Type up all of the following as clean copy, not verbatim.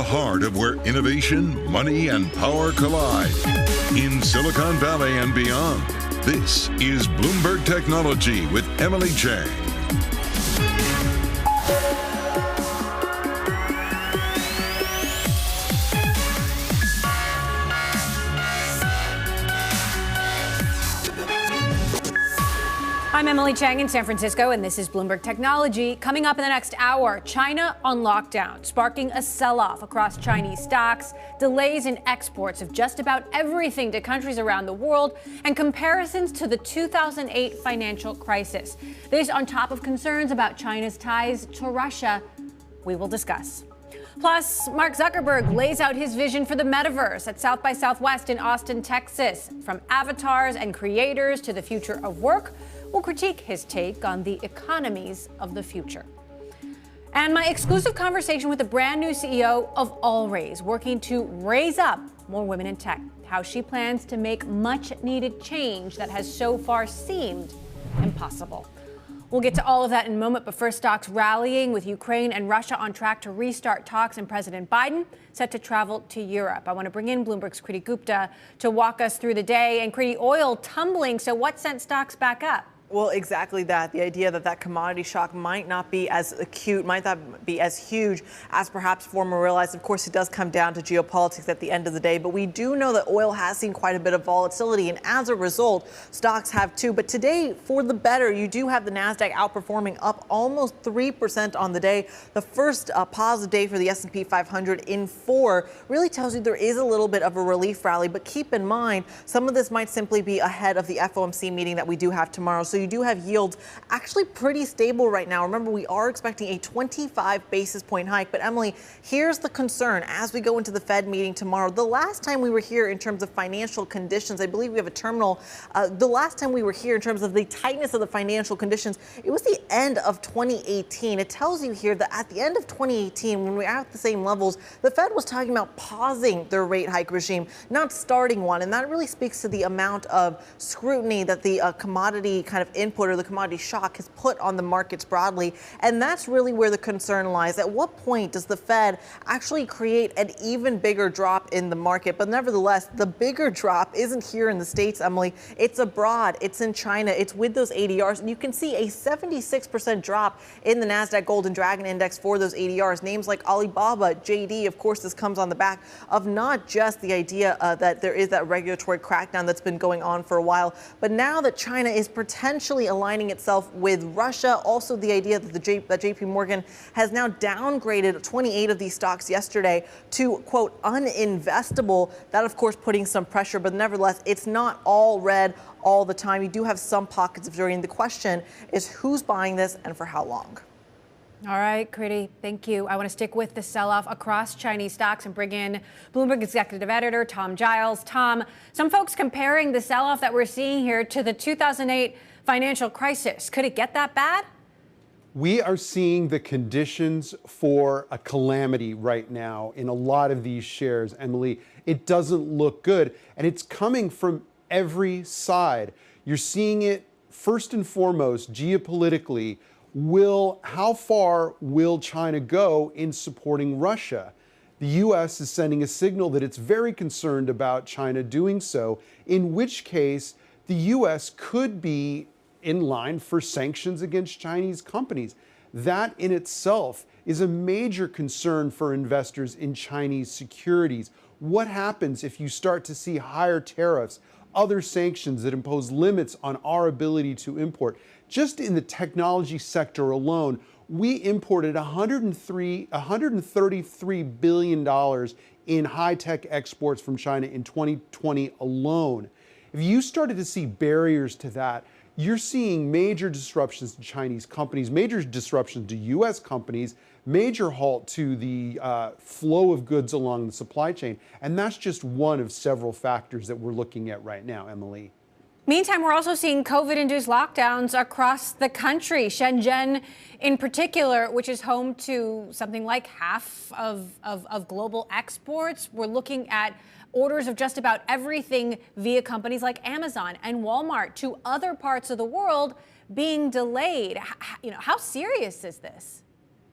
the heart of where innovation, money, and power collide. In Silicon Valley and beyond, this is Bloomberg Technology with Emily Chang. I'm Emily Chang in San Francisco, and this is Bloomberg Technology. Coming up in the next hour, China on lockdown, sparking a sell-off across Chinese stocks, delays in exports of just about everything to countries around the world, and comparisons to the 2008 financial crisis. This on top of concerns about China's ties to Russia. We will discuss. Plus, Mark Zuckerberg lays out his vision for the metaverse at South by Southwest in Austin, Texas. From avatars and creators to the future of work, we'll critique his take on the economies of the future. And my exclusive conversation with the brand new CEO of Allraise, working to raise up more women in tech, how she plans to make much needed change that has so far seemed impossible. We'll get to all of that in a moment, but first, stocks rallying with Ukraine and Russia on track to restart talks, and President Biden set to travel to Europe. I want to bring in Bloomberg's Kriti Gupta to walk us through the day. And Kriti, oil tumbling, so what sent stocks back up? Well, exactly that. The idea that commodity shock might not be as acute, might not be as huge as perhaps former realized. Of course, it does come down to geopolitics at the end of the day. But we do know that oil has seen quite a bit of volatility. And as a result, stocks have too. But today, for the better, you do have the NASDAQ outperforming, up almost 3% on the day. The first positive day for the S&P 500 in 4 really tells you there is a little bit of a relief rally. But keep in mind, some of this might simply be ahead of the FOMC meeting that we do have tomorrow. So you do have yields actually pretty stable right now. Remember, we are expecting a 25 basis point hike. But Emily, here's the concern as we go into the Fed meeting tomorrow. The last time we were here in terms of financial conditions, I believe we have a terminal. The last time we were here in terms of the tightness of the financial conditions, it was the end of 2018. It tells you here that at the end of 2018, when we were at the same levels, the Fed was talking about pausing their rate hike regime, not starting one. And that really speaks to the amount of scrutiny that the commodity kind of input or the commodity shock has put on the markets broadly. And that's really where the concern lies. At what point does the Fed actually create an even bigger drop in the market? But nevertheless, the bigger drop isn't here in the States, Emily. It's abroad. It's in China. It's with those ADRs. And you can see a 76% drop in the NASDAQ Golden Dragon Index for those ADRs. Names like Alibaba, JD, of course, this comes on the back of not just the idea that there is that regulatory crackdown that's been going on for a while, but now that China is potentially aligning itself with Russia. Also, the idea that that JP Morgan has now downgraded 28 of these stocks yesterday to, quote, uninvestable. That, of course, putting some pressure. But nevertheless, it's not all red all the time. You do have some pockets of green. The question is who's buying this and for how long? All right, Kriti, thank you. I want to stick with the sell-off across Chinese stocks and bring in Bloomberg executive editor Tom Giles. Tom, some folks comparing the sell-off that we're seeing here to the 2008 financial crisis. Could it get that bad? We are seeing the conditions for a calamity right now in a lot of these shares, Emily. It doesn't look good, and it's coming from every side. You're seeing it first and foremost geopolitically. How far will China go in supporting Russia? The U.S. is sending a signal that it's very concerned about China doing so, in which case the U.S. could be in line for sanctions against Chinese companies. That in itself is a major concern for investors in Chinese securities. What happens if you start to see higher tariffs, other sanctions that impose limits on our ability to import? Just in the technology sector alone, we imported $133 billion in high-tech exports from China in 2020 alone. If you started to see barriers to that, you're seeing major disruptions to Chinese companies, major disruptions to U.S. companies, major halt to the flow of goods along the supply chain. And that's just one of several factors that we're looking at right now, Emily. Meantime, we're also seeing COVID-induced lockdowns across the country. Shenzhen in particular, which is home to something like half of global exports. We're looking at orders of just about everything via companies like Amazon and Walmart to other parts of the world being delayed. How serious is this?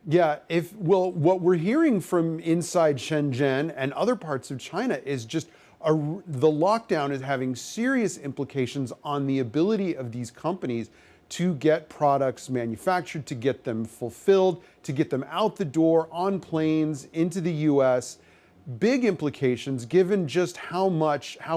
Yeah, what we're hearing from inside Shenzhen and other parts of China is just the lockdown is having serious implications on the ability of these companies to get products manufactured, to get them fulfilled, to get them out the door on planes into the US. Big implications given just how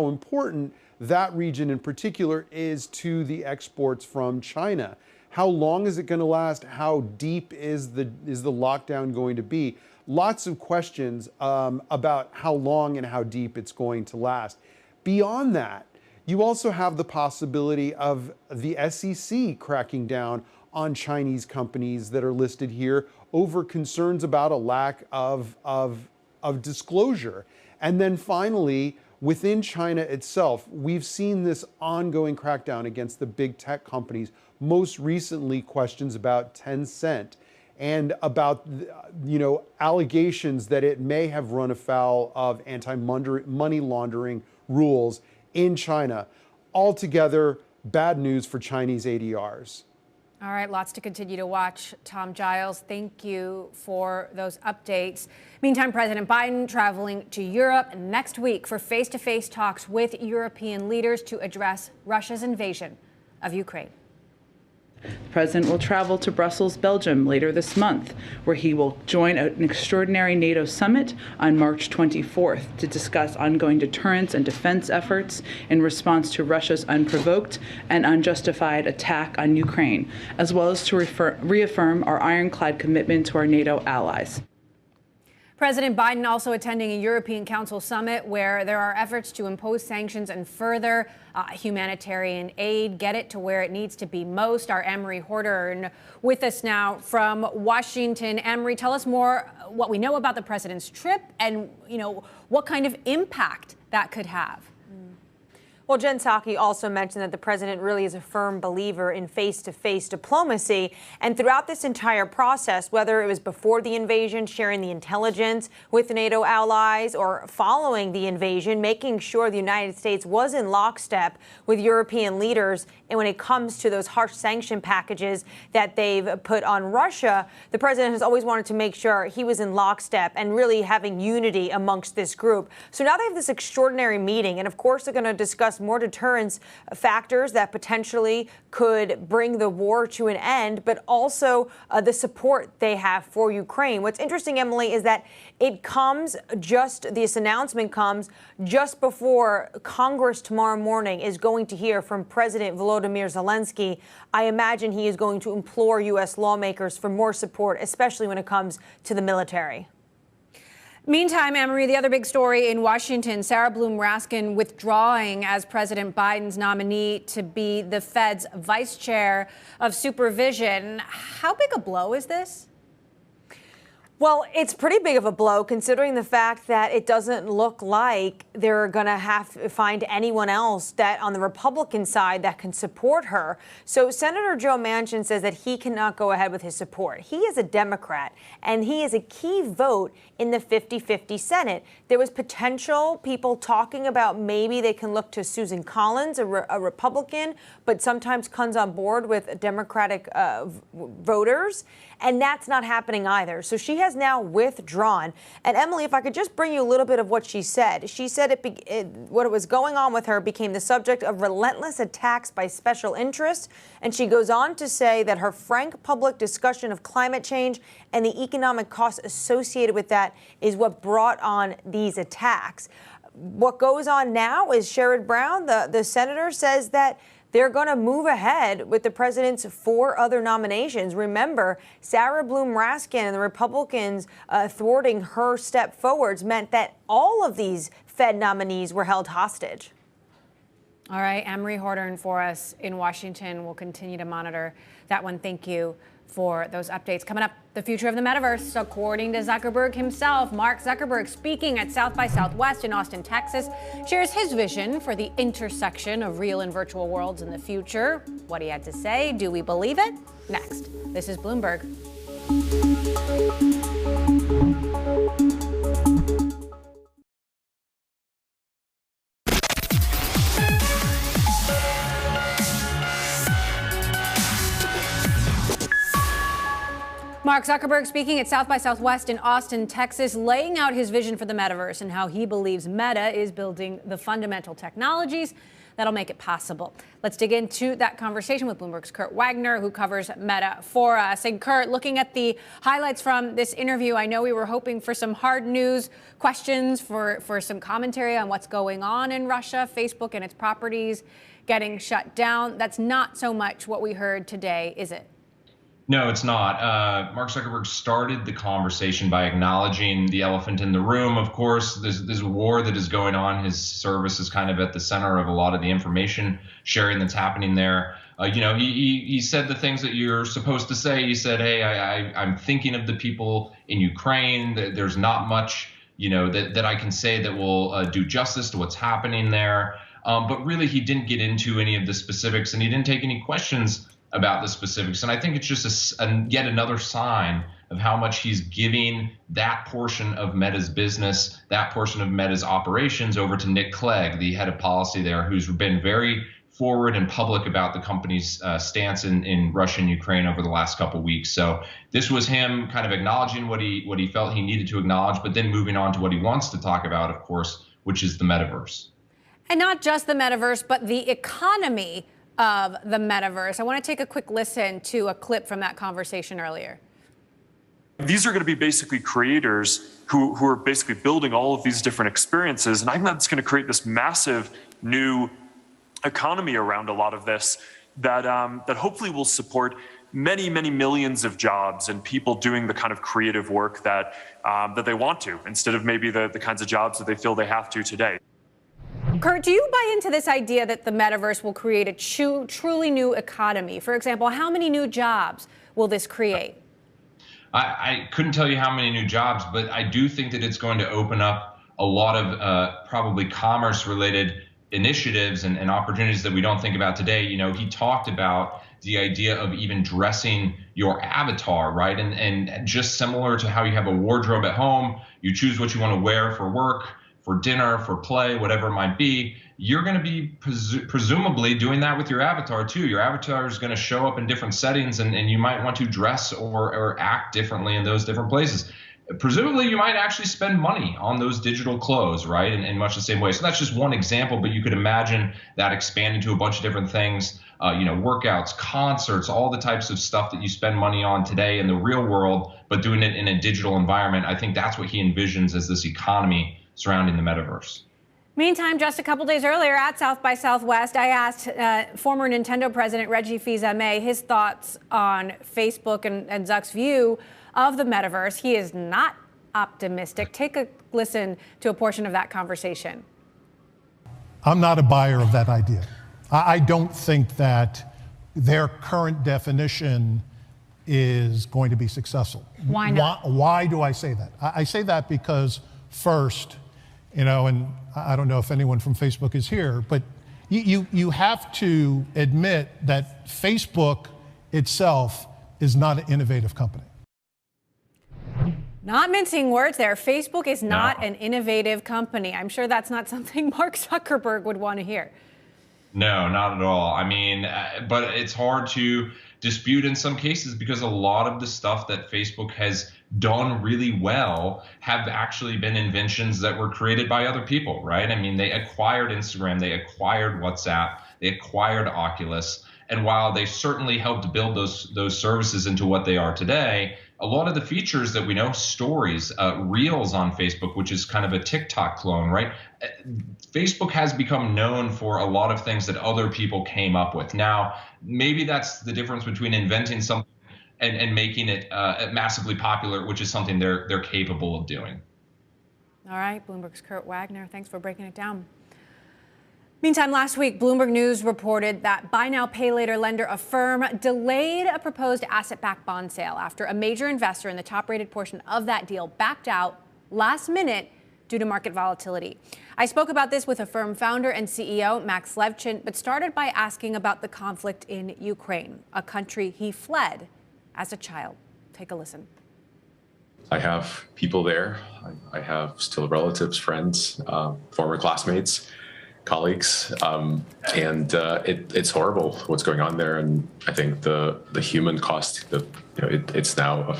important that region in particular is to the exports from China. How long is it going to last? How deep is the lockdown going to be? Lots of questions about how long and how deep it's going to last. Beyond that, you also have the possibility of the SEC cracking down on Chinese companies that are listed here over concerns about a lack of disclosure. And then finally, within China itself, we've seen this ongoing crackdown against the big tech companies, most recently questions about Tencent and about allegations that it may have run afoul of anti-money laundering rules in China. Altogether, bad news for Chinese ADRs. All right, lots to continue to watch. Tom Giles, thank you for those updates. Meantime, President Biden traveling to Europe next week for face-to-face talks with European leaders to address Russia's invasion of Ukraine. The president will travel to Brussels, Belgium later this month, where he will join an extraordinary NATO summit on March 24th to discuss ongoing deterrence and defense efforts in response to Russia's unprovoked and unjustified attack on Ukraine, as well as to reaffirm our ironclad commitment to our NATO allies. President Biden also attending a European Council summit where there are efforts to impose sanctions and further humanitarian aid, get it to where it needs to be most. Our Emery Horton with us now from Washington. Emery, tell us more what we know about the president's trip and, what kind of impact that could have. Well, Jen Psaki also mentioned that the president really is a firm believer in face-to-face diplomacy. And throughout this entire process, whether it was before the invasion, sharing the intelligence with NATO allies, or following the invasion, making sure the United States was in lockstep with European leaders. And when it comes to those harsh sanction packages that they've put on Russia, the president has always wanted to make sure he was in lockstep and really having unity amongst this group. So now they have this extraordinary meeting. And of course, they're going to discuss more deterrence factors that potentially could bring the war to an end, but also the support they have for Ukraine. What's interesting, Emily, is that this announcement comes just before Congress tomorrow morning is going to hear from President Volodymyr Zelensky. I imagine he is going to implore U.S. lawmakers for more support, especially when it comes to the military. Meantime, Anne-Marie, the other big story in Washington, Sarah Bloom Raskin withdrawing as President Biden's nominee to be the Fed's vice chair of supervision. How big a blow is this? Well, it's pretty big of a blow considering the fact that it doesn't look like they're going to have to find anyone else that on the Republican side that can support her. So Senator Joe Manchin says that he cannot go ahead with his support. He is a Democrat, and he is a key vote in the 50-50 Senate. There was potential people talking about maybe they can look to Susan Collins, a Republican, but sometimes comes on board with Democratic voters. And that's not happening either. So she has now withdrawn. And Emily, if I could just bring you a little bit of what she said. She said what was going on with her became the subject of relentless attacks by special interests. And she goes on to say that her frank public discussion of climate change and the economic costs associated with that is what brought on these attacks. What goes on now is Sherrod Brown, the senator, says that they're going to move ahead with the president's 4 other nominations. Remember, Sarah Bloom Raskin and the Republicans thwarting her step forwards meant that all of these Fed nominees were held hostage. All right, Emery Horton for us in Washington. We'll continue to monitor that one. Thank you for those updates. Coming up, the future of the metaverse. According to Zuckerberg himself, Mark Zuckerberg, speaking at South by Southwest in Austin, Texas, shares his vision for the intersection of real and virtual worlds in the future. What he had to say, do we believe it? Next, this is Bloomberg. Mark Zuckerberg speaking at South by Southwest in Austin, Texas, laying out his vision for the metaverse and how he believes Meta is building the fundamental technologies that'll make it possible. Let's dig into that conversation with Bloomberg's Kurt Wagner, who covers Meta for us. And Kurt, looking at the highlights from this interview, I know we were hoping for some hard news questions, for some commentary on what's going on in Russia, Facebook and its properties getting shut down. That's not so much what we heard today, is it? No, it's not. Mark Zuckerberg started the conversation by acknowledging the elephant in the room. Of course, this war that is going on. His service is kind of at the center of a lot of the information sharing that's happening there. He said the things that you're supposed to say. He said, hey, I'm thinking of the people in Ukraine. There's not much, that I can say that will do justice to what's happening there. But really, he didn't get into any of the specifics, and he didn't take any questions about the specifics. And I think it's just yet another sign of how much he's giving that portion of Meta's business, that portion of Meta's operations over to Nick Clegg, the head of policy there, who's been very forward and public about the company's stance in Russia and Ukraine over the last couple of weeks. So this was him kind of acknowledging what he felt he needed to acknowledge, but then moving on to what he wants to talk about, of course, which is the metaverse. And not just the metaverse, but the economy of the metaverse. I want to take a quick listen to a clip from that conversation earlier. These are going to be basically creators who are basically building all of these different experiences. And I think that's going to create this massive new economy around a lot of this that hopefully will support many, many millions of jobs and people doing the kind of creative work that they want to, instead of maybe the kinds of jobs that they feel they have to today. Kurt, do you buy into this idea that the metaverse will create a truly new economy? For example, how many new jobs will this create? I couldn't tell you how many new jobs, but I do think that it's going to open up a lot of probably commerce-related initiatives and opportunities that we don't think about today. He talked about the idea of even dressing your avatar, right? And just similar to how you have a wardrobe at home, you choose what you want to wear for work, for dinner, for play, whatever it might be. You're going to be presumably doing that with your avatar too. Your avatar is going to show up in different settings, and you might want to dress or act differently in those different places. Presumably, you might actually spend money on those digital clothes, right? In much the same way. So that's just one example, but you could imagine that expanding to a bunch of different things, workouts, concerts, all the types of stuff that you spend money on today in the real world, but doing it in a digital environment. I think that's what he envisions as this economy surrounding the metaverse. Meantime, just a couple days earlier at South by Southwest, I asked former Nintendo president Reggie Fils-Aimé his thoughts on Facebook and Zuck's view of the metaverse. He is not optimistic. Take a listen to a portion of that conversation. I'm not a buyer of that idea. I don't think that their current definition is going to be successful. Why not? Why do I say that? I say that because first, and I don't know if anyone from Facebook is here, but you have to admit that Facebook itself is not an innovative company. Not mincing words there. Facebook is not an innovative company. I'm sure that's not something Mark Zuckerberg would want to hear. No, not at all. I mean, but it's hard to dispute in some cases because a lot of the stuff that Facebook has done really well have actually been inventions that were created by other people, right? I mean, they acquired Instagram, they acquired WhatsApp, they acquired Oculus. And while they certainly helped build those services into what they are today, a lot of the features that we know, stories, Reels on Facebook, which is kind of a TikTok clone, right? Facebook has become known for a lot of things that other people came up with. Now, maybe that's the difference between inventing something and making it massively popular, which is something they're capable of doing. All right, Bloomberg's Kurt Wagner. Thanks for breaking it down. Meantime, last week, Bloomberg News reported that buy now, pay later lender Affirm delayed a proposed asset-backed bond sale after a major investor in the top-rated portion of that deal backed out last minute due to market volatility. I spoke about this with Affirm founder and CEO Max Levchin, but started by asking about the conflict in Ukraine, a country he fled as a child. Take a listen. I have people there. I have still relatives, friends, former classmates, colleagues, and it's horrible what's going on there. And I think the human cost, it's now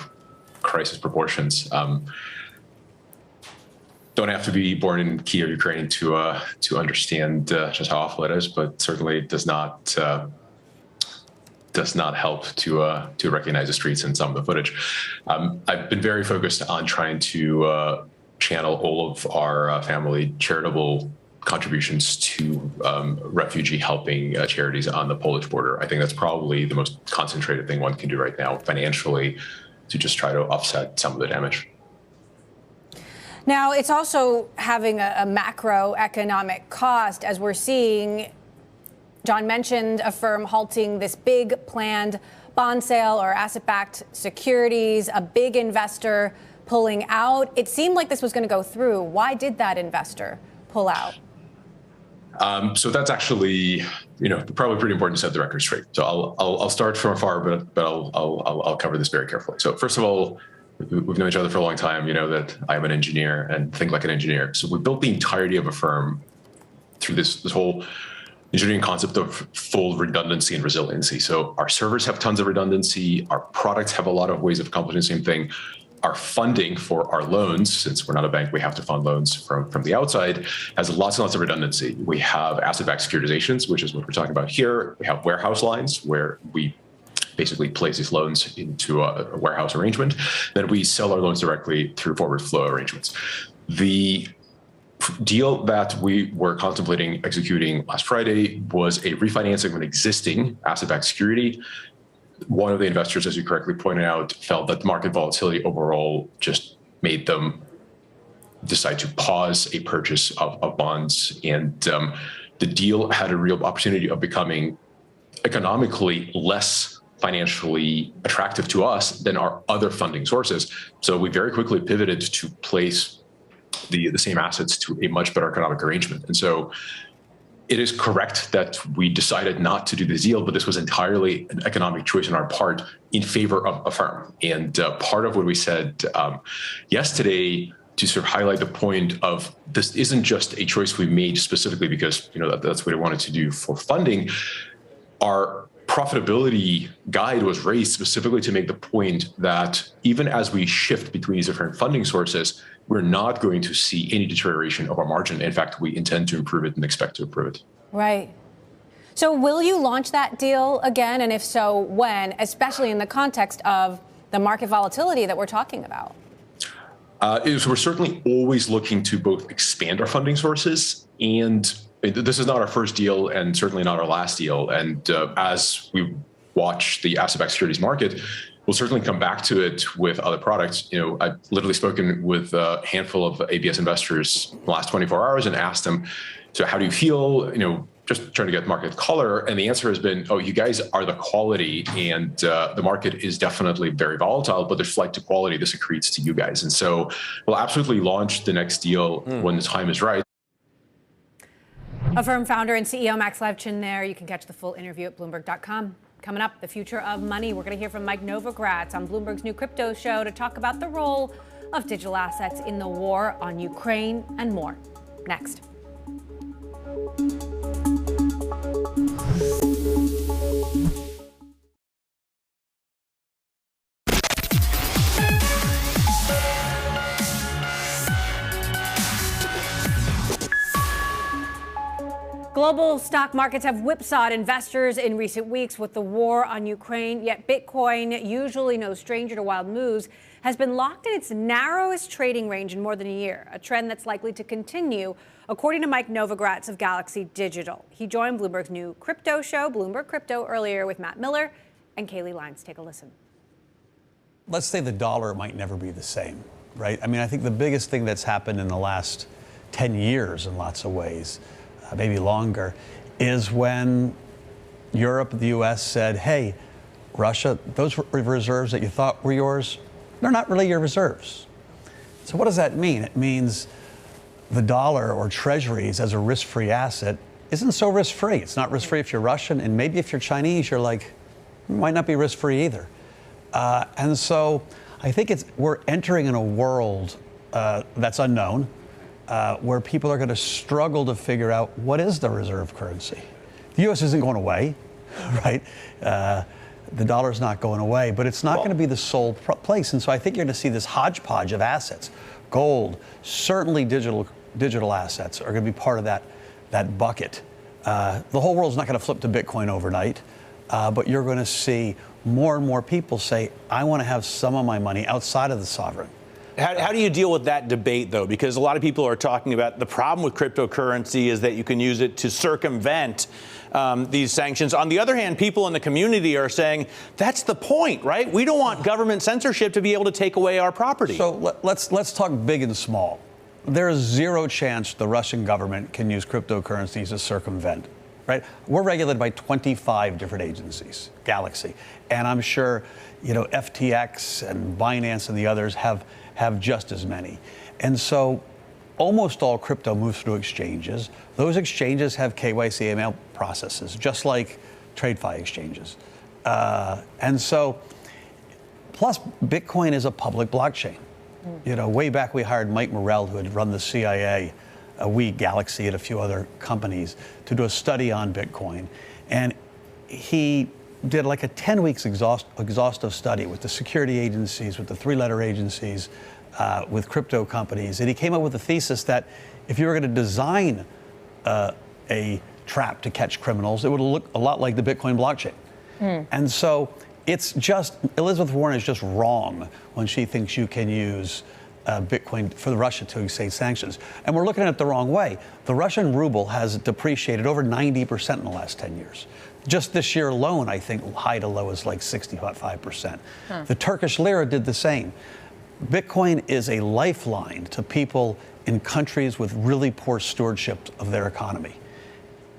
crisis proportions. Don't have to be born in Kiev, Ukraine to understand just how awful it is, but certainly it does not help to recognize the streets in some of the footage. I've been very focused on trying to channel all of our family charitable contributions to refugee helping charities on the Polish border. I think that's probably the most concentrated thing one can do right now financially to just try to offset some of the damage. Now, it's also having a macroeconomic cost, as we're seeing. John mentioned a firm halting this big planned bond sale or asset-backed securities, a big investor pulling out. It seemed like this was going to go through. Why did that investor pull out? So that's actually, probably pretty important to set the record straight. So I'll start from afar, but I'll cover this very carefully. So first of all, we've known each other for a long time. You know that I'm an engineer and think like an engineer. So we built the entirety of a firm through this whole engineering concept of full redundancy and resiliency. So our servers have tons of redundancy. Our products have a lot of ways of accomplishing the same thing. Our funding for our loans, since we're not a bank, we have to fund loans from the outside, has lots and lots of redundancy. We have asset-backed securitizations, which is what we're talking about here. We have warehouse lines where we basically place these loans into a warehouse arrangement. Then we sell our loans directly through forward flow arrangements. The deal that we were contemplating executing last Friday was a refinancing of an existing asset-backed security. One of the investors, as you correctly pointed out, felt that the market volatility overall just made them decide to pause a purchase of bonds. And the deal had a real opportunity of becoming economically less financially attractive to us than our other funding sources. So we very quickly pivoted to place the same assets to a much better economic arrangement. And so it is correct that we decided not to do this deal, but this was entirely an economic choice on our part in favor of a firm. And part of what we said yesterday to sort of highlight the point of this isn't just a choice we made specifically because that's what we wanted to do for funding. Our profitability guide was raised specifically to make the point that even as we shift between these different funding sources, we're not going to see any deterioration of our margin. In fact, we intend to improve it and expect to improve it. Right. So will you launch that deal again? And if so, when, especially in the context of the market volatility that we're talking about? We're certainly always looking to both expand our funding sources, and this is not our first deal and certainly not our last deal. And as we watch the asset-backed securities market, we'll certainly come back to it with other products. I've literally spoken with a handful of ABS investors in the last 24 hours and asked them, so how do you feel? Just trying to get market color. And the answer has been, oh, you guys are the quality, and the market is definitely very volatile, but there's flight to quality. This accretes to you guys. And so we'll absolutely launch the next deal when the time is right. Affirm founder and CEO Max Levchin there. You can catch the full interview at Bloomberg.com. Coming up, the future of money. We're going to hear from Mike Novogratz on Bloomberg's new crypto show to talk about the role of digital assets in the war on Ukraine and more. Next. Global stock markets have whipsawed investors in recent weeks with the war on Ukraine, yet Bitcoin, usually no stranger to wild moves, has been locked in its narrowest trading range in more than a year, a trend that's likely to continue, according to Mike Novogratz of Galaxy Digital. He joined Bloomberg's new crypto show, Bloomberg Crypto, earlier with Matt Miller and Kaylee Lines. Take a listen. Let's say the dollar might never be the same, right? I mean, I think the biggest thing that's happened in the last 10 years in lots of ways, maybe longer, is when Europe and the U.S. said, hey, Russia, those reserves that you thought were yours, they're not really your reserves. So what does that mean? It means the dollar or treasuries as a risk-free asset isn't so risk-free. It's not risk-free if you're Russian, and maybe if you're Chinese, you're like, it might not be risk-free either. And so I think we're entering in a world that's unknown, where people are going to struggle to figure out what is the reserve currency. The U.S. isn't going away, right? The dollar's not going away, but it's not going to be the sole place. And so I think you're going to see this hodgepodge of assets. Gold, certainly digital assets are going to be part of that bucket. The whole world's not going to flip to Bitcoin overnight, but you're going to see more and more people say, I want to have some of my money outside of the sovereign. How do you deal with that debate, though? Because a lot of people are talking about the problem with cryptocurrency is that you can use it to circumvent these sanctions. On the other hand, people in the community are saying that's the point, right? We don't want government censorship to be able to take away our property. So let's talk big and small. There is zero chance the Russian government can use cryptocurrencies to circumvent, right? We're regulated by 25 different agencies, Galaxy, and I'm sure FTX and Binance and the others have just as many. And so almost all crypto moves through exchanges. Those exchanges have KYC AML processes, just like TradeFi exchanges. And so, plus Bitcoin is a public blockchain. Way back we hired Mike Morrell, who had run the CIA, we, Galaxy, and a few other companies, to do a study on Bitcoin. And he did like a 10 weeks exhaustive study with the security agencies, with the three-letter agencies, with crypto companies. And he came up with a thesis that if you were going to design a trap to catch criminals, it would look a lot like the Bitcoin blockchain. And so it's just, Elizabeth Warren is just wrong when she thinks you can use Bitcoin for Russia to escape sanctions. And we're looking at it the wrong way. The Russian ruble has depreciated over 90% in the last 10 years. Just this year alone, I think high to low is like 65%. The Turkish lira did the same. Bitcoin is a lifeline to people in countries with really poor stewardship of their economy.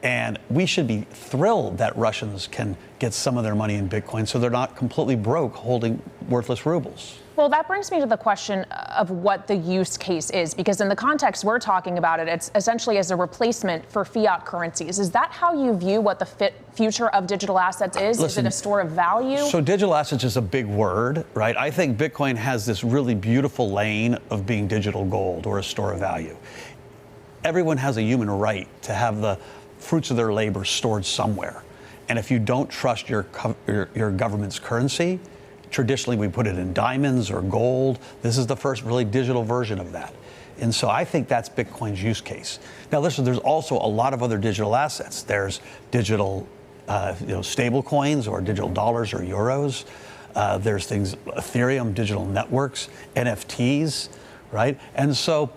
And we should be thrilled that Russians can get some of their money in Bitcoin so they're not completely broke holding worthless rubles. Well, that brings me to the question of what the use case is, because in the context we're talking about it, it's essentially as a replacement for fiat currencies. Is that how you view what the future of digital assets is? Listen, is it a store of value? So digital assets is a big word, right? I think Bitcoin has this really beautiful lane of being digital gold or a store of value. Everyone has a human right to have the fruits of their labor stored somewhere. And if you don't trust your government's currency, traditionally we put it in diamonds or gold. This is the first really digital version of that. And so I think that's Bitcoin's use case. Now listen, there's also a lot of other digital assets. There's digital stable coins or digital dollars or euros. There's things, Ethereum, digital networks, NFTs, right? And so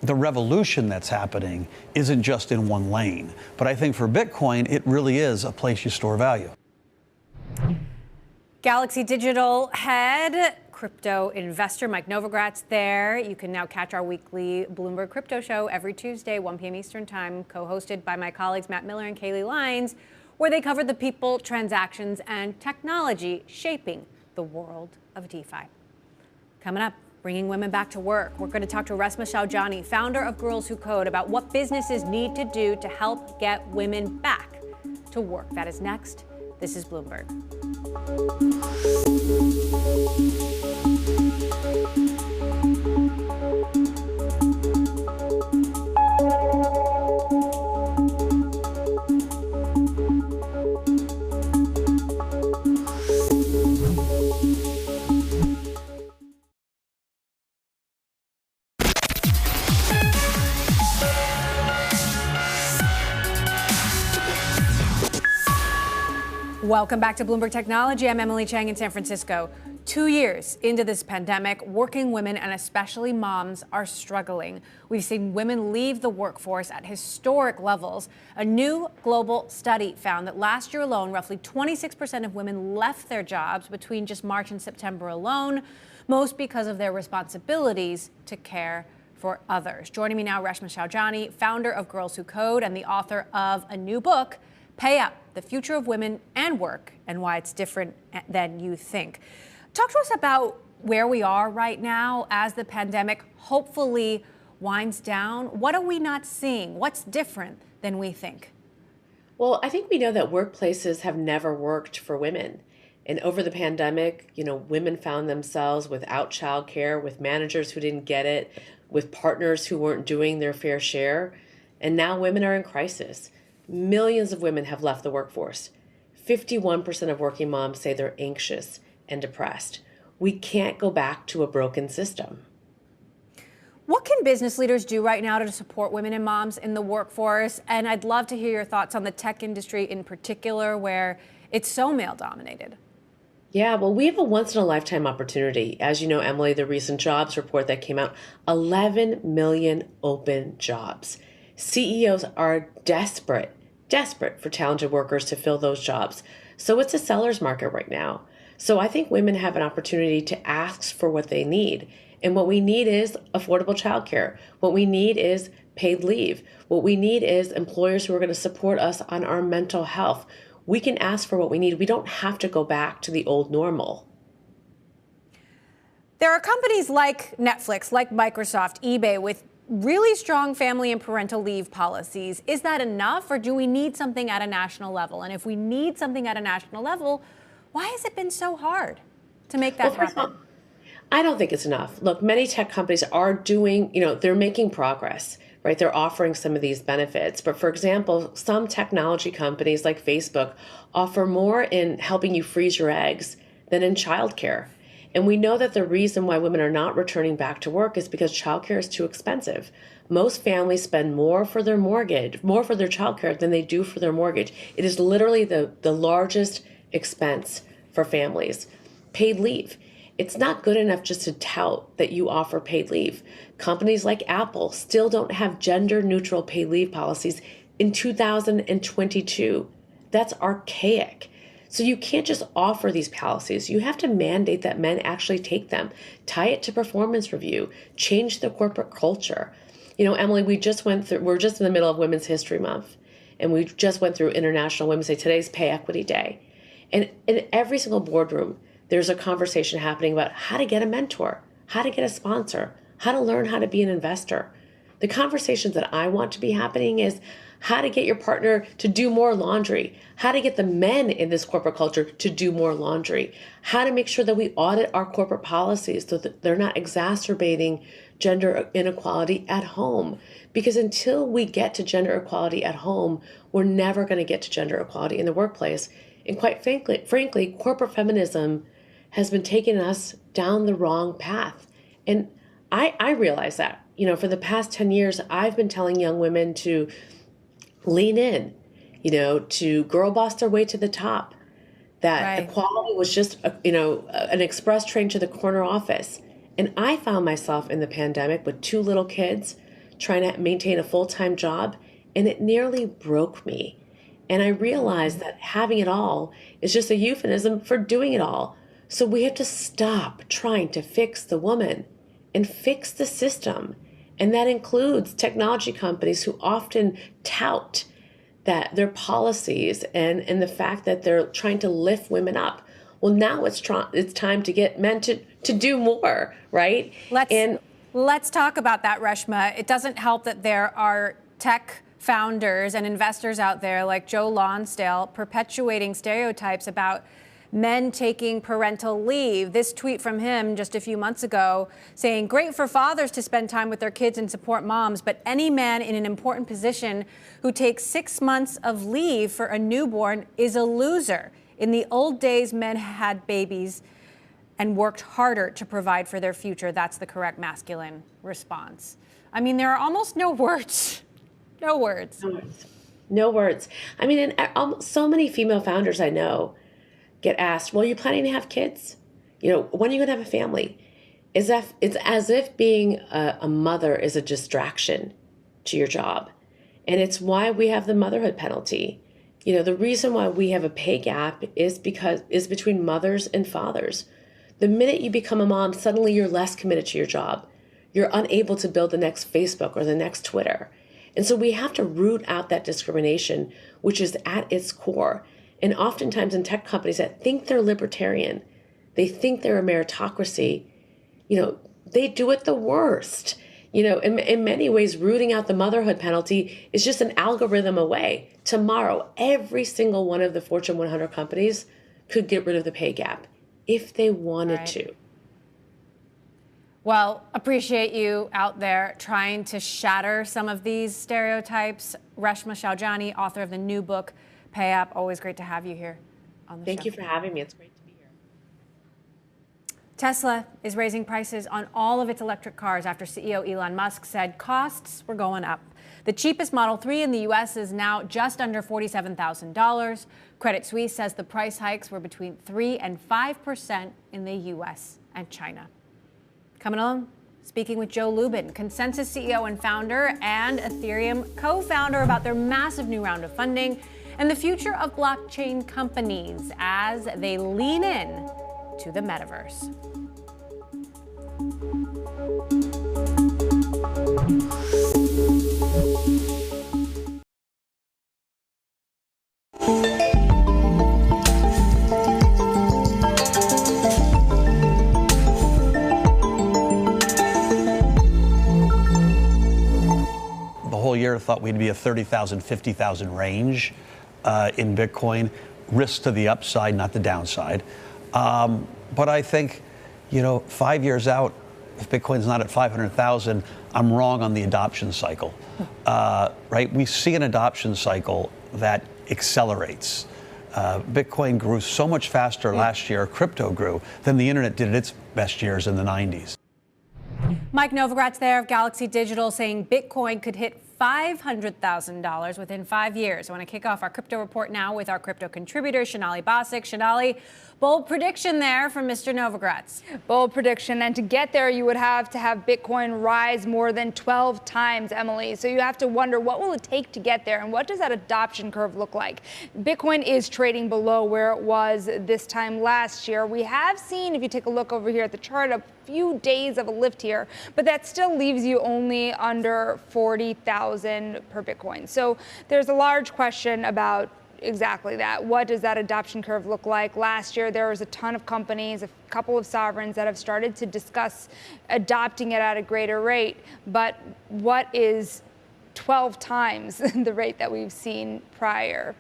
the revolution that's happening isn't just in one lane. But I think for Bitcoin, it really is a place you store value. Galaxy Digital head, crypto investor Mike Novogratz there. You can now catch our weekly Bloomberg Crypto Show every Tuesday, 1 p.m. Eastern Time, co-hosted by my colleagues Matt Miller and Kaylee Lyons, where they cover the people, transactions, and technology shaping the world of DeFi. Coming up, bringing women back to work. We're going to talk to Resma Shaujani, founder of Girls Who Code, about what businesses need to do to help get women back to work. That is next. This is Bloomberg. Welcome back to Bloomberg Technology. I'm Emily Chang in San Francisco. 2 years into this pandemic, working women and especially moms are struggling. We've seen women leave the workforce at historic levels. A new global study found that last year alone, roughly 26% of women left their jobs between just March and September alone, most because of their responsibilities to care for others. Joining me now, Resma Shaujani, founder of Girls Who Code and the author of a new book, Pay Up, The Future of Women and Work and Why It's Different Than You Think. Talk to us about where we are right now as the pandemic hopefully winds down. What are we not seeing? What's different than we think? Well, I think we know that workplaces have never worked for women. And over the pandemic, women found themselves without childcare, with managers who didn't get it, with partners who weren't doing their fair share. And now women are in crisis. Millions of women have left the workforce. 51% of working moms say they're anxious and depressed. We can't go back to a broken system. What can business leaders do right now to support women and moms in the workforce? And I'd love to hear your thoughts on the tech industry in particular, where it's so male-dominated. Yeah, well, we have a once-in-a-lifetime opportunity. As you know, Emily, the recent jobs report that came out, 11 million open jobs. CEOs are desperate for talented workers to fill those jobs. So it's a seller's market right now. So I think women have an opportunity to ask for what they need. And what we need is affordable childcare. What we need is paid leave. What we need is employers who are going to support us on our mental health. We can ask for what we need. We don't have to go back to the old normal. There are companies like Netflix, like Microsoft, eBay, with really strong family and parental leave policies. Is that enough, or do we need something at a national level? And if we need something at a national level, why has it been so hard to make that happen? I don't think it's enough. Look, many tech companies are doing, they're making progress, right? They're offering some of these benefits. But for example, some technology companies like Facebook offer more in helping you freeze your eggs than in childcare. And we know that the reason why women are not returning back to work is because childcare is too expensive. Most families spend more for their mortgage, more for their childcare than they do for their mortgage. It is literally the largest expense for families. Paid leave. It's not good enough just to tout that you offer paid leave. Companies like Apple still don't have gender-neutral paid leave policies in 2022. That's archaic. So you can't just offer these policies. You have to mandate that men actually take them, tie it to performance review, change the corporate culture. Emily, we're just in the middle of Women's History Month, and we just went through International Women's Day. Today's Pay Equity Day. And in every single boardroom, there's a conversation happening about how to get a mentor, how to get a sponsor, how to learn how to be an investor. The conversations that I want to be happening is how to get your partner to do more laundry, how to get the men in this corporate culture to do more laundry, how to make sure that we audit our corporate policies so that they're not exacerbating gender inequality at home. Because until we get to gender equality at home, we're never going to get to gender equality in the workplace. And quite frankly, corporate feminism has been taking us down the wrong path. And I realize that, for the past 10 years, I've been telling young women to lean in, to girl boss their way to the top, that equality was just, an express train to the corner office. And I found myself in the pandemic with 2 little kids trying to maintain a full-time job, and it nearly broke me. And I realized that having it all is just a euphemism for doing it all. So we have to stop trying to fix the woman and fix the system. And that includes technology companies who often tout that their policies and the fact that they're trying to lift women up. Well, now it's time to get men to do more, right? Let's talk about that, Reshma. It doesn't help that there are tech founders and investors out there like Joe Lonsdale perpetuating stereotypes about men taking parental leave. This tweet from him just a few months ago saying, great for fathers to spend time with their kids and support moms, but any man in an important position who takes 6 months of leave for a newborn is a loser. In the old days, men had babies and worked harder to provide for their future. That's the correct masculine response. I mean, there are almost no words. No words. No words. I mean, and so many female founders I know get asked, well, are you planning to have kids? When are you going to have a family? It's as if being a mother is a distraction to your job. And it's why we have the motherhood penalty. The reason why we have a pay gap is between mothers and fathers. The minute you become a mom, suddenly you're less committed to your job. You're unable to build the next Facebook or the next Twitter. And so we have to root out that discrimination, which is at its core. And oftentimes in tech companies that think they're libertarian, they think they're a meritocracy, they do it the worst. In many ways, rooting out the motherhood penalty is just an algorithm away. Tomorrow, every single one of the Fortune 100 companies could get rid of the pay gap if they wanted to. Well, appreciate you out there trying to shatter some of these stereotypes. Reshma Saujani, author of the new book, Pay Up. Always great to have you here. on the show. Thank you for having me. It's great to be here. Tesla is raising prices on all of its electric cars after CEO Elon Musk said costs were going up. The cheapest Model 3 in the U.S. is now just under $47,000. Credit Suisse says the price hikes were between 3 and 5% in the U.S. and China. Coming on, speaking with Joe Lubin, Consensus CEO and founder, and Ethereum co-founder, about their massive new round of funding and the future of blockchain companies as they lean in to the metaverse. Whole year thought we'd be a 30,000, 50,000 range in Bitcoin. Risk to the upside, not the downside. But I think, 5 years out, if Bitcoin's not at 500,000, I'm wrong on the adoption cycle. Right? We see an adoption cycle that accelerates. Bitcoin grew so much faster last year, crypto grew, than the internet did its best years in the 90s. Mike Novogratz there of Galaxy Digital saying Bitcoin could hit $500,000 within 5 years. I want to kick off our crypto report now with our crypto contributor, Sonali Basak. Sonali, bold prediction there from Mr. Novogratz. Bold prediction. And to get there, you would have to have Bitcoin rise more than 12 times, Emily. So you have to wonder, what will it take to get there? And what does that adoption curve look like? Bitcoin is trading below where it was this time last year. We have seen, if you take a look over here at the chart, a few days of a lift here, but that still leaves you only under 40,000 per Bitcoin. So there's a large question about exactly that. What does that adoption curve look like? Last year, there was a ton of companies, a couple of sovereigns that have started to discuss adopting it at a greater rate. But what is 12 times the rate that we've seen prior?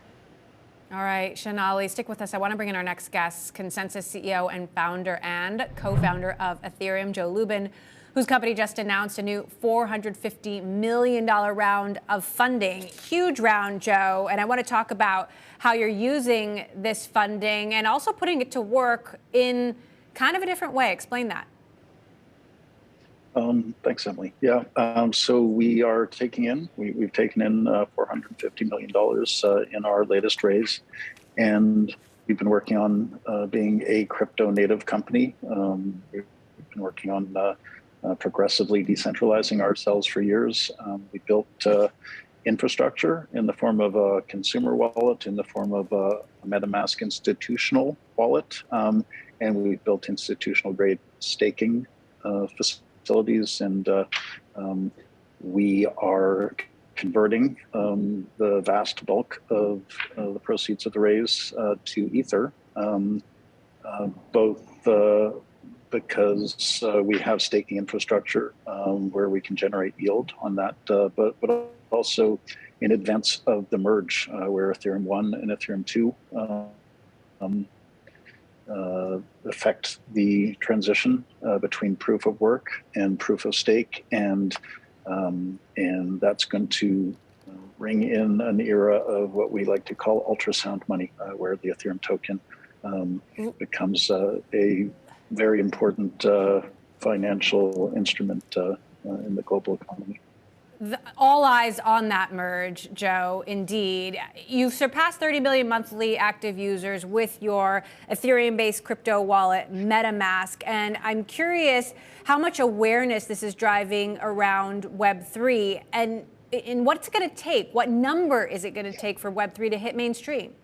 All right, Sonali, stick with us. I want to bring in our next guest, Consensus CEO and founder and co-founder of Ethereum, Joe Lubin, whose company just announced a new $450 million round of funding. Huge round, Joe. And I want to talk about how you're using this funding and also putting it to work in kind of a different way. Explain that. Thanks, Emily. Yeah, so we are taking in, we've taken in $450 million in our latest raise, and we've been working on being a crypto native company. We've been working on progressively decentralizing ourselves for years. We built infrastructure in the form of a consumer wallet, in the form of a MetaMask institutional wallet, and we built institutional grade staking facilities, and we are converting the vast bulk of the proceeds of the raise to Ether, both because we have staking infrastructure where we can generate yield on that, but also in advance of the merge where Ethereum 1 and Ethereum 2 affect the transition between proof of work and proof of stake, and that's going to bring in an era of what we like to call ultrasound money, where the Ethereum token becomes a very important financial instrument in the global economy. All eyes on that merge, Joe, indeed. You've surpassed 30 million monthly active users with your Ethereum-based crypto wallet, MetaMask. And I'm curious how much awareness this is driving around Web3 and what's going to take. What number is it going to take for Web3 to hit mainstream?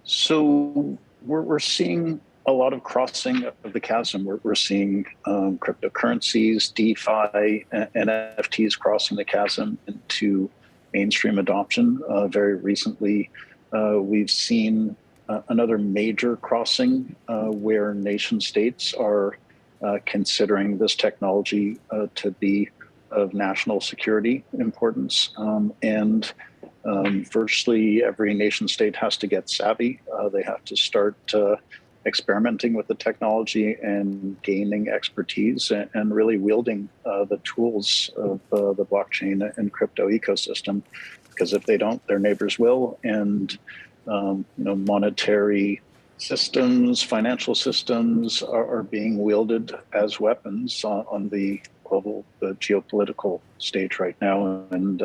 So we're seeing a lot of crossing of the chasm. We're seeing cryptocurrencies, DeFi, and NFTs crossing the chasm into mainstream adoption. Very recently, we've seen another major crossing where nation states are considering this technology to be of national security importance. Firstly, every nation state has to get savvy. They have to start experimenting with the technology and gaining expertise and really wielding the tools of the blockchain and crypto ecosystem. Because if they don't, their neighbors will. And monetary systems, financial systems are being wielded as weapons on the global, the geopolitical stage right now. And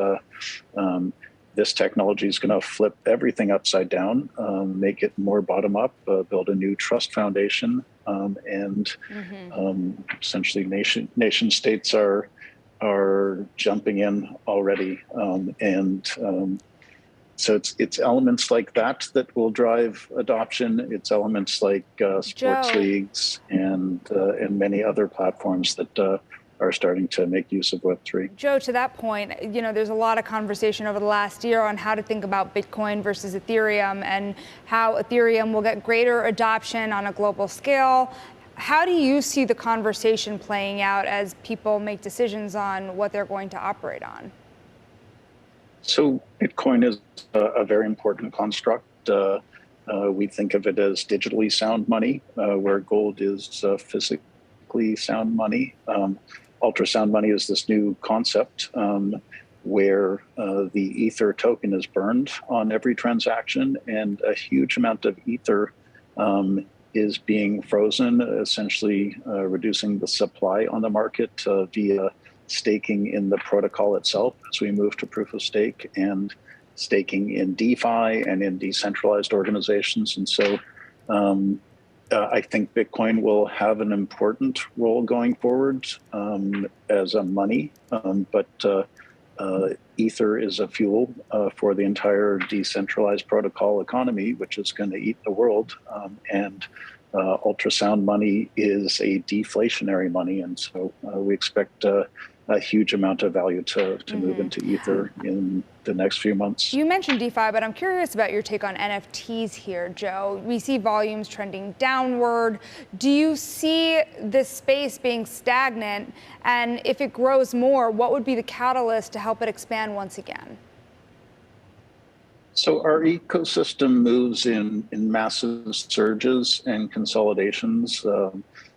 this technology is going to flip everything upside down, make it more bottom up, build a new trust foundation, and essentially nation states are jumping in already, so it's elements like that will drive adoption. It's elements like sports leagues and many other platforms that are starting to make use of Web3. Joe, to that point, there's a lot of conversation over the last year on how to think about Bitcoin versus Ethereum and how Ethereum will get greater adoption on a global scale. How do you see the conversation playing out as people make decisions on what they're going to operate on? So Bitcoin is a very important construct. We think of it as digitally sound money, where gold is physically sound money. Ultrasound money is this new concept where the Ether token is burned on every transaction, and a huge amount of Ether is being frozen, essentially reducing the supply on the market via staking in the protocol itself as we move to proof of stake and staking in DeFi and in decentralized organizations. And so I think Bitcoin will have an important role going forward as a money, but Ether is a fuel for the entire decentralized protocol economy, which is going to eat the world. And ultrasound money is a deflationary money. And so we expect a huge amount of value to move into Ether in the next few months. You mentioned DeFi, but I'm curious about your take on NFTs here, Joe. We see volumes trending downward. Do you see this space being stagnant? And if it grows more, what would be the catalyst to help it expand once again? So our ecosystem moves in massive surges and consolidations.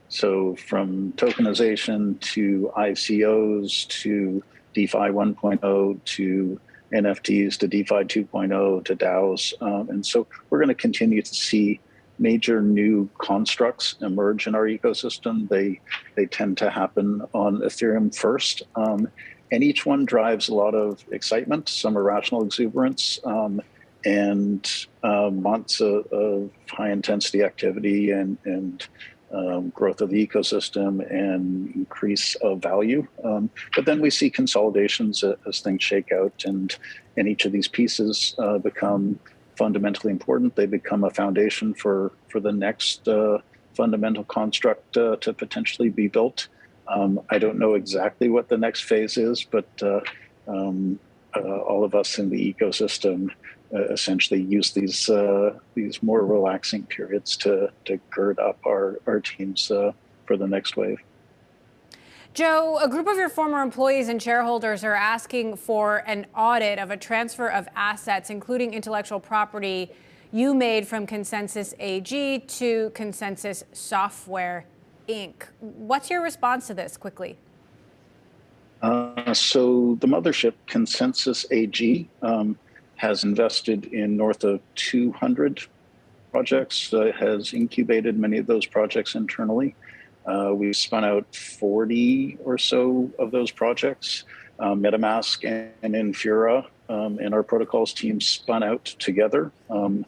So from tokenization to ICOs to DeFi 1.0 to NFTs to DeFi 2.0 to DAOs. And so we're going to continue to see major new constructs emerge in our ecosystem. They tend to happen on Ethereum first. And each one drives a lot of excitement, some irrational exuberance, and months of high intensity activity and growth of the ecosystem and increase of value. But then we see consolidations as things shake out, and each of these pieces become fundamentally important. They become a foundation for the next fundamental construct to potentially be built. I don't know exactly what the next phase is, but all of us in the ecosystem essentially use these more relaxing periods to gird up our teams for the next wave. Joe, a group of your former employees and shareholders are asking for an audit of a transfer of assets, including intellectual property you made from Consensus AG to Consensus Software Inc. What's your response to this, quickly? So the mothership, Consensus AG, has invested in north of 200 projects, has incubated many of those projects internally. We've spun out 40 or so of those projects. MetaMask and Infura and our protocols team spun out together. So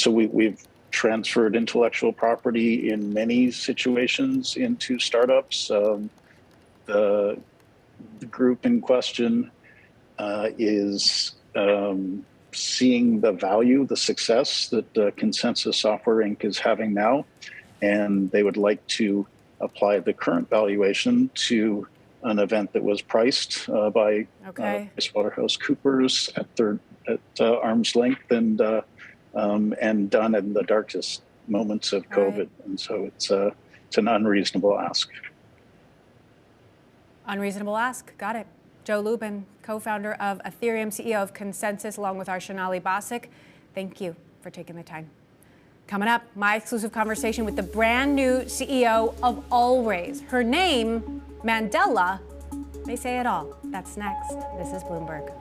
we've transferred intellectual property in many situations into startups. The group in question is seeing the value, the success that Consensus Software Inc. is having now, and they would like to apply the current valuation to an event that was priced by PricewaterhouseCoopers at arm's length and done in the darkest moments of COVID. Right. And so it's an unreasonable ask. Unreasonable ask. Got it. Joe Lubin, co-founder of Ethereum, CEO of Consensus, along with our Sonali Basak. Thank you for taking the time. Coming up, my exclusive conversation with the brand new CEO of Always. Her name, Mandela, may say it all. That's next. This is Bloomberg.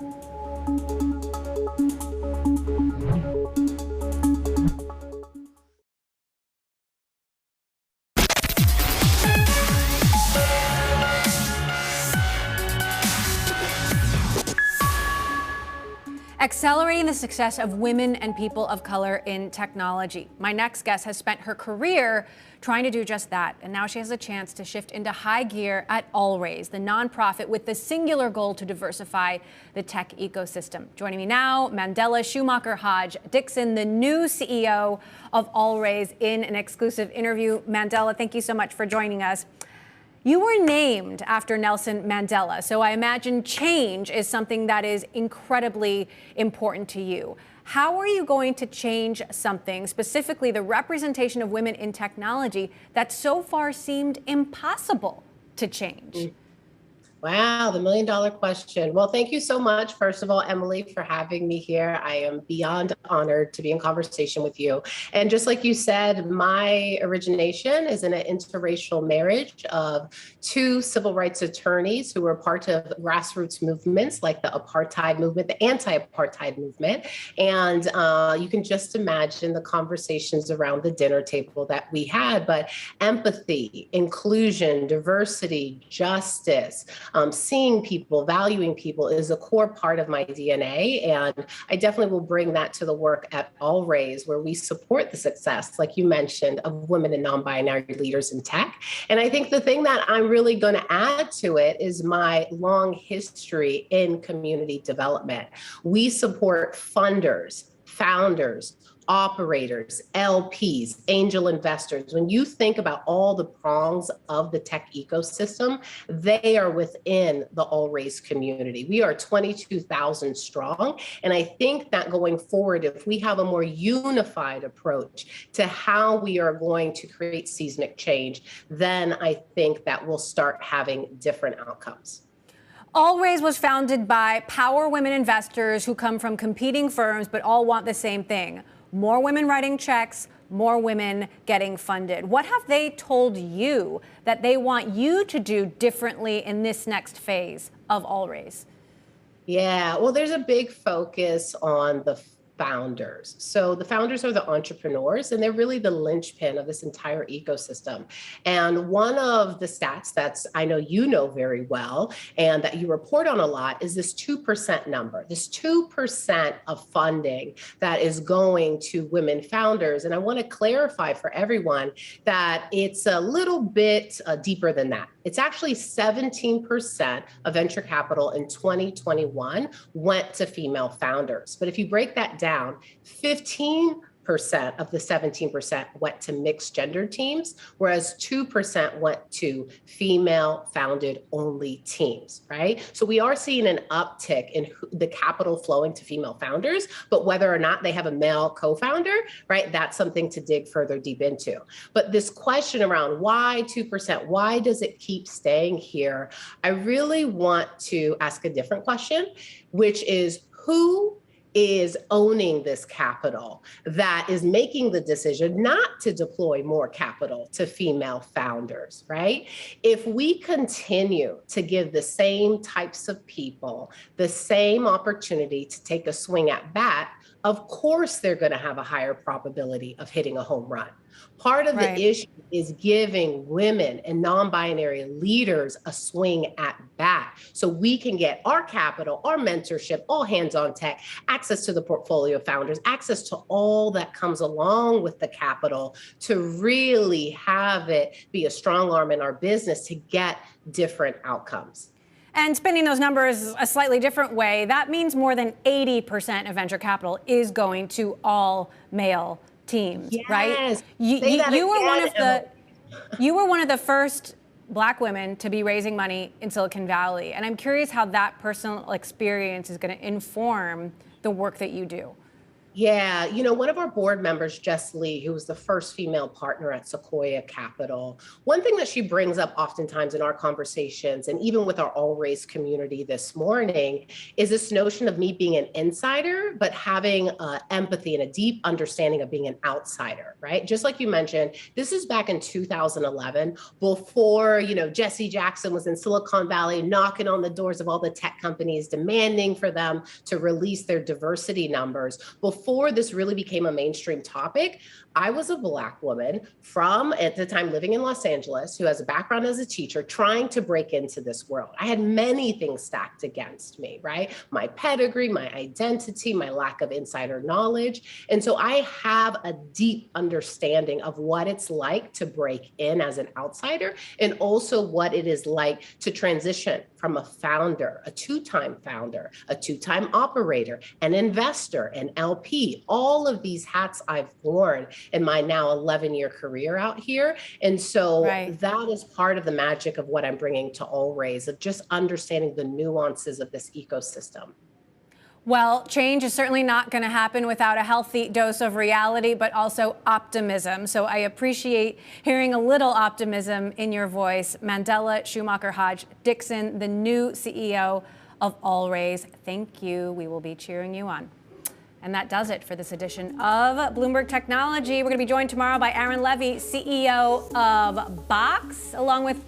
Accelerating the success of women and people of color in technology. My next guest has spent her career trying to do just that, and now she has a chance to shift into high gear at Always, the nonprofit with the singular goal to diversify the tech ecosystem. Joining me now, Mandela Schumacher Hodge Dixon, the new CEO of Always, in an exclusive interview. Mandela, thank you so much for joining us. You were named after Nelson Mandela, so I imagine change is something that is incredibly important to you. How are you going to change something, specifically the representation of women in technology, that so far seemed impossible to change? Wow, the million-dollar question. Well, thank you so much, first of all, Emily, for having me here. I am beyond honored to be in conversation with you. And just like you said, my origination is in an interracial marriage of two civil rights attorneys who were part of grassroots movements like the apartheid movement, the anti-apartheid movement. And you can just imagine the conversations around the dinner table that we had. But empathy, inclusion, diversity, justice, seeing people, valuing people is a core part of my DNA. And I definitely will bring that to the work at Always, where we support the success, like you mentioned, of women and non-binary leaders in tech. And I think the thing that I'm really going to add to it is my long history in community development. We support funders, founders, operators, LPs, angel investors. When you think about all the prongs of the tech ecosystem, they are within the Always community. We are 22,000 strong. And I think that going forward, if we have a more unified approach to how we are going to create seismic change, then I think that we'll start having different outcomes. Always was founded by power women investors who come from competing firms, but all want the same thing: more women writing checks, more women getting funded. What have they told you that they want you to do differently in this next phase of Always? Yeah, well, there's a big focus on the founders. So the founders are the entrepreneurs, and they're really the linchpin of this entire ecosystem. And one of the stats that's I know you know very well and that you report on a lot is this 2% number, this 2% of funding that is going to women founders. And I want to clarify for everyone that it's a little bit deeper than that. It's actually 17% of venture capital in 2021 went to female founders. But if you break that down, 15% of the 17% went to mixed gender teams, whereas 2% went to female founded only teams, right? So we are seeing an uptick in the capital flowing to female founders, but whether or not they have a male co-founder, right, that's something to dig further deep into. But this question around why 2%, why does it keep staying here? I really want to ask a different question, which is who is owning this capital that is making the decision not to deploy more capital to female founders, right? If we continue to give the same types of people the same opportunity to take a swing at bat, of course they're going to have a higher probability of hitting a home run. Part of the issue is giving women and non-binary leaders a swing at bat so we can get our capital, our mentorship, all hands on tech, access to the portfolio founders, access to all that comes along with the capital to really have it be a strong arm in our business to get different outcomes. And spinning those numbers a slightly different way, that means more than 80% of venture capital is going to all male teams, right? You were one of the first Black women to be raising money in Silicon Valley. And I'm curious how that personal experience is going to inform the work that you do. Yeah, one of our board members, Jess Lee, who was the first female partner at Sequoia Capital, one thing that she brings up oftentimes in our conversations, and even with our all-race community this morning, is this notion of me being an insider, but having empathy and a deep understanding of being an outsider, right? Just like you mentioned, this is back in 2011, before, Jesse Jackson was in Silicon Valley knocking on the doors of all the tech companies, demanding for them to release their diversity numbers. Before this really became a mainstream topic, I was a Black woman from, at the time, living in Los Angeles, who has a background as a teacher, trying to break into this world. I had many things stacked against me, right? My pedigree, my identity, my lack of insider knowledge. And so I have a deep understanding of what it's like to break in as an outsider, and also what it is like to transition from a founder, a two-time founder, a two-time operator, an investor, an LP, all of these hats I've worn in my now 11-year career out here. And so that is part of the magic of what I'm bringing to All Raise, of just understanding the nuances of this ecosystem. Well, change is certainly not going to happen without a healthy dose of reality, but also optimism. So I appreciate hearing a little optimism in your voice. Mandela Schumacher Hodge Dixon, the new CEO of All Raise. Thank you. We will be cheering you on. And that does it for this edition of Bloomberg Technology. We're going to be joined tomorrow by Aaron Levy, CEO of VOX, along with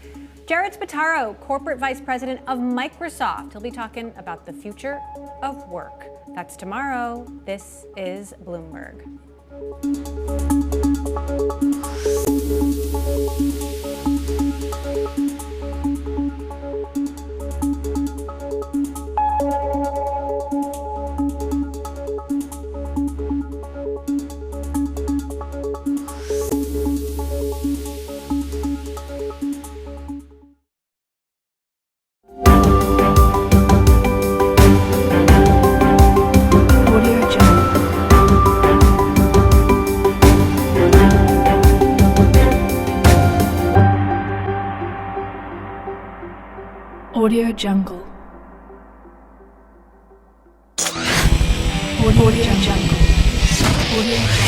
Jared Spataro, Corporate Vice President of Microsoft. He'll be talking about the future of work. That's tomorrow. This is Bloomberg. Audio Jungle. Audio Jungle. Audio Jungle.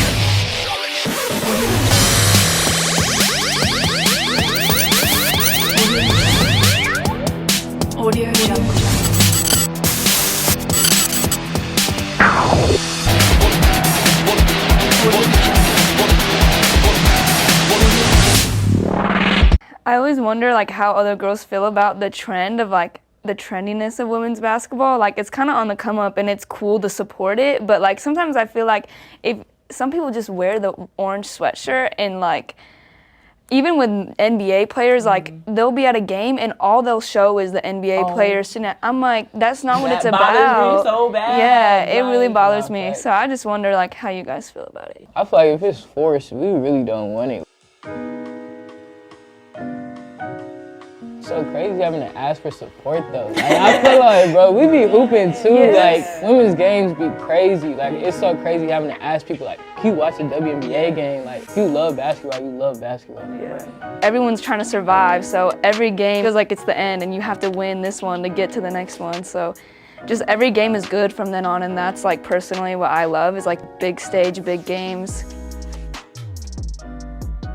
Audio Jungle. I always wonder how other girls feel about the trend of the trendiness of women's basketball. It's kind of on the come up and it's cool to support it, but sometimes I feel like if some people just wear the orange sweatshirt and even with NBA players, they'll be at a game and all they'll show is the NBA players. I'm like, that's not what it's about. That bothers me so bad. Yeah, it really bothers me. So I just wonder how you guys feel about it. I feel like if it's forced, we really don't want it. So crazy having to ask for support though. I feel like, bro, we be hooping too. Yes. Women's games be crazy. It's so crazy having to ask people can you watch a WNBA game? If you love basketball, you love basketball. Yeah. Everyone's trying to survive, so every game feels like it's the end and you have to win this one to get to the next one. So just every game is good from then on, and that's personally what I love is big stage, big games.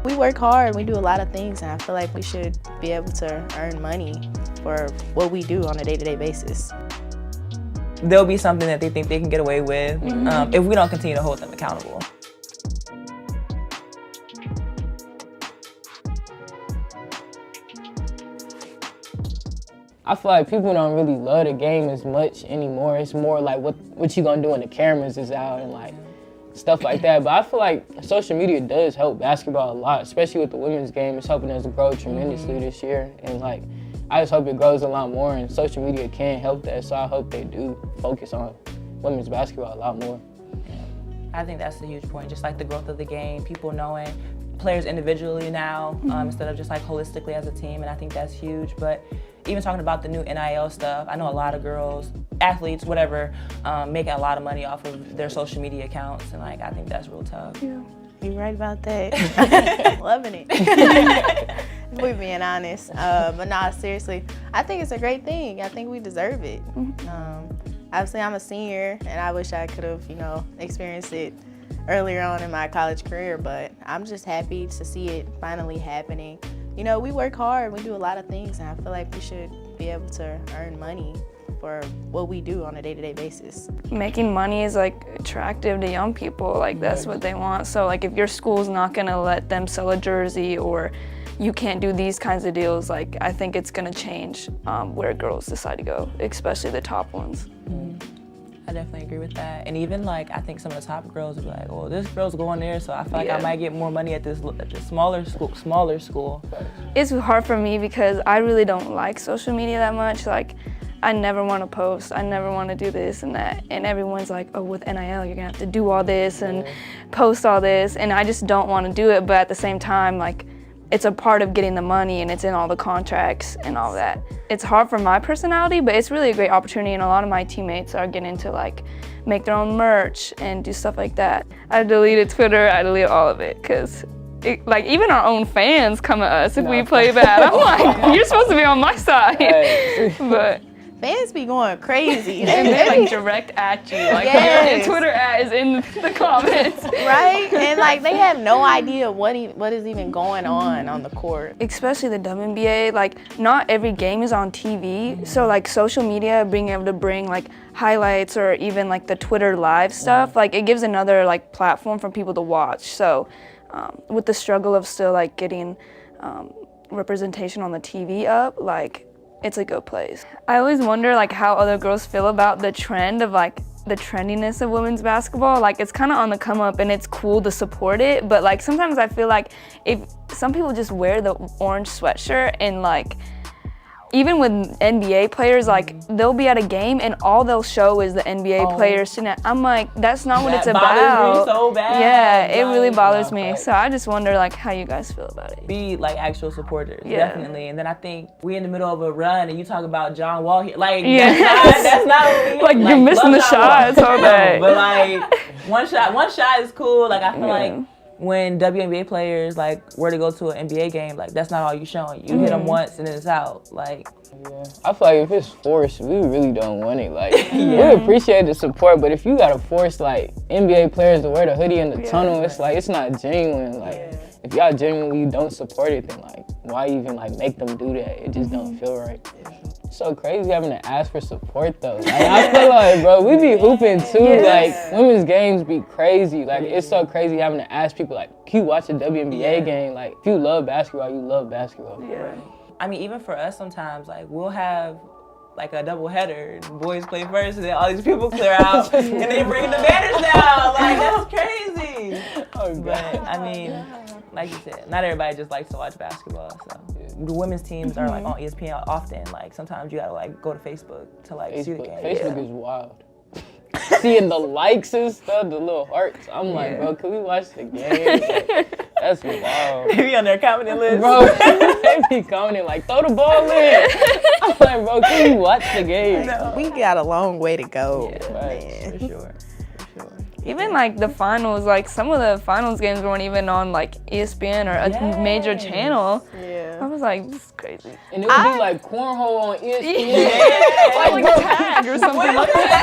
We work hard, we do a lot of things, and I feel like we should be able to earn money for what we do on a day-to-day basis. There'll be something that they think they can get away with if we don't continue to hold them accountable. I feel like people don't really love the game as much anymore. It's more what you gonna do when the cameras is out and stuff like that. But I feel like social media does help basketball a lot, especially with the women's game. It's helping us grow tremendously this year. And I just hope it grows a lot more, and social media can help that. So I hope they do focus on women's basketball a lot more. I think that's a huge point. Just the growth of the game, people knowing players individually now instead of just holistically as a team. And I think that's huge. But even talking about the new NIL stuff, I know a lot of girls, athletes, whatever, making a lot of money off of their social media accounts, and I think that's real tough. Yeah, you're right about that. Loving it. If we're being honest. But nah, seriously, I think it's a great thing. I think we deserve it. Obviously, I'm a senior, and I wish I could have, experienced it earlier on in my college career, but I'm just happy to see it finally happening. We work hard, we do a lot of things, and I feel like we should be able to earn money for what we do on a day-to-day basis. Making money is attractive to young people, that's what they want. So if your school's not gonna let them sell a jersey or you can't do these kinds of deals, I think it's gonna change where girls decide to go, especially the top ones. I definitely agree with that. And even I think some of the top girls will be like, oh, this girl's going there, so I feel like I might get more money at this smaller school. It's hard for me because I really don't like social media that much. I never want to post, I never want to do this and that. And everyone's like, oh, with NIL, you're gonna have to do all this and post all this. And I just don't want to do it, but at the same time, it's a part of getting the money and it's in all the contracts and all that. It's hard for my personality, but it's really a great opportunity, and a lot of my teammates are getting to make their own merch and do stuff like that. I deleted Twitter, I deleted all of it, because even our own fans come at us if we play bad. I'm like, you're supposed to be on my side. But fans be going crazy. And they direct at you. Your Twitter ad is in the comments. Right? And they have no idea what is even going on the court. Especially the WNBA, not every game is on TV. So social media, being able to bring highlights or even the Twitter live stuff, it gives another platform for people to watch. So with the struggle of still getting representation on the TV up, it's a good place. I always wonder how other girls feel about the trend of the trendiness of women's basketball. It's kind of on the come up and it's cool to support it, but sometimes I feel if some people just wear the orange sweatshirt and even with NBA players, they'll be at a game and all they'll show is the NBA players. I'm like, that's not what it's about. Bothers me so bad. Yeah, it really bothers me. So I just wonder how you guys feel about it. Be actual supporters, definitely. And then I think we in the middle of a run and you talk about John Wall here. That's not what we you're missing the shots all day. But one shot is cool. I feel when WNBA players were to go to an NBA game, that's not all you showing. You hit them once and then it's out. Yeah, I feel if it's forced, we really don't want it. We appreciate the support, but if you gotta force NBA players to wear the hoodie in the tunnel, it's it's not genuine. If y'all genuinely don't support it, then why even make them do that? It just don't feel right. It's so crazy having to ask for support though. I feel bro, we be hooping too. Women's games be crazy. It's so crazy having to ask people can you watch a WNBA game? If you love basketball, you love basketball. Yeah. I mean, even for us sometimes, we'll have a double header. Boys play first, and then all these people clear out, and then they bring the banners down. That's crazy. Oh, but I mean, like you said, not everybody just likes to watch basketball. So the women's teams are on ESPN often. Sometimes you gotta go to Facebook to see the game. Facebook is wild. Seeing the likes and stuff, the little hearts. I'm like, bro, can we watch the game? That's wild. They be on their commenting list. Bro, they be commenting throw the ball in. I'm like, bro, can we watch the game? No. We got a long way to go. Yeah, for sure. Even the finals, some of the finals games weren't even on ESPN or a major channel. Yeah. I was like, this is crazy. And it would be cornhole on ESPN. Tag or something like that.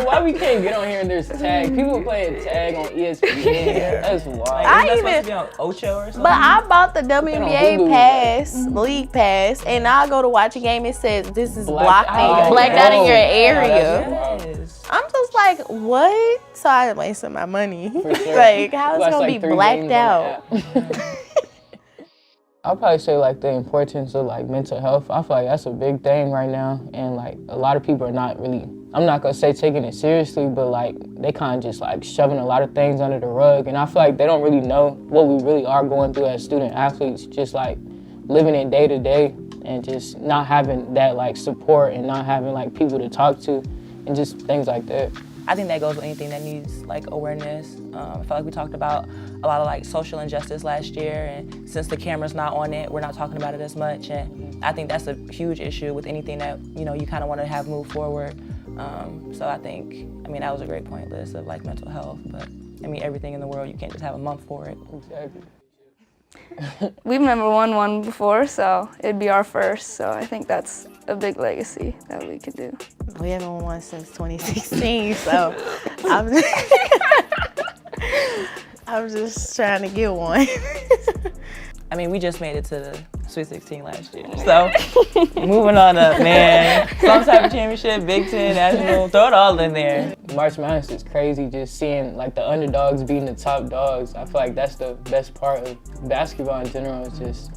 Why we can't get on here and there's tag? People playing tag on ESPN. That's wild. I even supposed to be on Ocho or something. But I bought the WNBA pass, league pass, and I go to watch a game. It says this is blacked out in your area. Yes. I'm just like, what? So I wasted my money. Sure. How is it gonna be blacked out? I'll probably say the importance of mental health. I feel that's a big thing right now, and a lot of people are not really, I'm not gonna say taking it seriously, but they kind of just shoving a lot of things under the rug, and I feel they don't really know what we really are going through as student athletes, just living it day to day and just not having that support and not having people to talk to and just things like that. I think that goes with anything that needs awareness. I feel we talked about a lot of social injustice last year, and since the camera's not on it, we're not talking about it as much. And I think that's a huge issue with anything that you kind of want to have move forward. So I think, that was a great point, Liz, of mental health. But everything in the world, you can't just have a month for it. Exactly. We've never won one before, so it'd be our first. So I think that's a big legacy that we could do. We haven't won one since 2016, so I'm just trying to get one. I mean, we just made it to the Sweet 16 last year. So, moving on up, man. Some type of championship, Big Ten, National, throw it all in there. March Madness is crazy, just seeing like the underdogs beating the top dogs. I feel like that's the best part of basketball in general. It's just,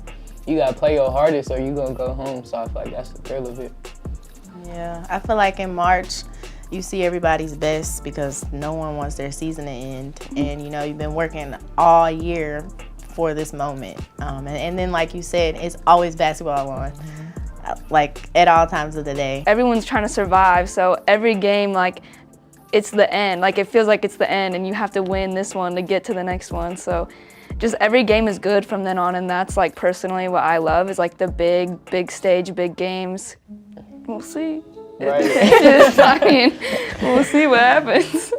you gotta play your hardest or you gonna go home. So I feel like that's the thrill of it. Yeah, I feel like in March, you see everybody's best because no one wants their season to end. And you know, you've been working all year for this moment. And then like you said, it's always basketball on, like at all times of the day. Everyone's trying to survive, so every game, like, it's the end. Like, it feels like it's the end and you have to win this one to get to the next one. So just every game is good from then on, and that's like personally what I love is like the big stage, big games. We'll see. Right. I mean, we'll see what happens.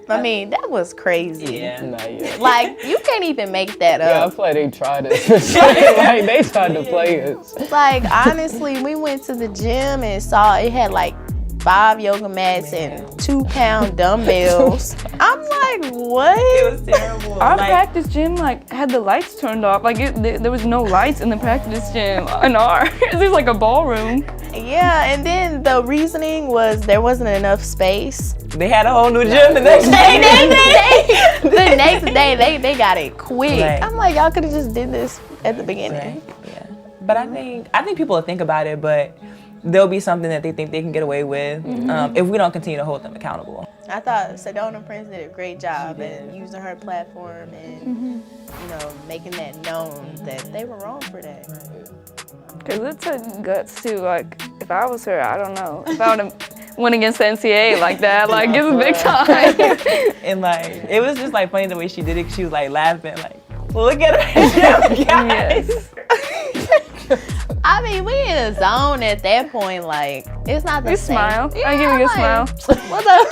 I mean, that was crazy. Yeah. Not yet. Like, you can't even make that Yeah, I up. feel like they tried us. Like, they tried to play us. Like, honestly, we went to the gym and saw it had like 5 yoga mats and 2-pound dumbbells. I'm like, what? It was terrible. Our Like, practice gym like had the lights turned off. Like there was no lights in the practice gym in ours. It was like a ballroom. Yeah, and then the reasoning was there wasn't enough space. they had a whole new gym the next day. The next day, they got it quick. Right. I'm like, y'all could have just did this at the beginning. Right. Yeah. But I think people will think about it, but there'll be something that they think they can get away with if we don't continue to hold them accountable. I thought Sedona Prince did a great job in using her platform and you know, making that known that they were wrong for that. Cause it took guts too. Like if I was her, I don't know. If I would have went against the NCAA like that, like it's big time. And like it was just like funny the way she did it. She was like laughing, like, look at her, guys. I mean, we in a zone at that point. Like it's not the You same. smile. Yeah, I give you a like, smile. What's up?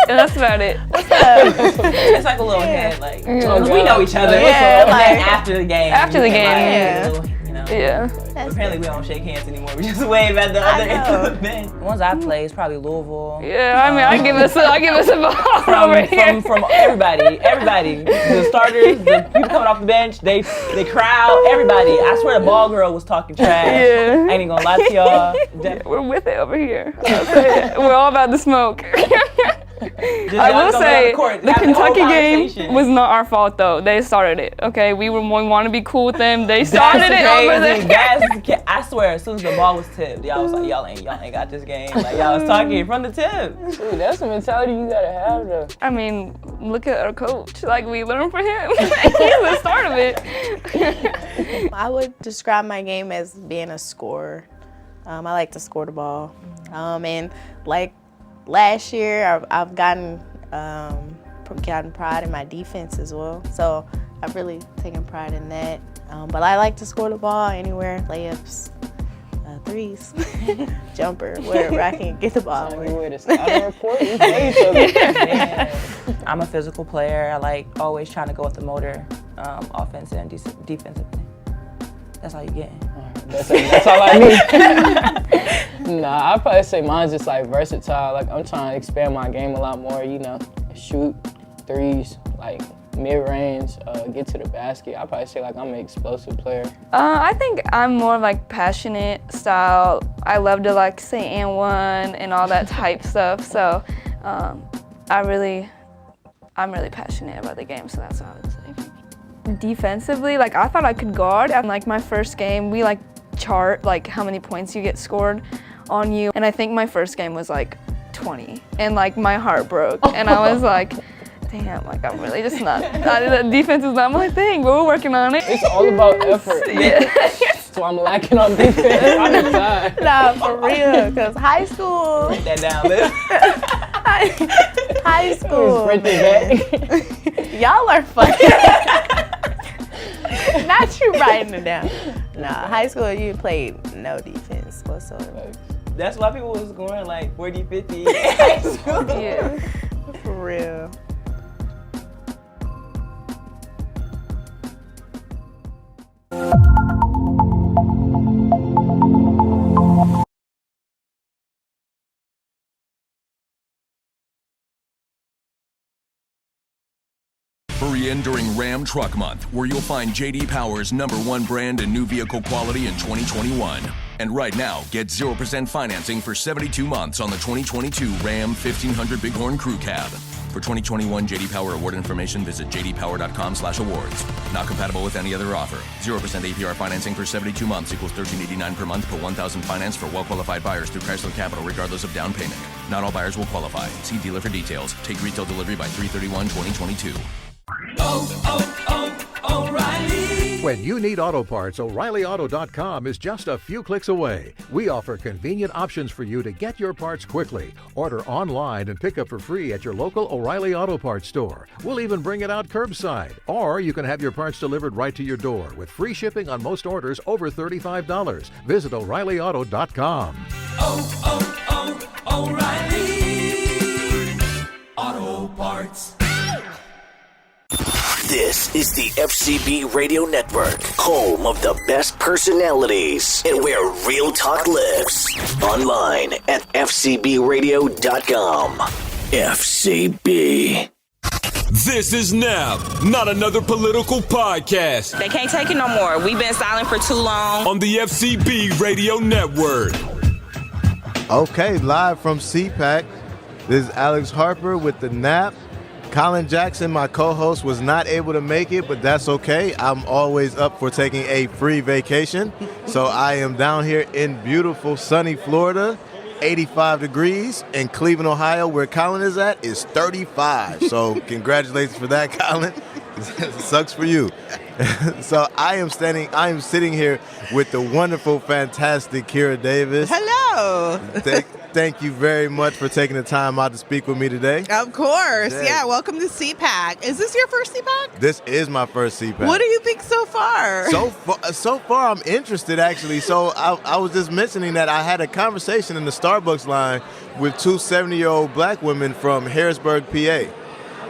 And that's about it. What's up? It's like a little head, like we know each other. Yeah, And then like- after the game. After the we can, game, like, you know. Yeah. Apparently we don't shake hands anymore. We just wave at the other end of the bench. The ones I play is probably Louisville. Yeah, I mean, I give us a ball over here. From everybody, the starters, the people coming off the bench, they crowd, everybody. I swear the ball girl was talking trash. Yeah. I ain't even gonna lie to y'all. Yeah, we're with it over here. I'll say it. We're all about the smoke. Just I will y'all go on say, court, the have the whole Kentucky game conversation. was not our fault though. They started it, okay? We want to be cool with them. They started it over there. I swear, as soon as the ball was tipped, y'all was like, y'all ain't got this game. Like y'all was talking from the tip. Dude, that's the mentality you gotta have though. I mean, look at our coach. Like, we learned from him. He's the start of it. I would describe my game as being a scorer. I like to score the ball, and like last year, I've gotten pride in my defense as well. So I've really taken pride in that. But I like to score the ball anywhere, layups, threes, jumper, wherever I can get the ball. I'm a physical player. I like always trying to go with the motor, offensive and defensively. That's all you get. That's all I need. Nah, I'd probably say mine's just like versatile. Like I'm trying to expand my game a lot more, you know, shoot threes, like mid-range, get to the basket. I'd probably say like I'm an explosive player. I think I'm more like passionate style. I love to like say and one and all that type stuff. So I'm really passionate about the game, so that's what I would say. Defensively, like I thought I could guard. And like my first game, we like chart like how many points you get scored on you. And I think my first game was like 20 and like my heart broke. And I was like, damn, like I'm really just not, defense is not my thing, but we're working on it. It's all about effort. Yeah. So I'm lacking on defense. I'm inside. Nah, for real, because high school. Write that down, Liz. High school. Man. Y'all are funny. Not you writing it down. Nah, high school you played no defense whatsoever. That's why people was scoring like 40, 50 in high school. Yeah, for real. Hurry in during Ram Truck Month, where you'll find J.D. Power's #1 brand in new vehicle quality in 2021. And right now, get 0% financing for 72 months on the 2022 Ram 1500 Bighorn Crew Cab. For 2021 J.D. Power award information, visit jdpower.com/awards. Not compatible with any other offer. 0% APR financing for 72 months equals $13.89 per month per 1,000 finance for well-qualified buyers through Chrysler Capital, regardless of down payment. Not all buyers will qualify. See dealer for details. Take retail delivery by 3/31/2022. O'Reilly. When you need auto parts, O'ReillyAuto.com is just a few clicks away. We offer convenient options for you to get your parts quickly. Order online and pick up for free at your local O'Reilly Auto Parts store. We'll even bring it out curbside. Or you can have your parts delivered right to your door with free shipping on most orders over $35. Visit O'ReillyAuto.com. O'Reilly Auto Parts. This is the FCB Radio Network, home of the best personalities and where real talk lives. Online at fcbradio.com. FCB. This is now not another political podcast. They can't take it no more. We've been silent for too long. On the FCB Radio Network. Okay, live from CPAC. This is Alex Harper with the NAP. Colin Jackson, my co-host, was not able to make it, but that's okay. I'm always up for taking a free vacation. So I am down here in beautiful sunny Florida, 85 degrees. In Cleveland, Ohio, where Colin is at, is 35. So congratulations for that, Colin. It sucks for you. So I am sitting here with the wonderful, fantastic Kira Davis. Hello. Thank you very much for taking the time out to speak with me today. Of course. Yeah, welcome to CPAC. Is this your first CPAC? This is my first CPAC. What do you think so far? So far, I'm interested, actually. So I was just mentioning that I had a conversation in the Starbucks line with two 70-year-old black women from Harrisburg, PA.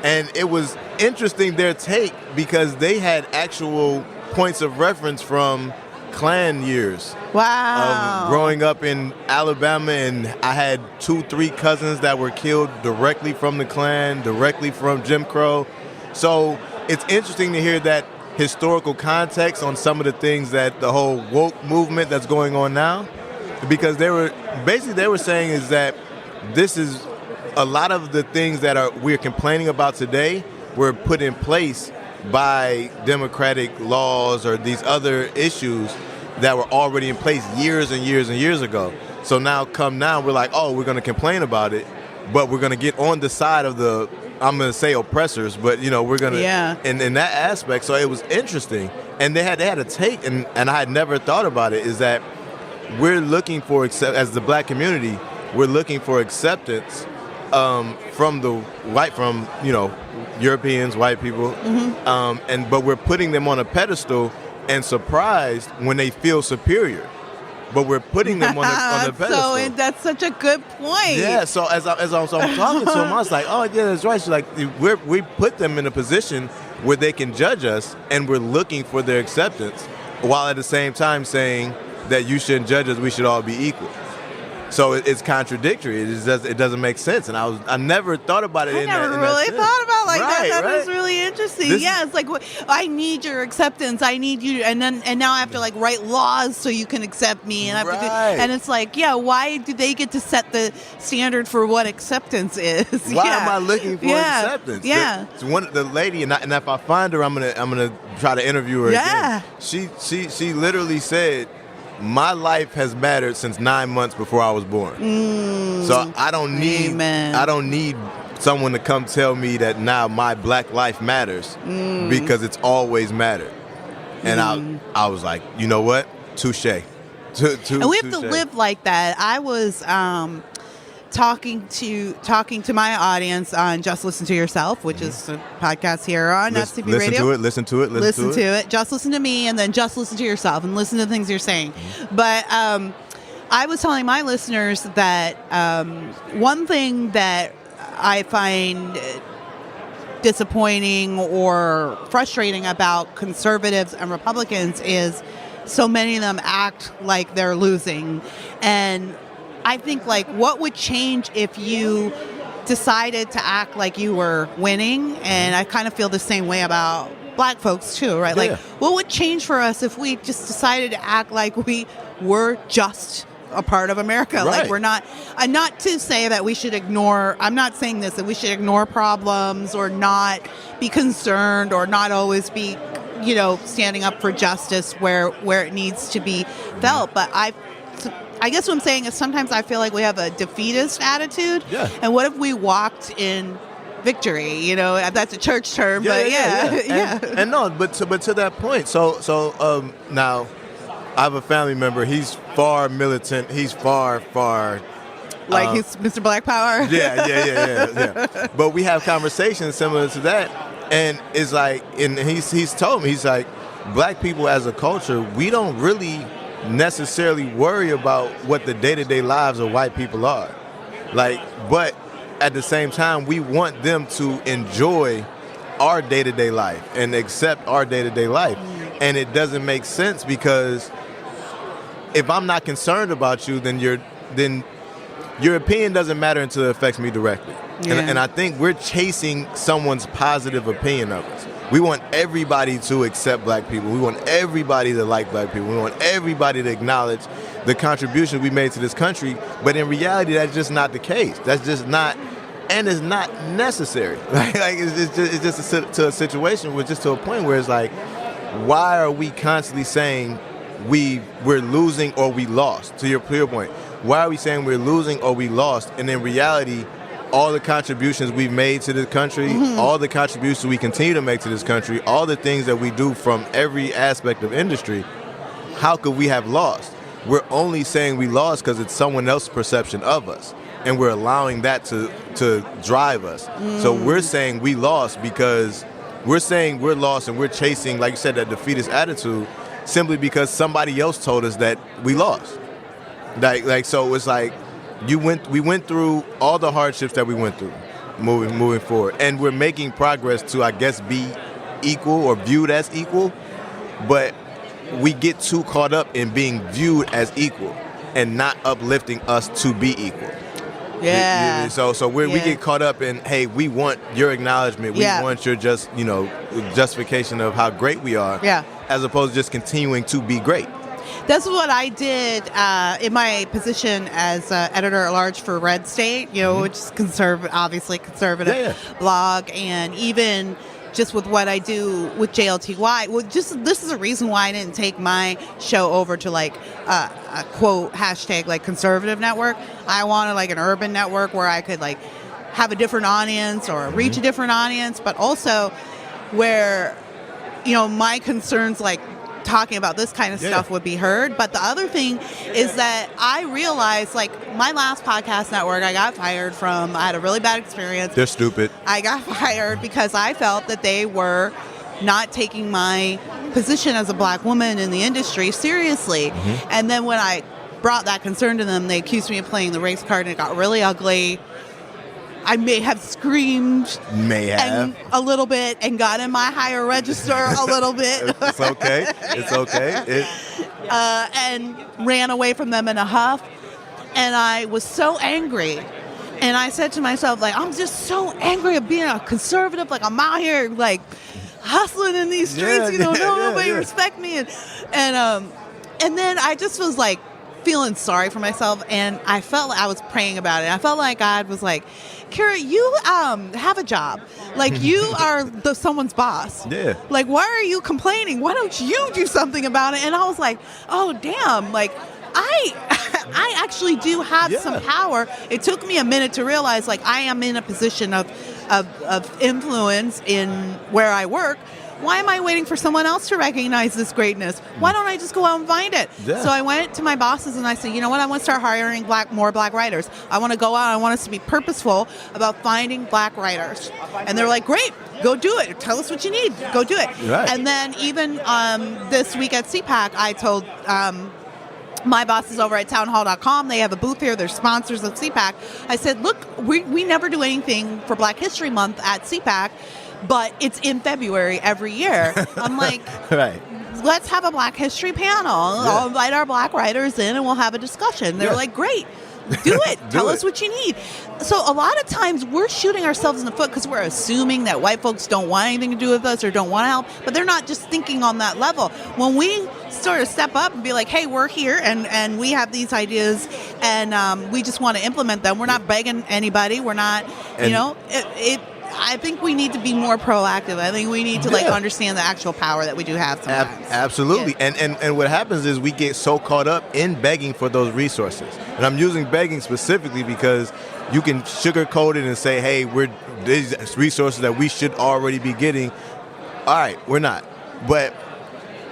And it was interesting, their take, because they had actual points of reference from Klan years. Wow. Growing up in Alabama, and I had 2-3 cousins that were killed directly from the Klan, directly from Jim Crow. So it's interesting to hear that historical context on some of the things that the whole woke movement that's going on now, because they were saying is that this is a lot of the things that we're complaining about today were put in place by democratic laws or these other issues that were already in place years and years and years ago. So now we're like, oh, we're going to complain about it, but we're going to get on the side of the, I'm going to say oppressors, but we're going to, in that aspect. So it was interesting. And they had a take, and I had never thought about it, is that we're looking for, as the black community, we're looking for acceptance from Europeans, white people, but we're putting them on a pedestal and surprised when they feel superior. But we're putting them on a pedestal. So that's such a good point. Yeah. So as I'm talking to them, I was like, oh yeah, that's right. She's like, we put them in a position where they can judge us, and we're looking for their acceptance, while at the same time saying that you shouldn't judge us. We should all be equal. So it's contradictory. It doesn't make sense. And I never thought about it. I never really thought about it like that. That was really interesting. It's like, I need your acceptance. I need you, and now I have to write laws so you can accept me. And I have to and it's like, why do they get to set the standard for what acceptance is? Why am I looking for acceptance? Yeah. The lady, and if I find her, I'm gonna try to interview her again. She literally said, my life has mattered since 9 months before I was born. So I don't need someone to come tell me that now my black life matters, because it's always mattered. And I was like, you know what? Touche. And we have to live like that. I was talking to my audience on Just Listen to Yourself, which is a podcast here on FCB Radio. Listen to it. Just listen to me, and then just listen to yourself and listen to the things you're saying. But I was telling my listeners that one thing that I find disappointing or frustrating about conservatives and Republicans is so many of them act like they're losing. And I think, what would change if you decided to act like you were winning, and I kind of feel the same way about black folks too, right? Yeah. Like, what would change for us if we just decided to act like we were just a part of America? Right. Like, we're not, and not to say that we should ignore, I'm not saying this, that we should ignore problems or not be concerned or not always be, standing up for justice where it needs to be felt. But I guess what I'm saying is sometimes I feel like we have a defeatist attitude. Yeah. And what if we walked in victory? That's a church term, but yeah. And no, but to that point. So now I have a family member. He's far militant. He's far. Like he's Mr. Black Power. Yeah. But we have conversations similar to that, and it's like, and he's told me, he's like, black people as a culture, we don't really necessarily worry about what the day-to-day lives of white people are. Like, but at the same time, we want them to enjoy our day-to-day life and accept our day-to-day life. And it doesn't make sense, because if I'm not concerned about you, then your opinion doesn't matter until it affects me directly. Yeah. And I think we're chasing someone's positive opinion of us. We want everybody to accept black people. We want everybody to like black people. We want everybody to acknowledge the contribution we made to this country. But in reality, that's just not the case. That's just not, and it's not necessary. Like it's just to a situation where, just to a point where it's like, why are we constantly saying we're losing or we lost? To your point, why are we saying we're losing or we lost? And in reality, all the contributions we've made to this country, all the contributions we continue to make to this country, all the things that we do from every aspect of industry, how could we have lost? We're only saying we lost because it's someone else's perception of us, and we're allowing that to drive us. So we're saying we lost because we're saying we're lost, and we're chasing, like you said, that defeatist attitude simply because somebody else told us that we lost. Like so it's like, we went through all the hardships that we went through moving forward, and we're making progress to, I guess, be equal or viewed as equal, but we get too caught up in being viewed as equal and not uplifting us to be equal. Yeah. So we get caught up in, hey, we want your acknowledgement, we want your justification of how great we are, as opposed to just continuing to be great. That's what I did in my position as editor-at-large for Red State, which is conservative blog, and even just with what I do with JLTY. Well, this is a reason why I didn't take my show over to a quote hashtag like conservative network. I wanted like an urban network where I could like have a different audience or reach a different audience, but also where my concerns like talking about this kind of stuff would be heard. But the other thing is that I realized, like, my last podcast network I got fired from, I had a really bad experience. They're stupid. I got fired because I felt that they were not taking my position as a black woman in the industry seriously. And then when I brought that concern to them, they accused me of playing the race card, and it got really ugly. I may have screamed a little bit and got in my higher register a little bit. It's okay. And ran away from them in a huff. And I was so angry. And I said to myself, like, I'm just so angry of being a conservative. Like, I'm out here, like, hustling in these streets. Nobody respect me. And then I just was, like, feeling sorry for myself, and I felt like I was praying about it. I felt like God was like, Kara, you have a job. Like, you are someone's boss. Yeah. Like, why are you complaining? Why don't you do something about it? And I was like, oh, damn. Like, I actually do have some power. It took me a minute to realize, like, I am in a position of influence in where I work. Why am I waiting for someone else to recognize this greatness? Why don't I just go out and find it? Yeah. So I went to my bosses and I said, you know what? I want to start hiring more black writers. I want to go out. I want us to be purposeful about finding black writers. And they're like, great, go do it. Tell us what you need. Go do it. Right. And then even this week at CPAC, I told my bosses over at townhall.com, they have a booth here. They're sponsors of CPAC. I said, look, we never do anything for Black History Month at CPAC, but it's in February every year. I'm like, let's have a Black History panel. I'll invite our black writers in and we'll have a discussion. They're like, great. Do it. Tell us what you need. So a lot of times we're shooting ourselves in the foot because we're assuming that white folks don't want anything to do with us or don't want to help, but they're not just thinking on that level. When we sort of step up and be like, hey, we're here and we have these ideas and we just want to implement them. We're not begging anybody. We're not, I think we need to be more proactive. I think we need to understand the actual power that we do have sometimes. Absolutely. Yeah. And what happens is we get so caught up in begging for those resources. And I'm using begging specifically because you can sugarcoat it and say, hey, these resources that we should already be getting. All right, we're not. But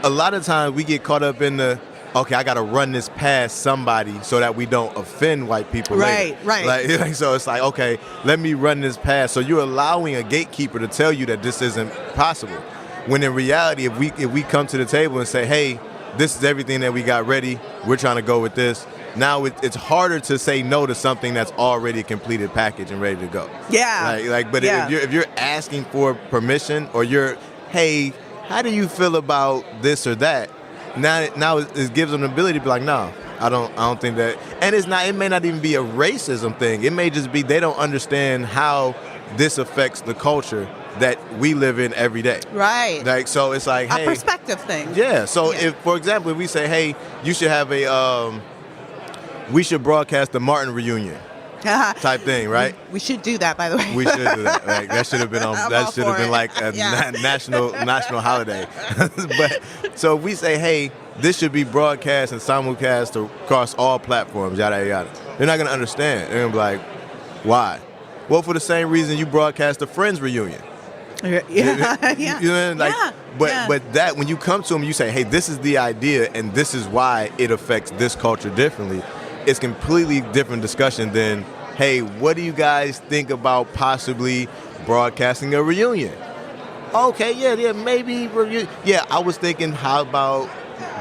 a lot of times we get caught up in the, okay, I got to run this past somebody so that we don't offend white people later. Right. Like, so it's like, okay, let me run this past. So you're allowing a gatekeeper to tell you that this isn't possible. When in reality, if we come to the table and say, hey, this is everything that we got ready, we're trying to go with this. Now it's harder to say no to something that's already a completed package and ready to go. Yeah. But if you're asking for permission or hey, how do you feel about this or that? Now it gives them the ability to be like, no, I don't think that. And it may not even be a racism thing. It may just be they don't understand how this affects the culture that we live in every day. Right. Like, so it's like, hey, a perspective thing. Yeah. So if, for example, if we say, hey, you should have we should broadcast the Martin reunion. Type thing, right? We should do that, by the way. We should do that. Like, that should have been like a national holiday. But so if we say, hey, this should be broadcast and simulcast across all platforms, yada yada. They're not gonna understand. They're gonna be like, why? Well, for the same reason you broadcast the Friends reunion. Yeah. You know, like, but that when you come to them, you say, hey, this is the idea, and this is why it affects this culture differently. It's completely different discussion than, hey, what do you guys think about possibly broadcasting a reunion? Okay, yeah, maybe. Yeah, I was thinking, how about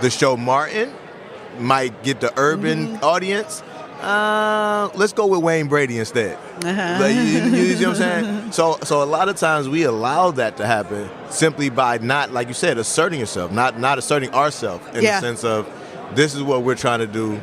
the show Martin might get the urban audience? Let's go with Wayne Brady instead. Like, you see what I'm saying? So a lot of times we allow that to happen simply by not, like you said, asserting yourself, not asserting ourselves in the sense of this is what we're trying to do.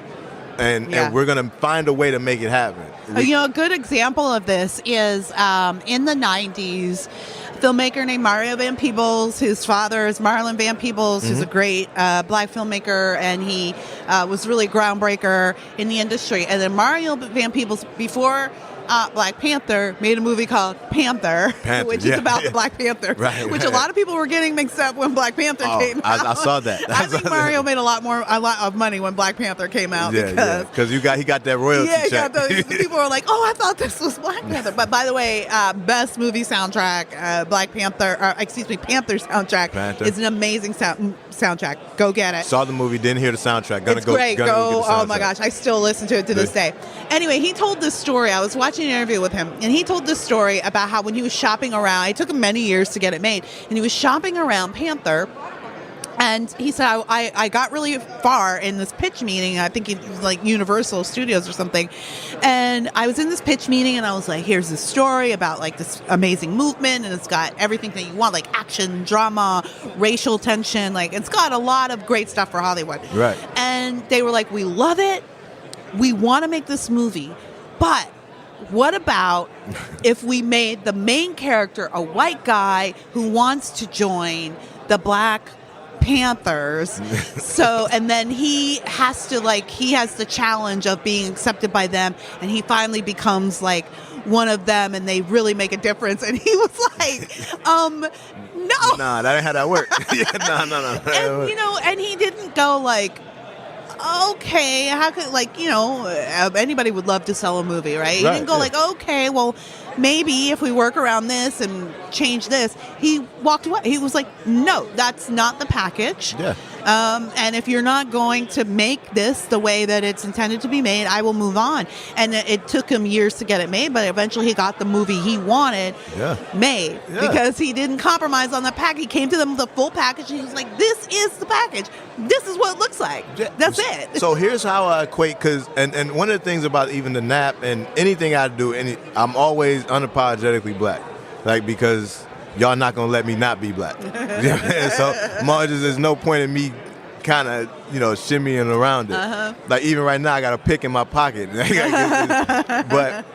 And we're going to find a way to make it happen. A good example of this is in the 90s, a filmmaker named Mario Van Peebles. His father is Marlon Van Peebles, who's a great black filmmaker, and he was really groundbreaker in the industry. And then Mario Van Peebles, before Black Panther, made a movie called Panther which is about the Black Panther, which a lot of people were getting mixed up when Black Panther came out. I saw that. I think Mario made a lot of money when Black Panther came out because he got that royalty check. People were like, oh, I thought this was Black Panther. But by the way, best movie soundtrack, Panther soundtrack is an amazing soundtrack. Go get it. Saw the movie, didn't hear the soundtrack. It's great. Oh my gosh, I still listen to it to this day. Anyway, he told this story. I was watching an interview with him, and he told this story about how when he was shopping around, it took him many years to get it made, and he was shopping around Panther, and he said, I got really far in this pitch meeting. I think it was like Universal Studios or something, and I was in this pitch meeting, and I was like, here's this story about like this amazing movement, and it's got everything that you want, like action, drama, racial tension, like it's got a lot of great stuff for Hollywood. Right. And they were like, we love it. We want to make this movie, but what about if we made the main character a white guy who wants to join the Black Panthers? So, and then he has the challenge of being accepted by them, and he finally becomes like one of them, and they really make a difference. And he was like, no. Nah, that ain't how that worked. No. And, and he didn't go like, okay, how could, anybody would love to sell a movie, right? He didn't go like, okay, well, maybe if we work around this and change this. He walked away. He was like, no, that's not the package. Yeah. And if you're not going to make this the way that it's intended to be made, I will move on. And it took him years to get it made, but eventually he got the movie he wanted made because he didn't compromise on the package. He came to them with a full package, and he was like, this is the package. This is what it looks like. That's it. So here's how I equate, and one of the things about even the NAP and anything I do, I'm always unapologetically black, like, because y'all not gonna let me not be black. So there's no point in me kind of, shimmying around it. Like even right now, I got a pick in my pocket. but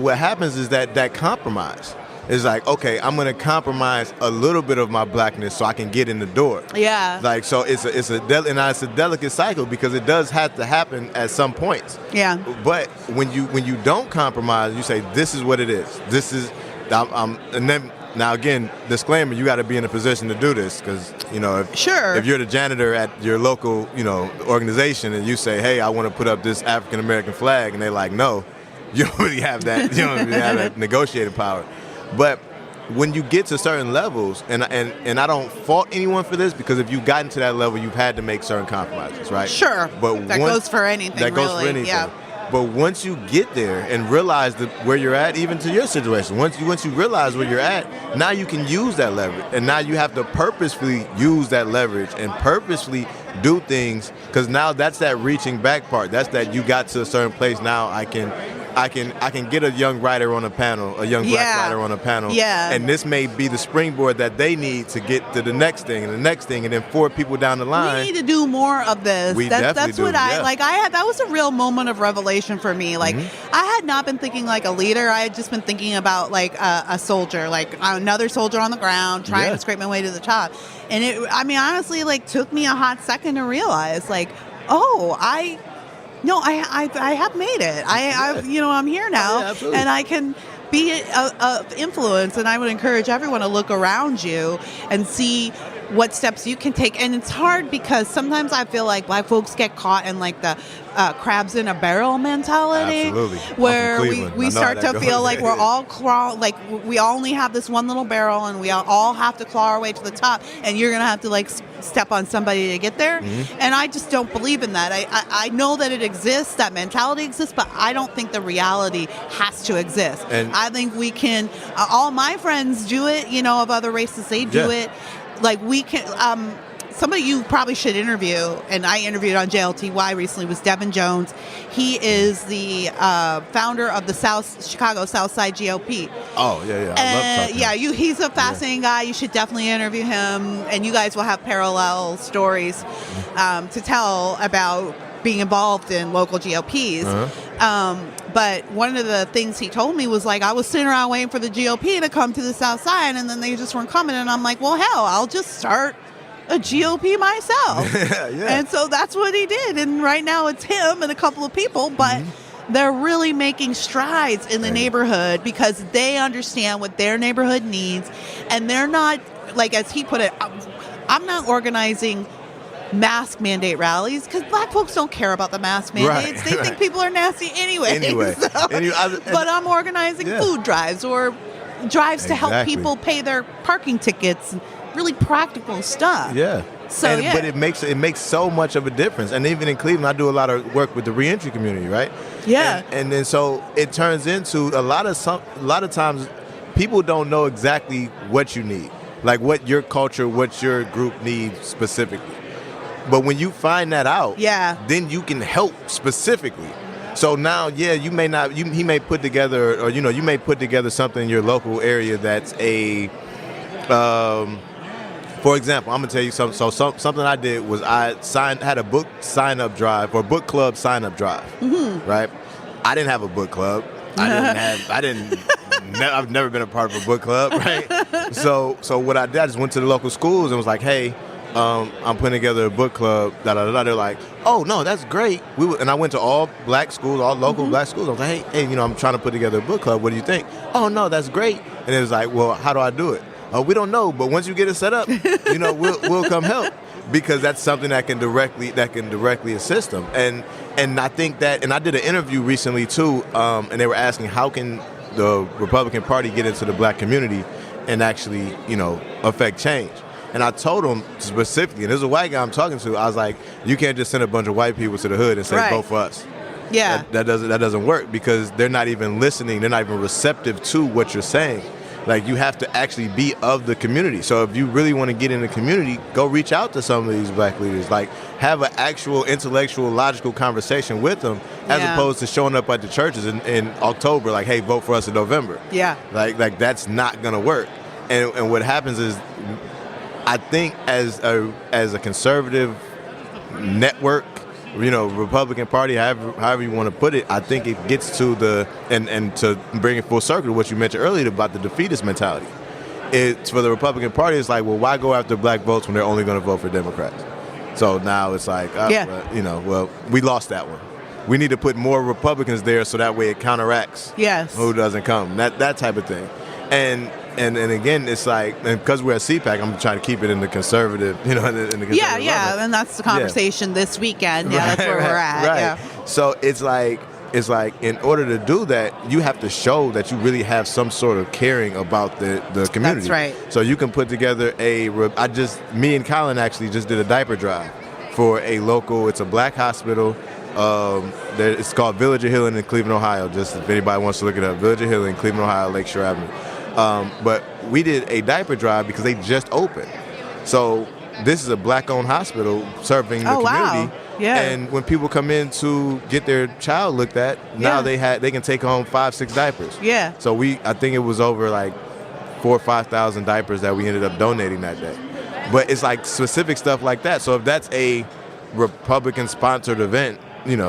what happens is that compromise is like, okay, I'm going to compromise a little bit of my blackness so I can get in the door. Yeah. Like, so it's a delicate cycle because it does have to happen at some points. Yeah. But when you don't compromise, you say, this is what it is. This is, and then, now again, disclaimer, you got to be in a position to do this because, if you're the janitor at your local, organization and you say, hey, I want to put up this African-American flag, and they're like, no, you don't really have that, that negotiating power. But when you get to certain levels, and I don't fault anyone for this because if you've gotten to that level, you've had to make certain compromises, right? Sure. But that goes for anything. That goes for anything. Yeah. But once you get there and realize where you're at, even to your situation, once you realize where you're at, now you can use that leverage, and now you have to purposefully use that leverage and purposefully do things because now that's that reaching back part. That's that you got to a certain place. Now I can get a young writer on a panel, a young black writer on a panel, and this may be the springboard that they need to get to the next thing and the next thing, and then 4 people down the line. We need to do more of this. That's what I like. That was a real moment of revelation for me. Like I had not been thinking like a leader. I had just been thinking about like a soldier, like another soldier on the ground, trying to scrape my way to the top. And honestly, like took me a hot second to realize, like, I have made it. I'm here now, and I can be of influence. And I would encourage everyone to look around you and see what steps you can take. And it's hard because sometimes I feel like black folks get caught in like the crabs in a barrel mentality. Absolutely. Where we start to feel like we're all like we only have this one little barrel and we all have to claw our way to the top, and you're going to have to like step on somebody to get there. And I just don't believe in that. I know that it exists, that mentality exists, but I don't think the reality has to exist. And I think we can, all my friends do it, of other races, they do it. Like we can, somebody you probably should interview, and I interviewed on JLTY recently, was Devin Jones. He is the founder of the Chicago South Side GOP. Oh, yeah. I love talking to him. He's a fascinating guy. You should definitely interview him, and you guys will have parallel stories to tell about being involved in local GOPs. But one of the things he told me was like, I was sitting around waiting for the GOP to come to the South Side, and then they just weren't coming. And I'm like, well, hell, I'll just start a GOP myself. And so that's what he did. And right now it's him and a couple of people, but they're really making strides in the neighborhood because they understand what their neighborhood needs. And they're not, like as he put it, I'm not organizing mask mandate rallies because black folks don't care about the mask mandates. They think people are nasty anyway. But I'm organizing food drives or drives to help people pay their parking tickets. Really practical stuff. But it makes so much of a difference. And even in Cleveland, I do a lot of work with the reentry community, right? And then so it turns into a lot of times people don't know exactly what you need, like what your culture, what your group needs specifically. But when you find that out, then you can help specifically. So now, you may not, he may put together, or you may put together something in your local area that's a, for example, I'm gonna tell you something. So something I did was I had a book sign-up drive or book club sign-up drive, right? I didn't have a book club. I've never been a part of a book club, right? So what I did, I just went to the local schools and was like, hey. I'm putting together a book club. They're like, oh no, that's great. And I went to all black schools, all local black schools. I was like, hey, I'm trying to put together a book club. What do you think? Oh no, that's great. And it was like, well, how do I do it? We don't know, but once you get it set up, we'll come help because that's something that can directly assist them. And I think that, and I did an interview recently too, and they were asking how can the Republican Party get into the black community and actually, affect change. And I told him specifically, and there's a white guy I'm talking to, I was like, you can't just send a bunch of white people to the hood and say, vote for us. That doesn't work because they're not even listening. They're not even receptive to what you're saying. Like, you have to actually be of the community. So if you really want to get in the community, go reach out to some of these black leaders. Like, have an actual intellectual, logical conversation with them as opposed to showing up at the churches in October like, hey, vote for us in November. Like that's not going to work. And what happens is I think as a conservative network, Republican Party, however you want to put it, I think it gets to and to bring it full circle to what you mentioned earlier about the defeatist mentality. It's for the Republican Party, it's like, well, why go after black votes when they're only going to vote for Democrats? So now it's like, well, we lost that one. We need to put more Republicans there so that way it counteracts who doesn't come. That type of thing. And again, it's like, and because we're at CPAC, I'm trying to keep it in the conservative, in the conservative level. And that's the conversation this weekend. Yeah, that's where we're at. Right. Yeah. So it's like in order to do that, you have to show that you really have some sort of caring about the community. That's right. So you can put together me and Colin actually just did a diaper drive for a local, it's a black hospital. It's called Villager Hill in Cleveland, Ohio. Just if anybody wants to look it up, Villager Hill in Cleveland, Ohio, Lakeshore Avenue. But we did a diaper drive because they just opened. So this is a black-owned hospital serving the community. Wow. Yeah. And when people come in to get their child looked at, now they can take home 5-6 diapers. Yeah. So I think it was over like 4,000 or 5,000 diapers that we ended up donating that day. But it's like specific stuff like that. So if that's a Republican-sponsored event,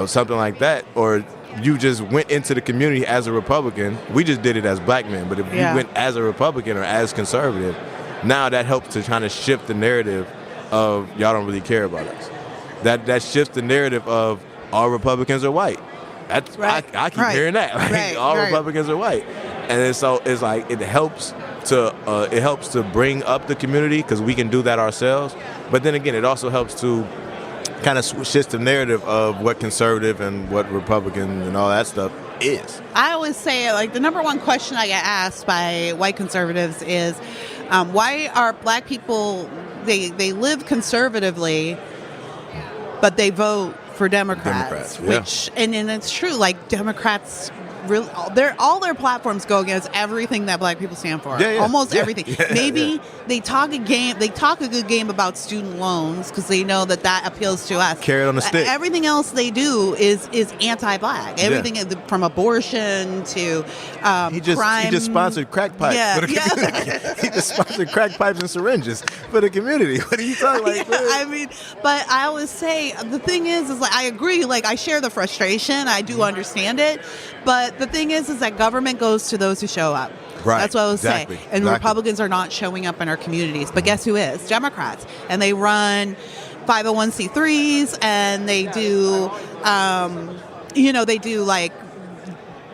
something like that, or you just went into the community as a Republican, we just did it as black men, but if you went as a Republican or as conservative, now that helps to kind of shift the narrative of y'all don't really care about us. That shifts the narrative of all Republicans are white. That's I keep hearing that. All Republicans are white. And so it's like it helps to bring up the community because we can do that ourselves. But then again, it also helps to kind of shifts the narrative of what conservative and what Republican and all that stuff is. I always say, like, the number one question I get asked by white conservatives is, why are black people, they live conservatively, but they vote for Democrats. Which, and it's true, like, Democrats really, all their platforms go against everything that black people stand for. Almost everything. Maybe they talk a good game about student loans because they know that appeals to us. Carrot on the stick. Everything else they do is anti-black. Everything from abortion to crime. He just sponsored crack pipes for the community. He just sponsored crack pipes and syringes for the community. What are you talking about? I mean, but I always say the thing is like I agree. Like I share the frustration. I do understand it, but the thing is that government goes to those who show up. Right. That's what I was saying. And Republicans are not showing up in our communities. But guess who is? Democrats. And they run 501c3s and they do, they do like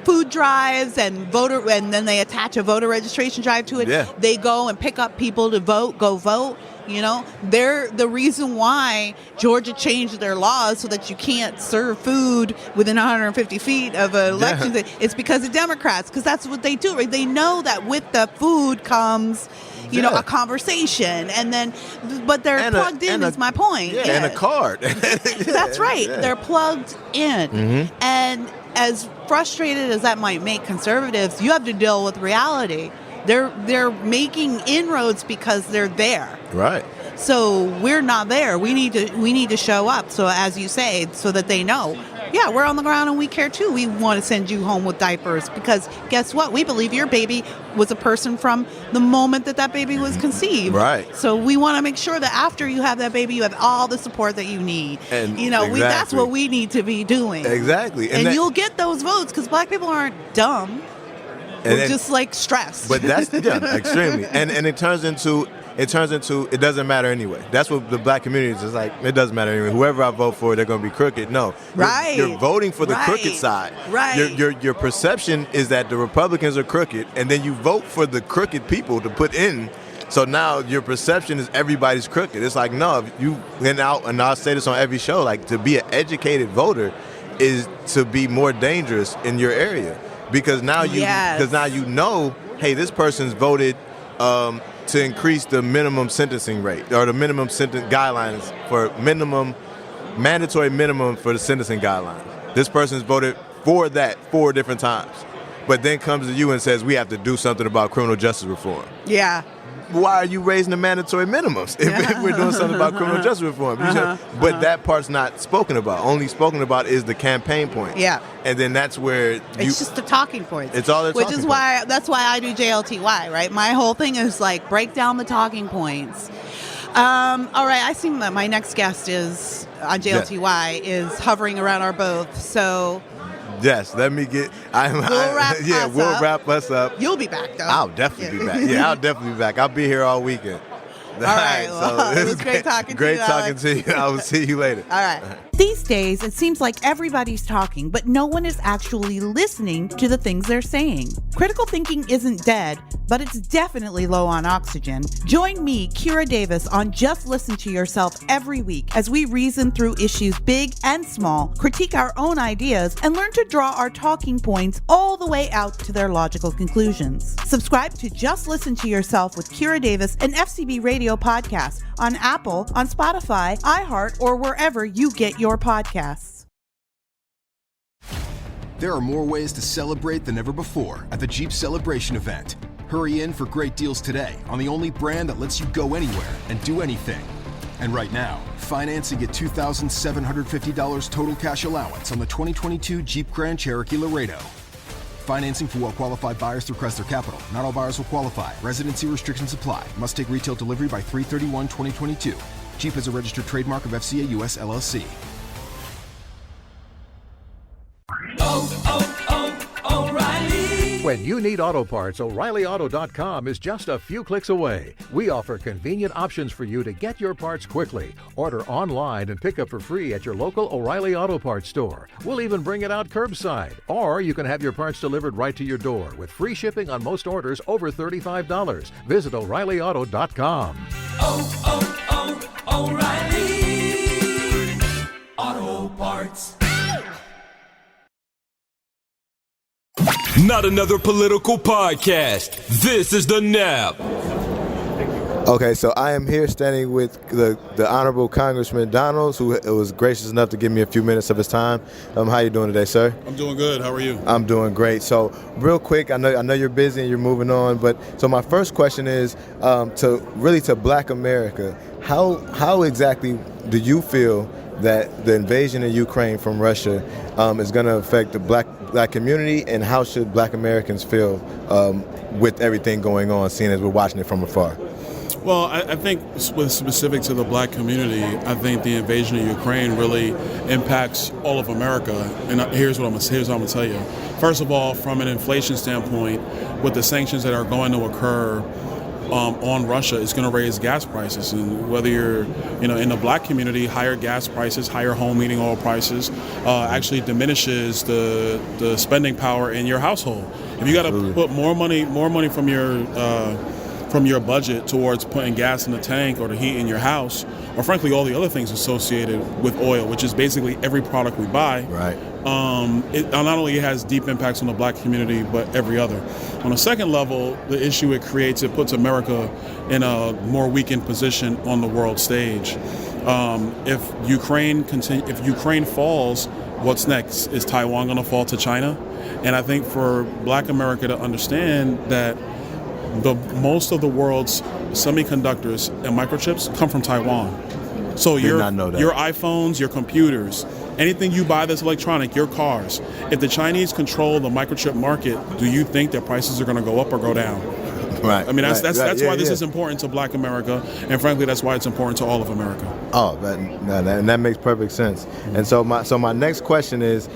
food drives and then they attach a voter registration drive to it. Yeah. They go and pick up people to go vote. They're the reason why Georgia changed their laws so that you can't serve food within 150 feet of an election. It's because of Democrats, because that's what they do. Right? They know that with the food comes, a conversation, but they're plugged in. Is my point. And a card. That's right. Yeah. They're plugged in, and as frustrated as that might make conservatives, you have to deal with reality. They're making inroads because they're there. Right. So we're not there. We need to show up. So as you say, so that they know, we're on the ground and we care too. We want to send you home with diapers because guess what? We believe your baby was a person from the moment that baby was conceived. Right. So we want to make sure that after you have that baby, you have all the support that you need. And that's what we need to be doing. Exactly. And you'll get those votes because black people aren't dumb. We're just like stressed. But that's extremely. And it turns into it doesn't matter anyway. That's what the black community is like. It doesn't matter anyway. Whoever I vote for, they're going to be crooked. No, you're voting for the crooked side. Right. Your perception is that the Republicans are crooked, and then you vote for the crooked people to put in. So now your perception is everybody's crooked. It's like no, if you went out, and I'll say this on every show, like to be an educated voter is to be more dangerous in your area. Because now you know, hey, this person's voted to increase the minimum sentencing rate or the minimum sentence guidelines for mandatory minimum for the sentencing guidelines. This person's voted for that 4 different times, but then comes to you and says we have to do something about criminal justice reform. Yeah. Why are you raising the mandatory minimums if we're doing something about criminal justice reform? But that part's not spoken about. Only spoken about is the campaign point. Yeah. And then that's where it's just the talking points. It's all the talking points. That's why I do JLTY, right? My whole thing is like break down the talking points. All right, I think that my next guest is on JLTY is hovering around our booth. So yes, let me get. We'll wrap us up. You'll be back though. I'll definitely be back. Yeah, I'll definitely be back. I'll be here all weekend. All right. Well, it was great talking to you. Great talking Alex. to you. I will see you later. All right. These days, it seems like everybody's talking, but no one is actually listening to the things they're saying. Critical thinking isn't dead, but it's definitely low on oxygen. Join me, Kira Davis, on Just Listen to Yourself every week as we reason through issues big and small, critique our own ideas, and learn to draw our talking points all the way out to their logical conclusions. Subscribe to Just Listen to Yourself with Kira Davis, an FCB Radio podcast on Apple, on Spotify, iHeart, or wherever you get your podcasts. There are more ways to celebrate than ever before at the Jeep Celebration event. Hurry in for great deals today on the only brand that lets you go anywhere and do anything. And right now, financing at $2,750 total cash allowance on the 2022 Jeep Grand Cherokee Laredo. Financing for well-qualified buyers through Chrysler Capital. Not all buyers will qualify. Residency restrictions apply. Must take retail delivery by 3/31/2022. Jeep is a registered trademark of FCA US LLC. O'Reilly. When you need auto parts, O'ReillyAuto.com is just a few clicks away. We offer convenient options for you to get your parts quickly. Order online and pick up for free at your local O'Reilly Auto Parts store. We'll even bring it out curbside. Or you can have your parts delivered right to your door with free shipping on most orders over $35. Visit O'ReillyAuto.com. O'Reilly Auto Parts. Not another political podcast. This is The Nap. Okay, so I am here standing with the Honorable Congressman Donalds, who was gracious enough to give me a few minutes of his time. How you doing today, sir? I'm doing good. How are you? I'm doing great. So, real quick, I know you're busy and you're moving on, but so my first question is to Black America. How exactly do you feel that the invasion of Ukraine from Russia is going to affect the black community, and how should Black Americans feel with everything going on, seeing as we're watching it from afar? Well, I think specific to the Black community, I think the invasion of Ukraine really impacts all of America. And here's what I'm going to tell you. First of all, from an inflation standpoint, with the sanctions that are going to occur on Russia, it's going to raise gas prices. And whether you're in the Black community, higher gas prices, higher home heating oil prices actually diminishes the spending power in your household. If you got to put more money from your budget towards putting gas in the tank or the heat in your house, or frankly all the other things associated with oil, which is basically every product we buy, right? It not only has deep impacts on the Black community, but every other. On a second level, the issue it creates, it puts America in a more weakened position on the world stage. If Ukraine falls, what's next? Is Taiwan going to fall to China? And I think for Black America to understand that most of the world's semiconductors and microchips come from Taiwan. So your iPhones, your computers, anything you buy that's electronic, your cars, if the Chinese control the microchip market, do you think their prices are going to go up or go down? Right. I mean, that's why this is important to Black America, and frankly, that's why it's important to all of America. Oh, that makes perfect sense. Mm-hmm. And so my next question is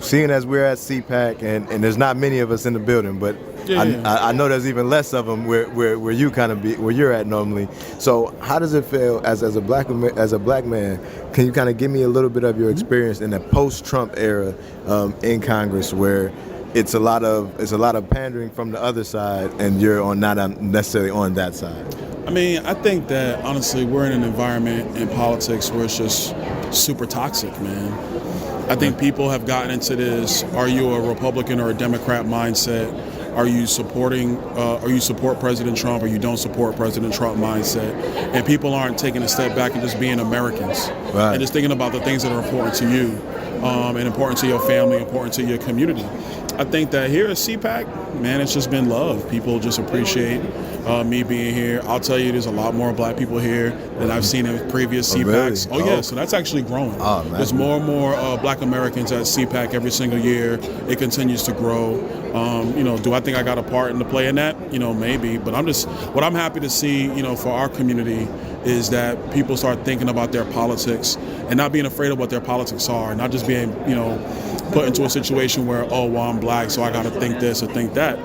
seeing as we're at CPAC and there's not many of us in the building, but I know there's even less of them where you kind of be where you're at normally. So how does it feel as a black man? Can you kind of give me a little bit of your experience in the post-Trump era in Congress, where it's a lot of pandering from the other side, and you're not necessarily on that side? I mean, I think that honestly, we're in an environment in politics where it's just super toxic, man. I think people have gotten into this: are you a Republican or a Democrat mindset? Are you support President Trump or you don't support President Trump mindset? And people aren't taking a step back and just being Americans, and just thinking about the things that are important to you, and important to your family, important to your community. I think that here at CPAC, man, it's just been love. People just appreciate me being here. I'll tell you, there's a lot more Black people here than I've seen in previous CPACs. Really? Yeah, so that's actually growing. There's more and more Black Americans at CPAC every single year. It continues to grow. Do I think I got a part in the play in that? Maybe. But what I'm happy to see, for our community is that people start thinking about their politics and not being afraid of what their politics are, not just being, put into a situation where, oh, well, I'm black, so I got to think this or think that.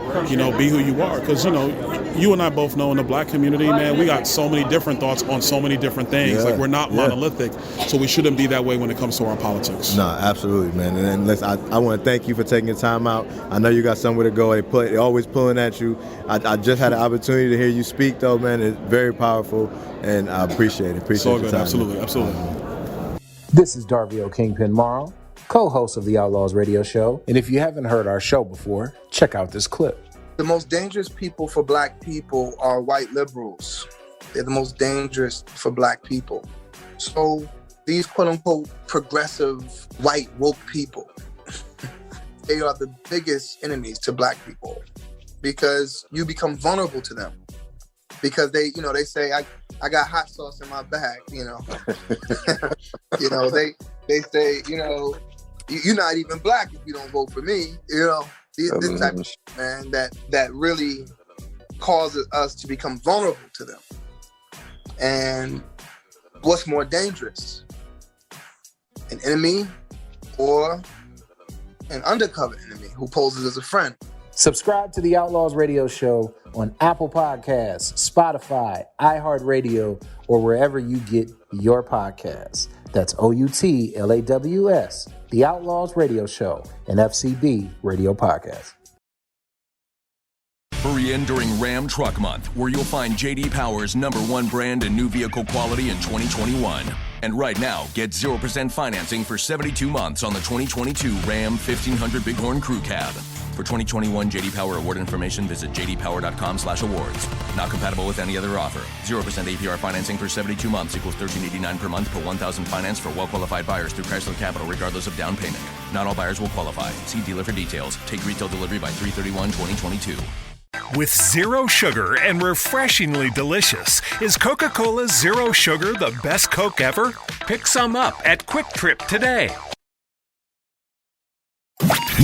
Be who you are. Because, you and I both know in the black community, man, we got so many different thoughts on so many different things. Yeah. Like, we're not monolithic, so we shouldn't be that way when it comes to our politics. No, absolutely, man. And listen, I want to thank you for taking your time out. I know you got somewhere to go. They're always pulling at you. I just had an opportunity to hear you speak, though, man. It's very powerful, and I appreciate it. Appreciate So your good, time, absolutely, man. absolutely. This is Darvio Kingpin Morrow, co-host of the Outlaws Radio Show. And if you haven't heard our show before, check out this clip. The most dangerous people for black people are white liberals. They're the most dangerous for black people. So these quote-unquote progressive white woke people, they are the biggest enemies to black people because you become vulnerable to them. Because they say, I got hot sauce in my bag, they say, you're not even black if you don't vote for me, this type of shit, man, that really causes us to become vulnerable to them. And what's more dangerous, an enemy or an undercover enemy who poses as a friend? Subscribe to the Outlaws Radio Show on Apple Podcasts, Spotify, iHeartRadio, or wherever you get your podcasts. That's OUTLAWS, the Outlaws Radio Show, an FCB radio podcast. Hurry in during Ram Truck Month, where you'll find J.D. Power's #1 brand and new vehicle quality in 2021. And right now, get 0% financing for 72 months on the 2022 Ram 1500 Bighorn Crew Cab. For 2021 J.D. Power award information, visit jdpower.com/awards. Not compatible with any other offer. 0% APR financing for 72 months equals $13.89 per month per 1,000 finance for well-qualified buyers through Chrysler Capital, regardless of down payment. Not all buyers will qualify. See dealer for details. Take retail delivery by 3/31/2022. With zero sugar and refreshingly delicious, is Coca-Cola Zero Sugar the best Coke ever? Pick some up at Quick Trip today.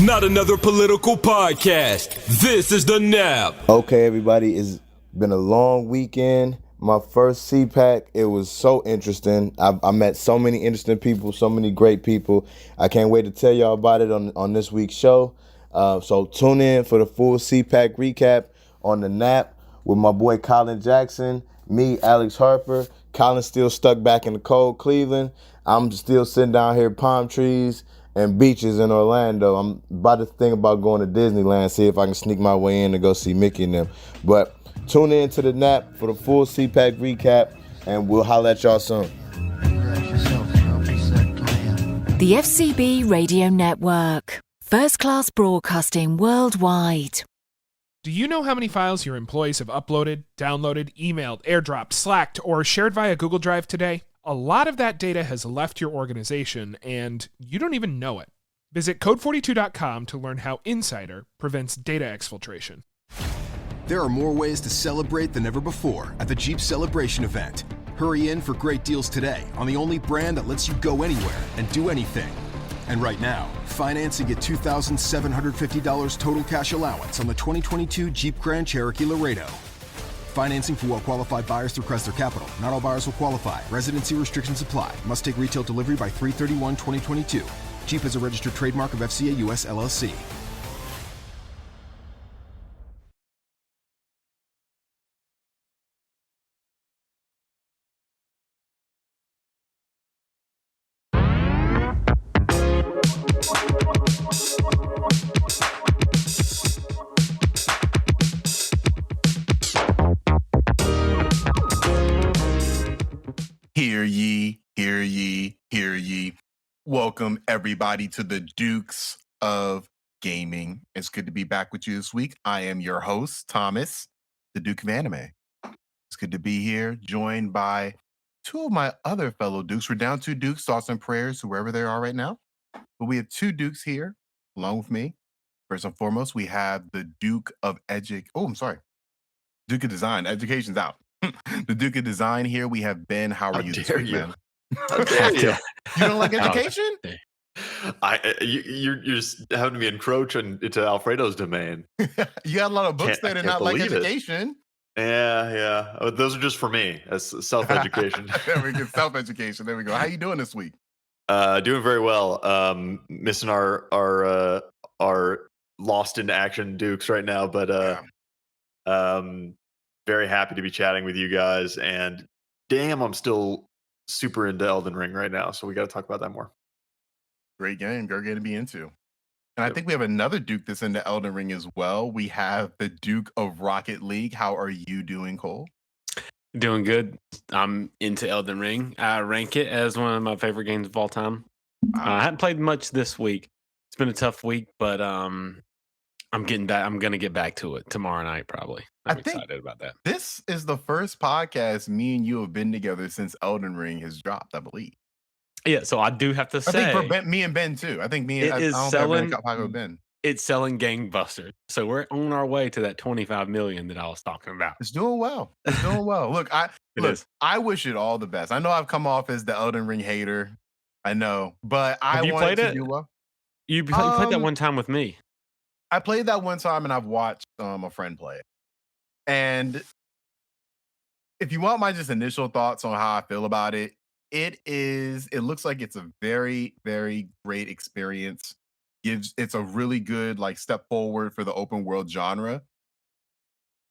Not another political podcast. This is The Nap. Okay, everybody, it's been a long weekend. My first CPAC, it was so interesting. I met so many interesting people, so many great people. I can't wait to tell y'all about it on this week's show. So tune in for the full CPAC recap on The Nap with my boy Colin Jackson, me, Alex Harper. Colin's still stuck back in the cold Cleveland. I'm still sitting down here, palm trees and beaches in Orlando. I'm about to think about going to Disneyland, see if I can sneak my way in to go see Mickey and them. But tune in to The Nap for the full CPAC recap, and we'll holler at y'all soon. The FCB Radio Network. First class broadcasting worldwide. Do you know how many files your employees have uploaded, downloaded, emailed, airdropped, slacked, or shared via Google Drive today? A lot of that data has left your organization, and you don't even know it. Visit code42.com to learn how Insider prevents data exfiltration. There are more ways to celebrate than ever before at the Jeep Celebration event. Hurry in for great deals today on the only brand that lets you go anywhere and do anything. And right now, financing at $2,750 total cash allowance on the 2022 Jeep Grand Cherokee Laredo. Financing for well-qualified buyers through Chrysler Capital. Not all buyers will qualify. Residency restrictions apply. Must take retail delivery by 3/31/2022. Jeep is a registered trademark of FCA US LLC. Hear ye, hear ye, hear ye. Welcome, everybody, to the Dukes of Gaming. It's good to be back with you this week. I am your host, Thomas, the Duke of Anime. It's good to be here, joined by two of my other fellow Dukes. We're down 2 Dukes, thoughts and prayers, whoever they are right now. But we have 2 Dukes here, along with me. First and foremost, we have the Duke of Duke of Design. Education's out. The Duke of Design here. We have Ben. How are you this week, man? How dare you? You don't like education? You're just having me encroach into Alfredo's domain. You got a lot of books there to not like education. Yeah. Oh, those are just for me as self-education. There we go. Self-education. There we go. How you doing this week? Doing very well. Missing our lost in action Dukes right now, but very happy to be chatting with you guys. And damn, I'm still super into Elden Ring right now, so we got to talk about that more. Great game. Great game to be into. And I think we have another Duke that's into Elden Ring as well. We have the Duke of Rocket League. How are you doing, Cole? Doing good. I'm into Elden Ring. I rank it as one of my favorite games of all time. I haven't played much this week. It's been a tough week, but I'm getting back. I'm gonna get back to it tomorrow night, probably. I'm excited about that. This is the first podcast me and you have been together since Elden Ring has dropped, I believe. Yeah, so I do have to say, I think for Ben, me and Ben too. I think me and it is selling. Ben. It's selling gangbusters. So we're on our way to that 25 million that I was talking about. It's doing well. It's doing well. Look, I wish it all the best. I know I've come off as the Elden Ring hater. I know, but Have I you wanted played to it? do well. You played that one time with me. I played that one time, and I've watched a friend play it. And if you want my just initial thoughts on how I feel about it, it looks like it's a very, very great experience. It's a really good like step forward for the open world genre.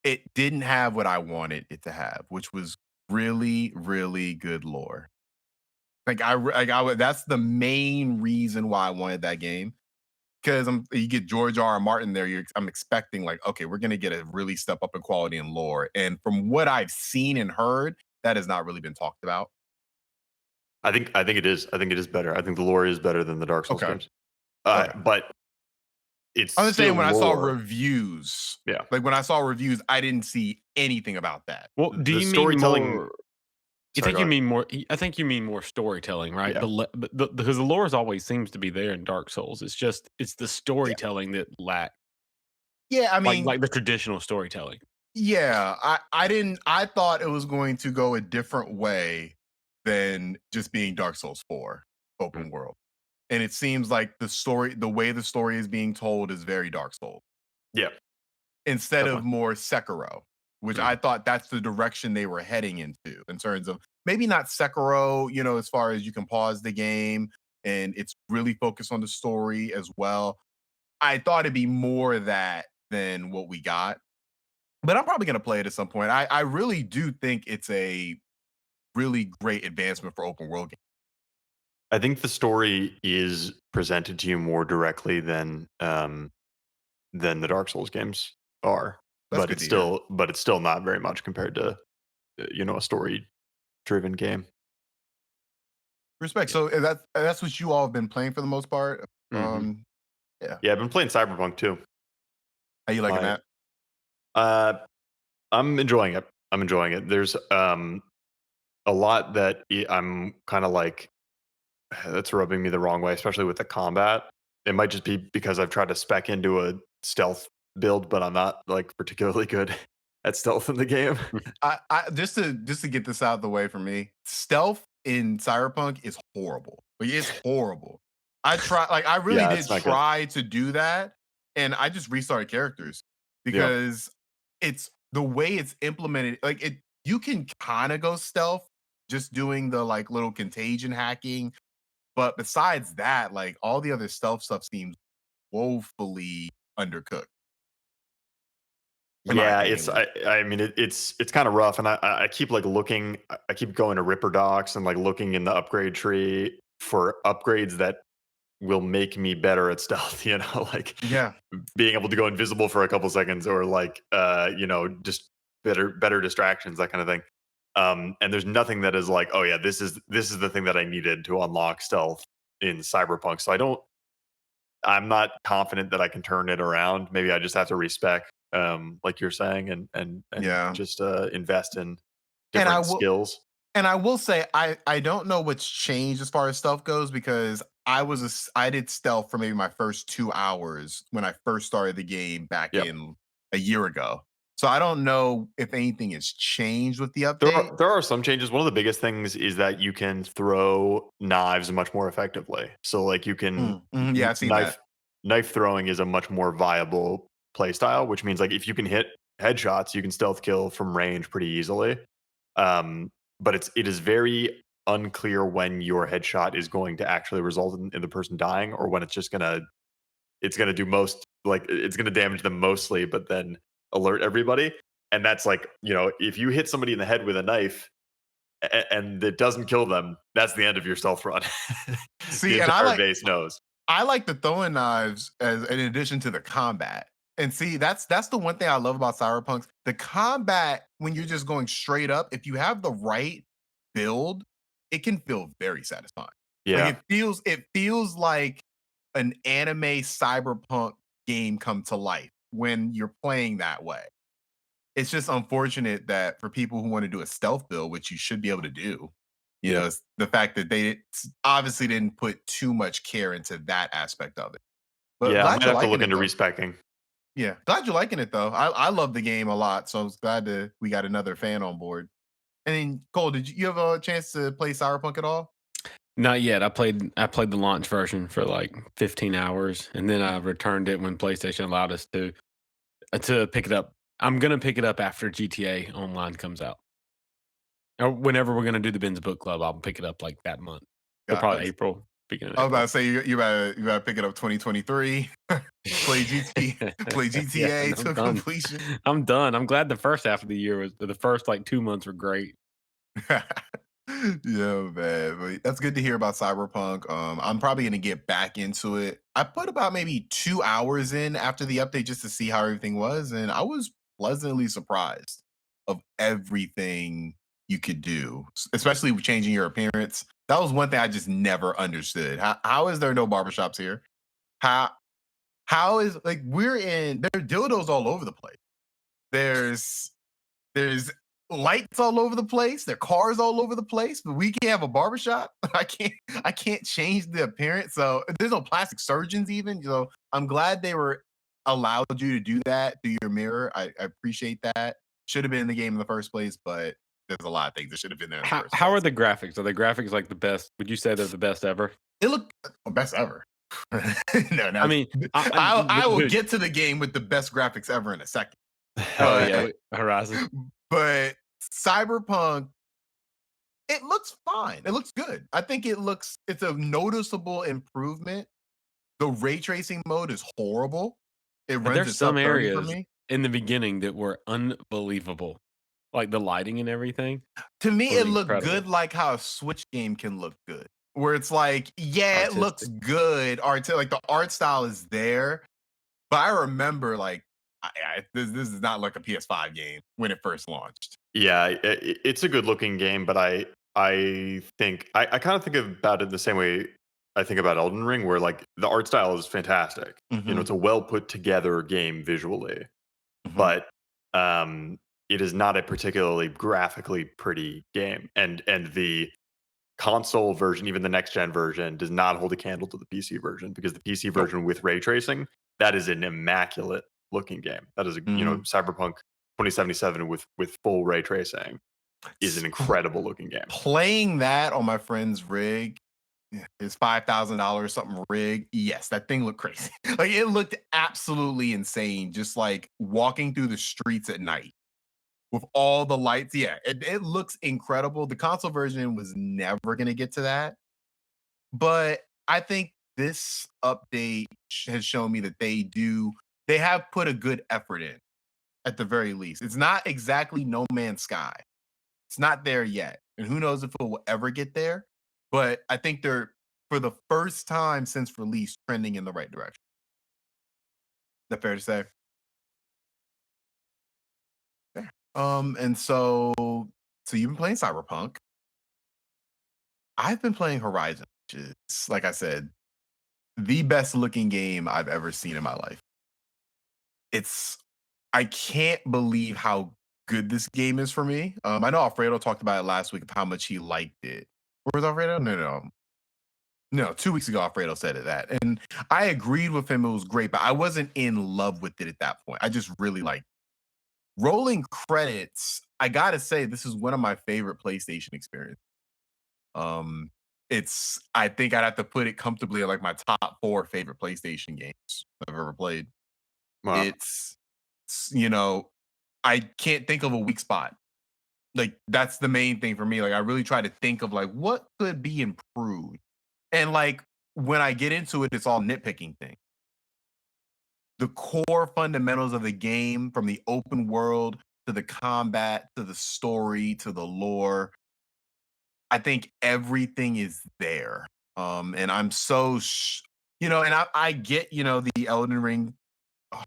It didn't have what I wanted it to have, which was really, really good lore. That's the main reason why I wanted that game. Because you get George R. R. Martin there, I'm expecting like, okay, we're gonna get a really step up in quality and lore. And from what I've seen and heard, that has not really been talked about. I think it is. I think it is better. I think the lore is better than the Dark Souls games. But it's. I'm just saying when I saw lore. reviews, Yeah. like when I saw reviews, I didn't see anything about that. Well, do The you mean storytelling- more? Sorry, go ahead. I think you mean more storytelling, right? Yeah. Because the lore always seems to be there in Dark Souls. It's the storytelling that lack. Yeah, I mean, like the traditional storytelling. yeah, I thought it was going to go a different way than just being Dark Souls 4 open world. And it seems like the way the story is being told is very Dark Souls. Yeah. Instead of more Sekiro, which I thought that's the direction they were heading into in terms of maybe not Sekiro, as far as you can pause the game and it's really focused on the story as well. I thought it'd be more of that than what we got. But I'm probably going to play it at some point. I really do think it's a really great advancement for open world games. I think the story is presented to you more directly than the Dark Souls games are. That's But good it's to hear. still not very much compared to a story-driven game. Respect. So that's what you all have been playing for the most part. Mhm. Yeah. Yeah, I've been playing Cyberpunk too. How you liking that? I'm enjoying it. There's a lot that I'm kind of like that's rubbing me the wrong way, especially with the combat. It might just be because I've tried to spec into a stealth build, but I'm not like particularly good at stealth in the game. I just to get this out of the way for me, stealth in Cyberpunk is horrible. Like, it's horrible. I really Yeah, did it's not good. try to do that, and I just restarted characters because it's the way it's implemented. Like you can kind of go stealth just doing the like little contagion hacking, but besides that, like all the other stealth stuff seems woefully undercooked. in my Yeah, opinion. I mean it's kind of rough, and I keep like looking. I keep going to Ripper Docs and like looking in the upgrade tree for upgrades that will make me better at stealth. Like Yeah. being able to go invisible for a couple seconds, or like just better distractions, that kind of thing. And there's nothing that is like, oh yeah, this is the thing that I needed to unlock stealth in Cyberpunk. So I'm not confident that I can turn it around. Maybe I just have to respec, like you're saying, and just invest in different skills. And I will say, I don't know what's changed as far as stealth goes, because I did stealth for maybe my first 2 hours when I first started the game back in a year ago. So I don't know if anything has changed with the update. There are some changes. One of the biggest things is that you can throw knives much more effectively. So like you can, Yeah, I've seen that. Knife throwing is a much more viable play style, which means like if you can hit headshots. You can stealth kill from range pretty easily. But it is very unclear when your headshot is going to actually result in the person dying, or when it's just gonna do most, like it's gonna damage them mostly, but then alert everybody. And that's like, if you hit somebody in the head with a knife and it doesn't kill them, that's the end of your stealth run. See, the and entire base knows. I like the throwing knives as in addition to the combat. And see, that's the one thing I love about Cyberpunk. The combat, when you're just going straight up, if you have the right build, it can feel very satisfying. Yeah. Like it feels like an anime cyberpunk game come to life when you're playing that way. It's just unfortunate that for people who want to do a stealth build, which you should be able to do, it's the fact that they obviously didn't put too much care into that aspect of it. But Yeah, I glad might you're have to look liking into it, though. respecking. Yeah, glad you're liking it though. I love the game a lot, so I was glad we got another fan on board. And then Cole, did you have a chance to play Cyberpunk at all? Not yet. I played the launch version for like 15 hours, and then I returned it when PlayStation allowed us to pick it up. I'm gonna pick it up after GTA Online comes out, or whenever we're gonna do the Ben's Book Club. I'll pick it up like that month, so probably April. Beginning. I was about to say you better pick it up 2023. play GTA to completion. I'm done. I'm glad the first half of the year the first like 2 months were great. Yeah, man. But that's good to hear about Cyberpunk. I'm probably gonna get back into it. I put about maybe 2 hours in after the update just to see how everything was, and I was pleasantly surprised of everything you could do, especially with changing your appearance. That was one thing I just never understood. How is there no barbershops here? How is, like, there are dildos all over the place. There's lights all over the place. There are cars all over the place, but we can't have a barbershop. I can't change the appearance. So there's no plastic surgeons even. So I'm glad they were allowed you to do that through your mirror. I appreciate that. Should have been in the game in the first place, but there's a lot of things that should have been there. How are the graphics? Are the graphics like the best? Would you say they're the best ever? It looked best ever. No. I mean, I will get to the game with the best graphics ever in a second. Oh yeah, Horizon. But Cyberpunk, it looks fine. It looks good. I think it's a noticeable improvement. The ray tracing mode is horrible. It runs There's some areas for me. in the beginning that were unbelievable, like the lighting and everything. To me, it looked incredible. good, like how a Switch game can look good, where it's like, yeah, Artistic. it looks good. Like the art style is there, but I remember like this is not like a PS5 game when it first launched. Yeah, it's a good looking game, but I think I kind of think about it the same way I think about Elden Ring, where like the art style is fantastic. It's a well put together game visually, but it is not a particularly graphically pretty game. And the console version, even the next gen version, does not hold a candle to the PC version, because the PC version with ray tracing, that is an immaculate looking game. That is Cyberpunk 2077 with full ray tracing is an incredible looking game. Playing that on my friend's rig, his $5,000 something rig, yes, that thing looked crazy. Like it looked absolutely insane, just like walking through the streets at night with all the lights. Yeah, it looks incredible. The console version was never going to get to that, but I think this update has shown me that they have put a good effort in, at the very least. It's not exactly No Man's Sky. It's not there yet. And who knows if it will ever get there. But I think they're, for the first time since release, trending in the right direction. Is that fair to say? Yeah. And so you've been playing Cyberpunk. I've been playing Horizon, which is, like I said, the best looking game I've ever seen in my life. I can't believe how good this game is for me. I know Alfredo talked about it last week of how much he liked it. Where was Alfredo? No, 2 weeks ago, Alfredo said that. And I agreed with him. It was great, but I wasn't in love with it at that point. I just really liked it. Rolling credits, I gotta say, this is one of my favorite PlayStation experiences. I think I'd have to put it comfortably at like my top 4 favorite PlayStation games I've ever played. Wow. It's I can't think of a weak spot. Like, that's the main thing for me. Like, I really try to think of like what could be improved. And like when I get into it, it's all nitpicking thing. The core fundamentals of the game, from the open world to the combat to the story to the lore, I think everything is there. And I'm so, and I get, the Elden Ring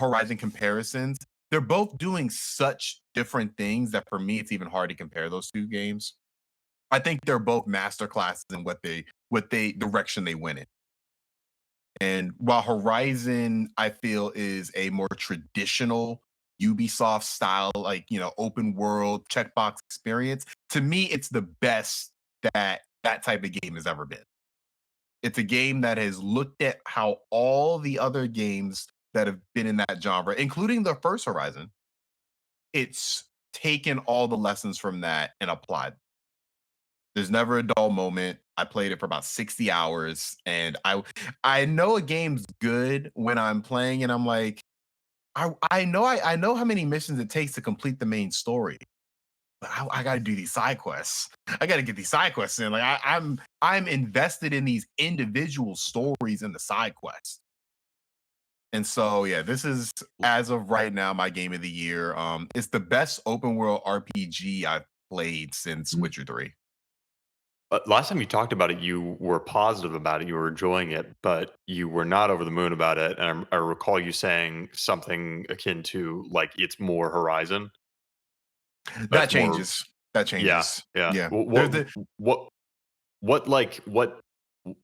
Horizon comparisons. They're both doing such different things that for me, it's even hard to compare those two games. I think they're both masterclasses in what they direction they went in. And while Horizon, I feel, is a more traditional Ubisoft style, like, open world checkbox experience, to me, it's the best that type of game has ever been. It's a game that has looked at how all the other games that have been in that genre, including the first Horizon, it's taken all the lessons from that and applied. There's never a dull moment. I played it for about 60 hours, and I know a game's good when I'm playing, and I'm like, I know how many missions it takes to complete the main story, but I got to do these side quests. I got to get these side quests in. Like I'm invested in these individual stories and the side quests. And so, yeah, this is, as of right now, my game of the year. It's the best open world RPG I've played since Witcher 3. Last time you talked about it, you were positive about it. You were enjoying it, but you were not over the moon about it. And I recall you saying something akin to like it's more Horizon. That changes. That changes. Yeah. Yeah. What?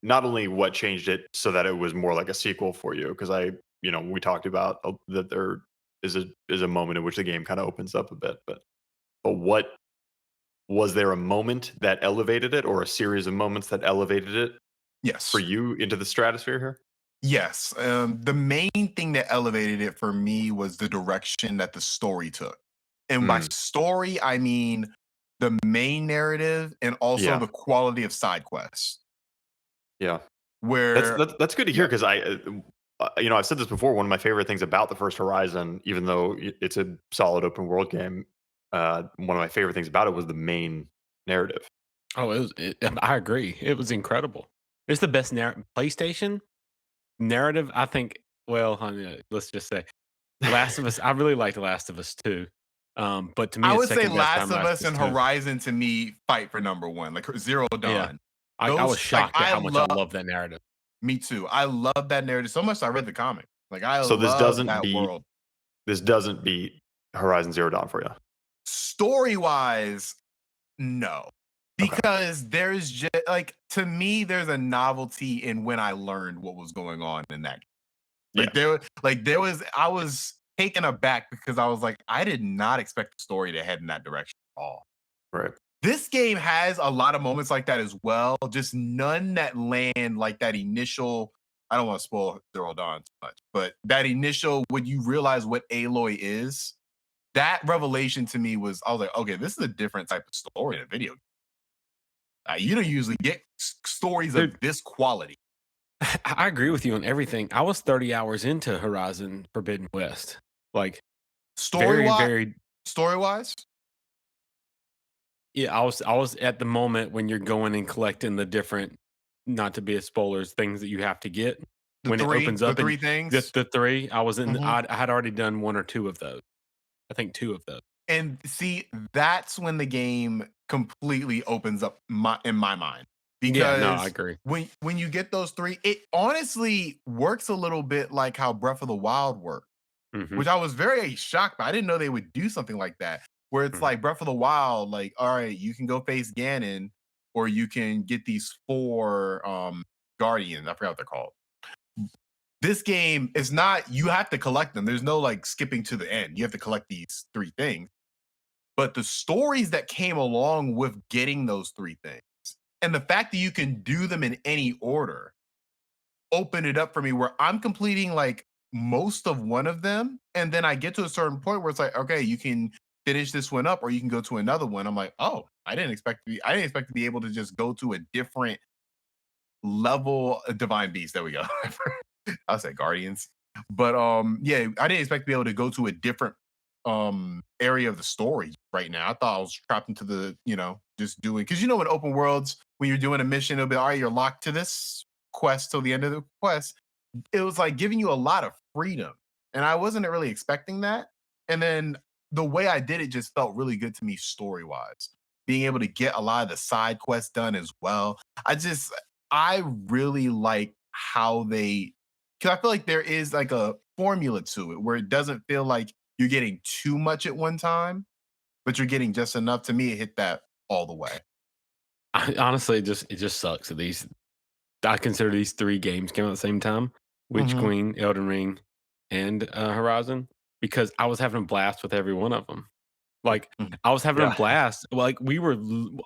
Not only what changed it so that it was more like a sequel for you, because we talked about that there is a moment in which the game kind of opens up a bit, but what? Was there a moment that elevated it, or a series of moments that elevated it? Yes. For you into the stratosphere here? Yes. The main thing that elevated it for me was the direction that the story took. And by story, I mean the main narrative and also the quality of side quests. Yeah. Where that's good to hear, because I've said this before. One of my favorite things about the first Horizon, even though it's a solid open world game, one of my favorite things about it was the main narrative. Oh, I agree. It was incredible. It's the best PlayStation narrative, I think. Well, let's just say Last of Us. I really like The Last of Us too. But to me, I it's would say second best Last by of Us and too. Horizon to me fight for number one, like Zero Dawn. Yeah. I was shocked at how much I love that narrative. Me too. I love that narrative so much. I read the comic. Like I So love that world. This doesn't beat Horizon Zero Dawn for you. Story wise, no. Because there's just like, to me, there's a novelty in when I learned what was going on in that. I was taken aback because I was like, I did not expect the story to head in that direction at all. Right. This game has a lot of moments like that as well, just none that land like that initial. I don't want to spoil Zero Dawn too much, but that initial, when you realize what Aloy is, that revelation to me was, I was like, okay, this is a different type of story in a video game. You don't usually get stories of this quality. I agree with you on everything. I was 30 hours into Horizon Forbidden West. Like, story-wise? Yeah, I was at the moment when you're going and collecting the different, not to be a spoilers, things that you have to get. When it opens up, the three things? The three, I was in. I had already done one or two of those. I think two of those. And see, that's when the game completely opens up in my mind. Because I agree. When you get those three, it honestly works a little bit like how Breath of the Wild worked, which I was very shocked by. I didn't know they would do something like that, where it's like Breath of the Wild, like, all right, you can go face Ganon, or you can get these 4 Guardians. I forgot what they're called. This game is not, you have to collect them. There's no like skipping to the end. You have to collect these 3 things. But the stories that came along with getting those 3 things, and the fact that you can do them in any order, opened it up for me where I'm completing like most of one of them. And then I get to a certain point where it's like, okay, you can finish this one up or you can go to another one. I'm like, oh, I didn't expect to be able to just go to a different level of Divine Beast. There we go. I'll say Guardians. But yeah, I didn't expect to be able to go to a different area of the story right now. I thought I was trapped into the, just doing, because in open worlds, when you're doing a mission, it'll be, all right, you're locked to this quest till the end of the quest. It was like giving you a lot of freedom. And I wasn't really expecting that. And then the way I did it just felt really good to me story-wise. Being able to get a lot of the side quests done as well. I really like how because I feel like there is like a formula to it where it doesn't feel like you're getting too much at one time, but you're getting just enough. To me, it hit that all the way. Honestly, it just sucks that I consider these 3 games came out at the same time: Witch Queen, Elden Ring, and Horizon, because I was having a blast with every one of them. Like I was having a blast. Like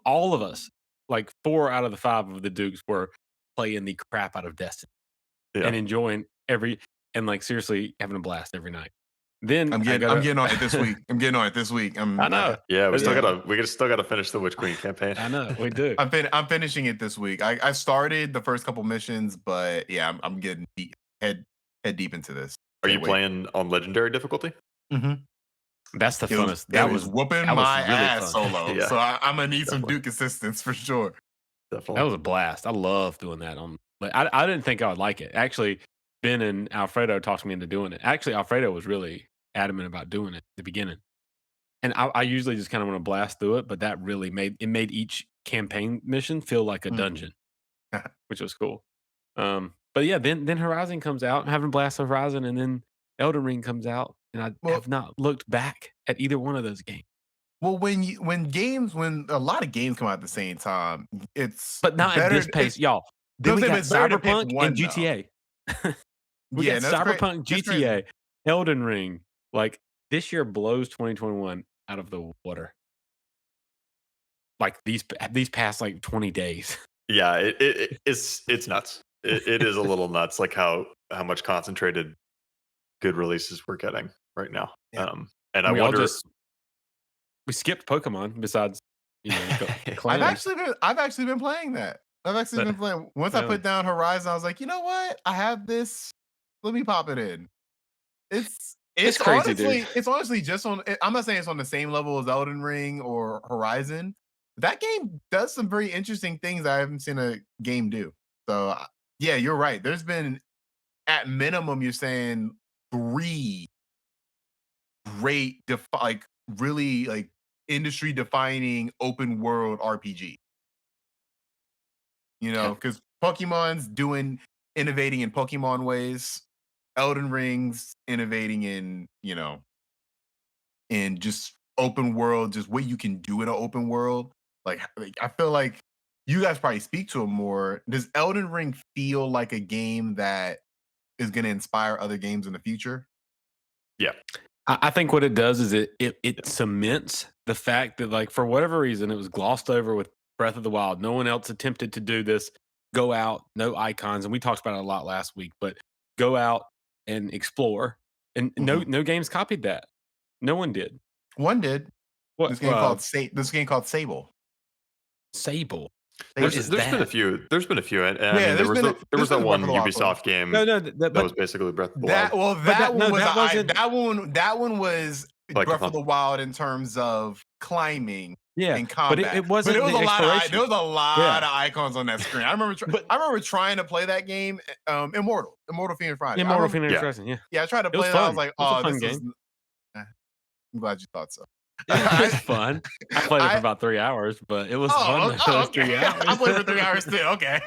all of us, like 4 out of the 5 of the Dukes were playing the crap out of Destiny and enjoying and like seriously having a blast every night. Then I'm getting on it this week. I know. Yeah, we still gotta finish the Witch Queen campaign. I know we do. I'm finishing it this week. I started the first couple missions, but yeah, I'm getting head deep into this. Are you playing on legendary difficulty? Mm-hmm. That's the funnest. That was whooping my ass solo. Yeah. So I'm gonna need some Duke assistance for sure. Definitely. That was a blast. I love doing that. I didn't think I would like it. Actually, Ben and Alfredo talked me into doing it. Actually, Alfredo was really adamant about doing it at the beginning. And I usually just kind of want to blast through it, but that really made each campaign mission feel like a dungeon, which was cool. But yeah, then Horizon comes out. I'm having a blast with Horizon, and then Elden Ring comes out, and I have not looked back at either one of those games. Well, when a lot of games come out at the same time, but not at this pace, y'all. Then we got Cyberpunk and GTA. We got Cyberpunk, GTA, Elden Ring. Like this year blows 2021 out of the water. Like these past like 20 days. Yeah, it's nuts. It is a little nuts, like how much concentrated good releases we're getting right now. Yeah. And I wonder. We skipped Pokemon besides, I've actually been playing that. Once I put down Horizon, I was like, you know what? I have this. Let me pop it in. It's crazy, honestly, dude. it's honestly just on. I'm not saying it's on the same level as Elden Ring or Horizon. That game does some very interesting things I haven't seen a game do. So yeah, you're right. There's been, at minimum, you're saying 3 great, really industry defining open world RPG. Because Pokemon's innovating in Pokemon ways. Elden Ring's innovating in just open world, just what you can do in an open world. Like I feel like you guys probably speak to it more. Does Elden Ring feel like a game that is going to inspire other games in the future? Yeah. I think what it does is it cements the fact that, like, for whatever reason, it was glossed over with Breath of the Wild. No one else attempted to do this. Go out, no icons, and we talked about it a lot last week. But go out and explore, and no games copied that. No one did. One did. What? This game called Sable. Sable. There's been a few. And I mean, there was that one Ubisoft game. That was basically Breath of the Wild. That one was like Breath of the Wild in terms of climbing and combat. But it wasn't. But there was exploration. a lot of icons on that screen. I remember trying to play that game, Immortal Phoenix Rising. Immortal Phoenix Rising. Yeah. Yeah, I tried to play that. I was like, this is. I'm glad you thought so. It was fun. I played it for about 3 hours, but it was fun. Those 3 hours. I played for 3 hours too. Okay.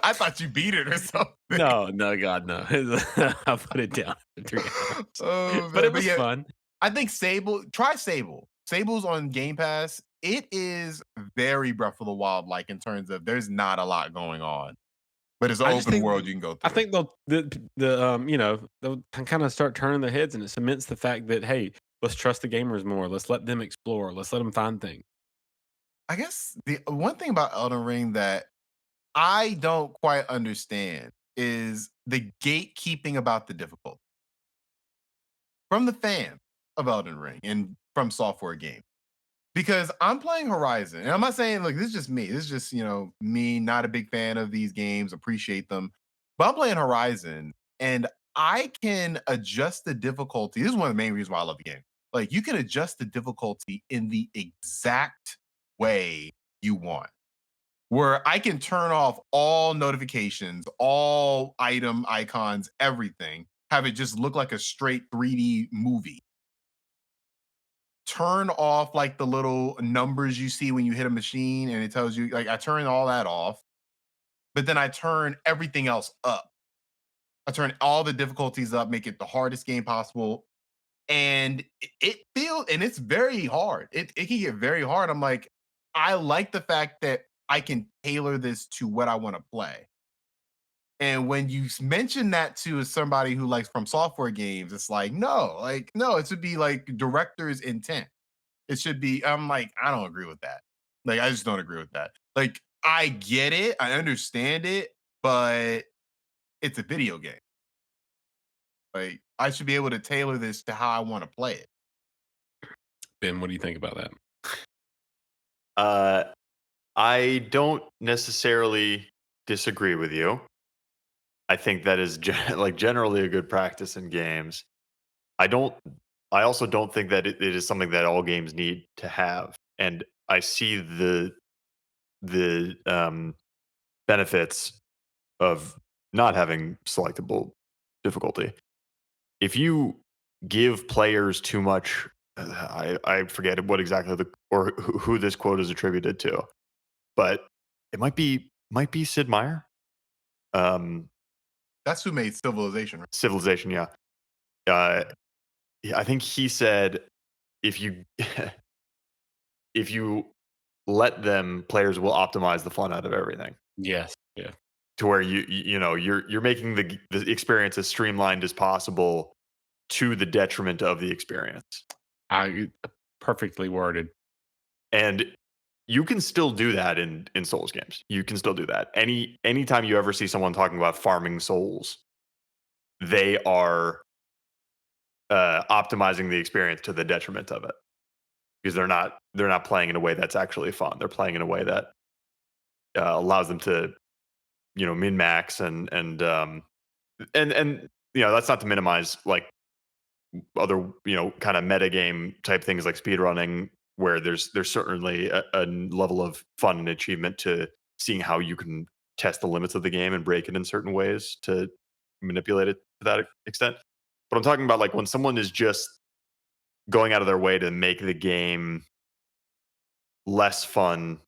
I thought you beat it or something. No, God, no. I put it down for 3 hours. But it was fun. I think try Sable. Sable's on Game Pass. It is very Breath of the Wild like in terms of there's not a lot going on. But it's an open world you can go through. I think they'll kind of start turning their heads, and it cements the fact that, hey, let's trust the gamers more. Let's let them explore. Let's let them find things. I guess the one thing about Elden Ring that I don't quite understand is the gatekeeping about the difficulty from the fan of Elden Ring and from software games. Because I'm playing Horizon, and I'm not saying, look, this is just me. This is just, me, not a big fan of these games, appreciate them. But I'm playing Horizon, and I can adjust the difficulty. This is one of the main reasons why I love the game. Like, you can adjust the difficulty in the exact way you want, where I can turn off all notifications, all item icons, everything, have it just look like a straight 3D movie. Turn off like the little numbers you see when you hit a machine and it tells you, like, I turn all that off, but then I turn everything else up. I turn all the difficulties up, make it the hardest game possible. And it feels, and it's very hard. It can get very hard. I'm like, I like the fact that I can tailor this to what I want to play. And when you mention that to somebody who likes from software games, it's like, no, it should be like director's intent. It should be, I'm like, I don't agree with that. Like, I just don't agree with that. Like, I get it, I understand it, but it's a video game. Like, I should be able to tailor this to how I want to play it. Ben, what do you think about that? I don't necessarily disagree with you. I think that is generally a good practice in games. I also don't think that it is something that all games need to have. And I see the benefits of not having selectable difficulty. If you give players too much, I forget what exactly or who this quote is attributed to, but it might be Sid Meier. That's who made Civilization, right? Civilization, yeah. Yeah, I think he said if you if you let them, players will optimize the fun out of everything. Yes, yeah. To where you're making the experience as streamlined as possible to the detriment of the experience. Perfectly worded. And you can still do that in Souls games. You can still do that. Anytime you ever see someone talking about farming souls, they are optimizing the experience to the detriment of it, because they're not playing in a way that's actually fun. They're playing in a way that allows them to, min max and that's not to minimize like other kind of meta game type things like speedrunning, where there's certainly a level of fun and achievement to seeing how you can test the limits of the game and break it in certain ways to manipulate it to that extent. But I'm talking about like when someone is just going out of their way to make the game less fun,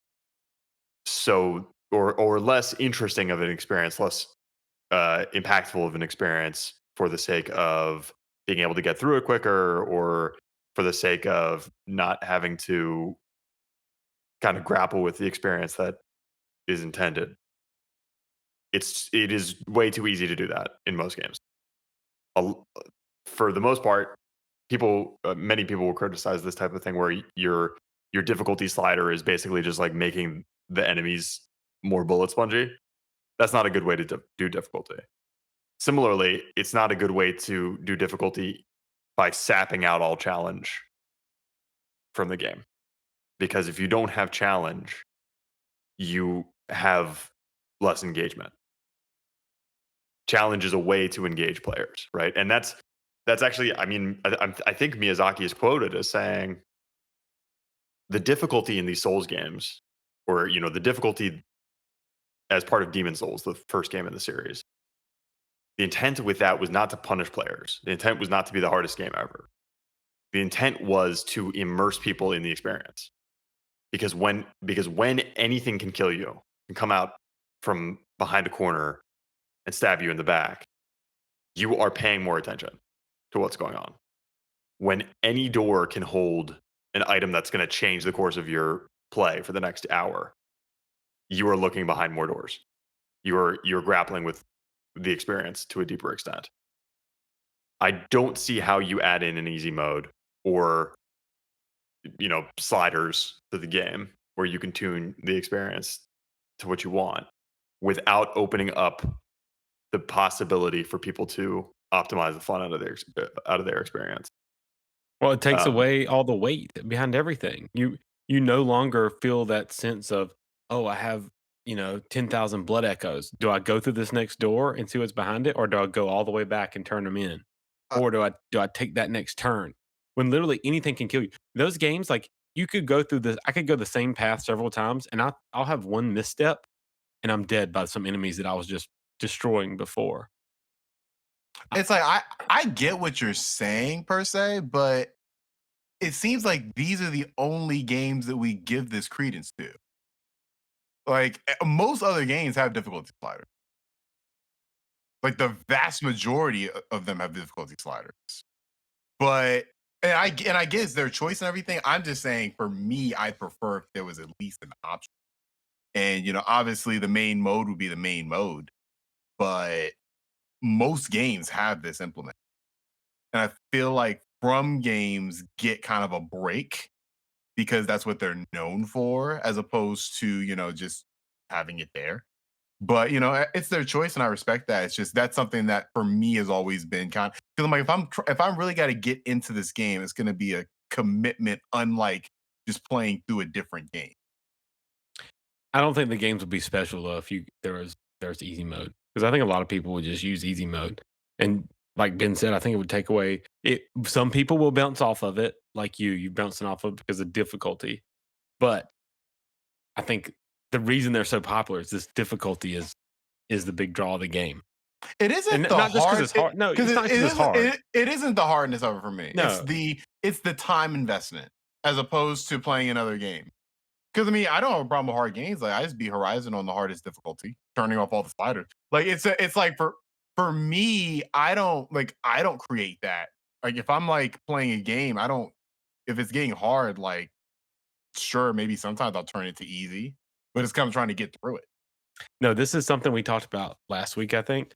or less interesting of an experience, less impactful of an experience, for the sake of being able to get through it quicker, or for the sake of not having to kind of grapple with the experience that is intended. It is way too easy to do that in most games. For the most part, many people will criticize this type of thing, where your difficulty slider is basically just like making the enemies more bullet spongy. That's not a good way to do difficulty. Similarly, it's not a good way to do difficulty by sapping out all challenge from the game. Because if you don't have challenge, you have less engagement. Challenge is a way to engage players, right? And that's actually, I think Miyazaki is quoted as saying the difficulty in these Souls games, or the difficulty as part of Demon Souls, the first game in the series, the intent with that was not to punish players. The intent was not to be the hardest game ever. The intent was to immerse people in the experience. Because when anything can kill you, can come out from behind a corner and stab you in the back, you are paying more attention to what's going on. When any door can hold an item that's going to change the course of your play for the next hour, you are looking behind more doors. You're grappling with the experience to a deeper extent. I don't see how you add in an easy mode or sliders to the game where you can tune the experience to what you want without opening up the possibility for people to optimize the fun out of their experience. Well, it takes away all the weight behind everything. You no longer feel that sense of, oh, I have 10,000 blood echoes. Do I go through this next door and see what's behind it, or do I go all the way back and turn them in, or do I take that next turn? When literally anything can kill you. Those games, like you could go through this. I could go the same path several times, and I'll have one misstep, and I'm dead by some enemies that I was just destroying before. It's like I get what you're saying per se, but it seems like these are the only games that we give this credence to. Like most other games have difficulty sliders. Like the vast majority of them have difficulty sliders. But and I get it's their choice and everything. I'm just saying for me, I prefer if there was at least an option. And obviously the main mode would be the main mode, but most games have this implemented. And I feel like From games get kind of a break because that's what they're known for, as opposed to, just having it there. But it's their choice, and I respect that. It's just that's something that for me has always been kind of, because I'm like, if I'm really got to get into this game, it's going to be a commitment, unlike just playing through a different game. I don't think the games would be special though if there's easy mode, because I think a lot of people would just use easy mode, and like Ben said, I think it would take away it. Some people will bounce off of it, like you bouncing off of it because of difficulty, but I think the reason they're so popular is this difficulty is the big draw of the game. It isn't And the not just 'cause hard. it's hard. No, it's not 'cause it's hard. It isn't the hardness of it for me. No. It's the time investment as opposed to playing another game. Because I don't have a problem with hard games. Like I just beat Horizon on the hardest difficulty, turning off all the sliders. Like it's like for me, I don't create that. Like if I'm like playing a game, if it's getting hard, like sure, maybe sometimes I'll turn it to easy, but it's kind of trying to get through it. No, this is something we talked about last week, I think.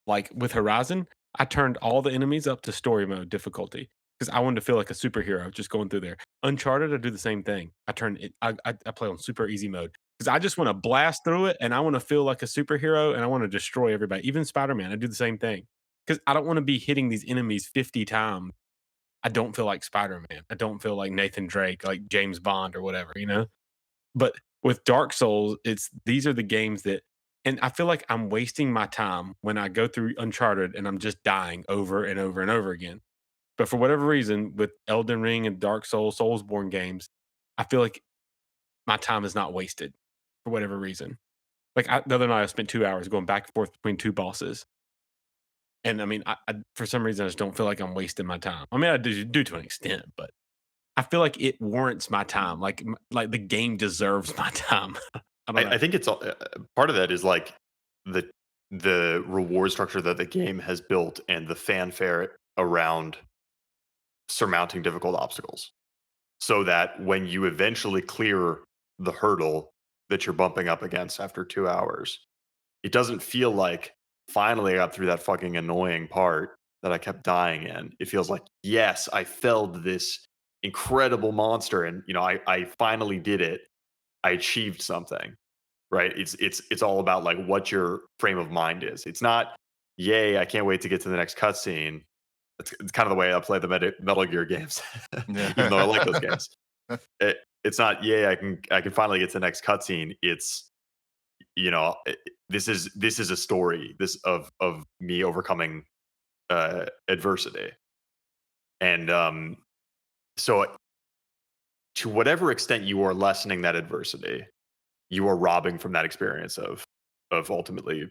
Like with Horizon, I turned all the enemies up to story mode difficulty because I wanted to feel like a superhero just going through there. Uncharted, I do the same thing. I play on super easy mode because I just want to blast through it and I want to feel like a superhero and I want to destroy everybody. Even Spider-Man, I do the same thing because I don't want to be hitting these enemies 50 times. I don't feel like Spider-Man. I don't feel like Nathan Drake, like James Bond or whatever, But with Dark Souls, these are the games that, and I feel like I'm wasting my time when I go through Uncharted and I'm just dying over and over and over again. But for whatever reason, with Elden Ring and Dark Souls, Soulsborne games, I feel like my time is not wasted for whatever reason. Like the other night, I spent 2 hours going back and forth between two bosses. And I for some reason, I just don't feel like I'm wasting my time. I do to an extent, but I feel like it warrants my time. Like the game deserves my time. I think it's part of that is like the reward structure that the game has built and the fanfare around surmounting difficult obstacles, so that when you eventually clear the hurdle that you're bumping up against after 2 hours, it doesn't feel like finally I got through that fucking annoying part that I kept dying in. It feels like, yes, I felled this incredible monster and I finally did it. I achieved something, right? It's all about like what your frame of mind is. It's not, yay, I can't wait to get to the next cutscene. It's kind of the way I play the Metal Gear games, even though I like those games. It's not, yay, I can finally get to the next cutscene. It's this is a story of me overcoming adversity, and so to whatever extent you are lessening that adversity, you are robbing from that experience of ultimately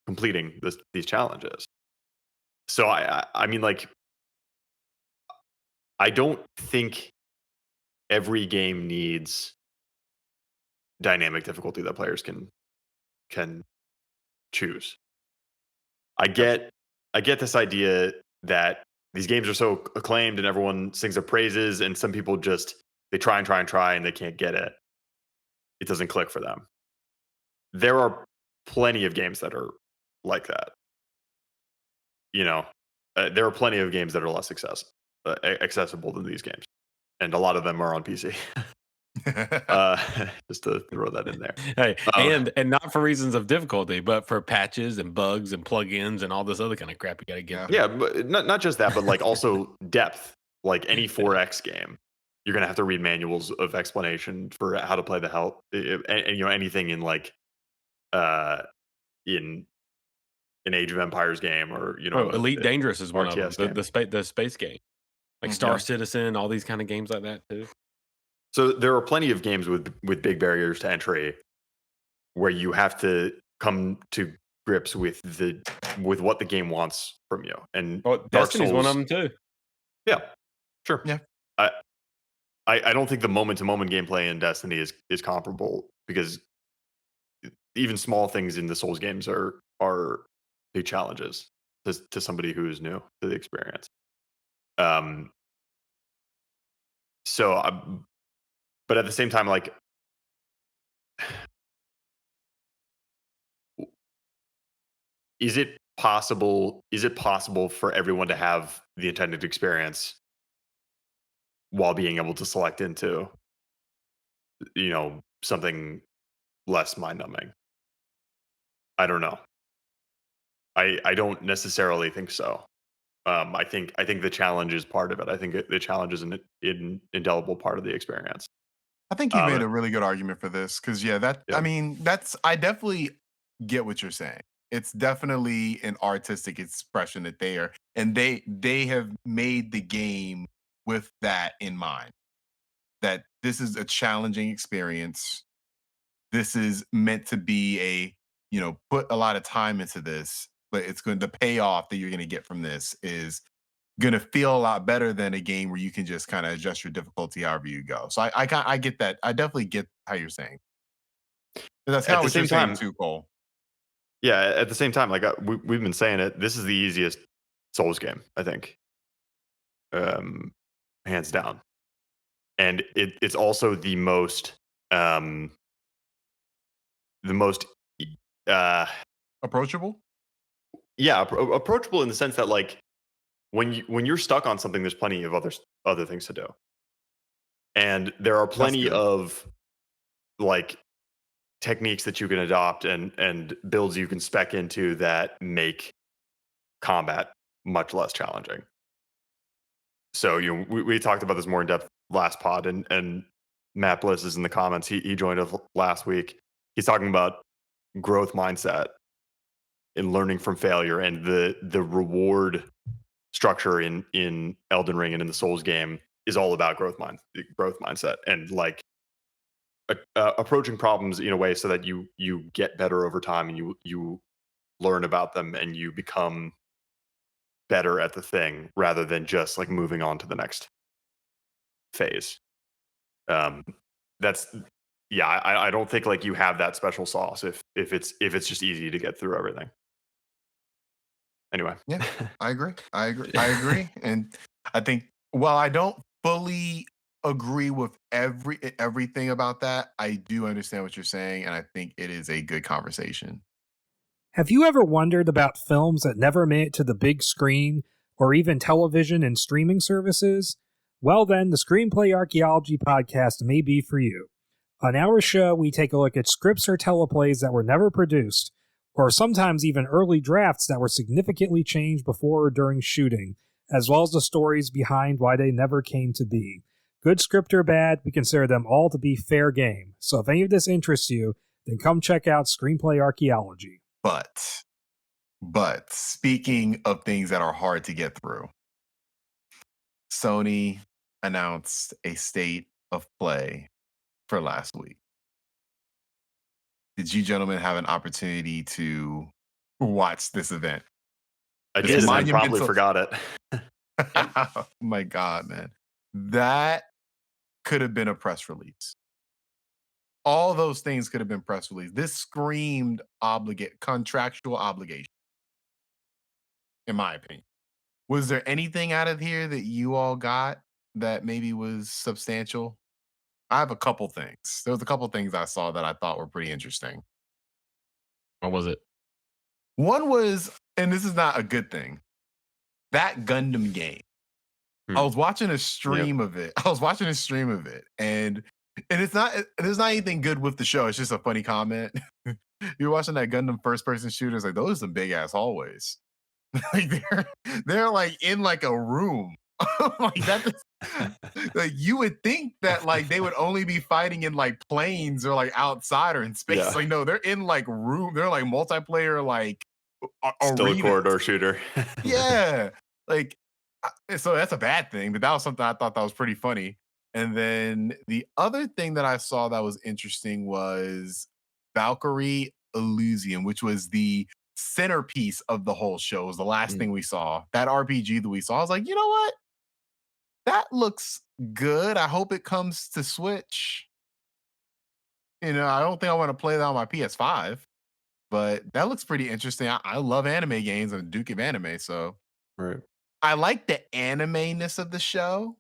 completing these challenges. So I mean, like, I don't think every game needs dynamic difficulty that players can choose. I get this idea that these games are so acclaimed and everyone sings their praises, and some people just they try and they can't get it. It doesn't click for them. There are plenty of games that are like that. There are plenty of games that are less accessible than these games, and a lot of them are on PC. Just to throw that in there. Hey, and not for reasons of difficulty, but for patches and bugs and plugins and all this other kind of crap you got to get. Yeah, but not just that, but like also depth. Like any 4X game, you're gonna have to read manuals of explanation for how to play the hell, and anything in like in an Age of Empires game or Elite Dangerous is one of them. RTS game. The space game, like Star Citizen, all these kind of games like that too. So there are plenty of games with big barriers to entry where you have to come to grips with what the game wants from you. And Destiny's one of them too. Yeah, sure. Yeah. I don't think the moment to moment gameplay in Destiny is comparable, because even small things in the Souls games are big challenges to somebody who is new to the experience. But at the same time, like, is it possible for everyone to have the intended experience while being able to select into, something less mind-numbing? I don't know. I don't necessarily think so. I think the challenge is part of it. I think the challenge is an indelible part of the experience. I think you made a really good argument for this, because I mean, I definitely get what you're saying. It's definitely an artistic expression that they have made the game with that in mind. That this is a challenging experience. This is meant to be put a lot of time into this, but the payoff that you're going to get from this is going to feel a lot better than a game where you can just kind of adjust your difficulty however you go. So I get that. I definitely get how you're saying. That's kind of what you're saying too, Cole. Yeah, at the same time, like we've been saying it, this is the easiest Souls game, I think, hands down, and it's also the most approachable. Yeah, approachable in the sense that, like, when you're stuck on something, there's plenty of other things to do, and there are plenty of like techniques that you can adopt and builds you can spec into that make combat much less challenging. So we talked about this more in depth last pod, and Matt Bliss is in the comments. He joined us last week. He's talking about growth mindset and learning from failure, and the reward structure in Elden Ring and in the Souls game is all about growth mindset, and like approaching problems in a way so that you get better over time, and you learn about them and you become better at the thing rather than just like moving on to the next phase. I don't think like you have that special sauce if it's just easy to get through everything. Anyway. Yeah, I agree. And I think, while I don't fully agree with everything about that, I do understand what you're saying, and I think it is a good conversation. Have you ever wondered about films that never made it to the big screen, or even television and streaming services? Well then, the Screenplay Archaeology podcast may be for you. On our show, we take a look at scripts or teleplays that were never produced, or sometimes even early drafts that were significantly changed before or during shooting, as well as the stories behind why they never came to be. Good script or bad, we consider them all to be fair game. So if any of this interests you, then come check out Screenplay Archaeology. But speaking of things that are hard to get through, Sony announced a state of play for last week. Did you gentlemen have an opportunity to watch this event? I did, and I probably forgot it. Oh my God, man. That could have been a press release. All those things could have been press release. This screamed contractual obligation, in my opinion. Was there anything out of here that you all got that maybe was substantial? I have a couple things. There was a couple things I saw that I thought were pretty interesting. What was it? One was, and this is not a good thing, that Gundam game. I was watching a stream of it. And there's not anything good with the show. It's just a funny comment. You're watching that Gundam first person shooter. It's like, those are some big ass hallways. Like they're like in like a room. Like Like you would think that like they would only be fighting in like planes or like outside or in space. Yeah. Like no, they're in like they're like multiplayer like Still a arenas. corridor shooter. Yeah, like so that's a bad thing, but that was something I thought that was pretty funny. And then the other thing that I saw that was interesting was Valkyrie Elysium, which was the centerpiece of the whole show. It was the last thing we saw. That RPG that we saw. I was like, you know what? That looks good. I hope it comes to Switch. You know, I don't think I want to play that on my PS5, but that looks pretty interesting. I love anime games and Duke of Anime, so right. I like the anime-ness of the show,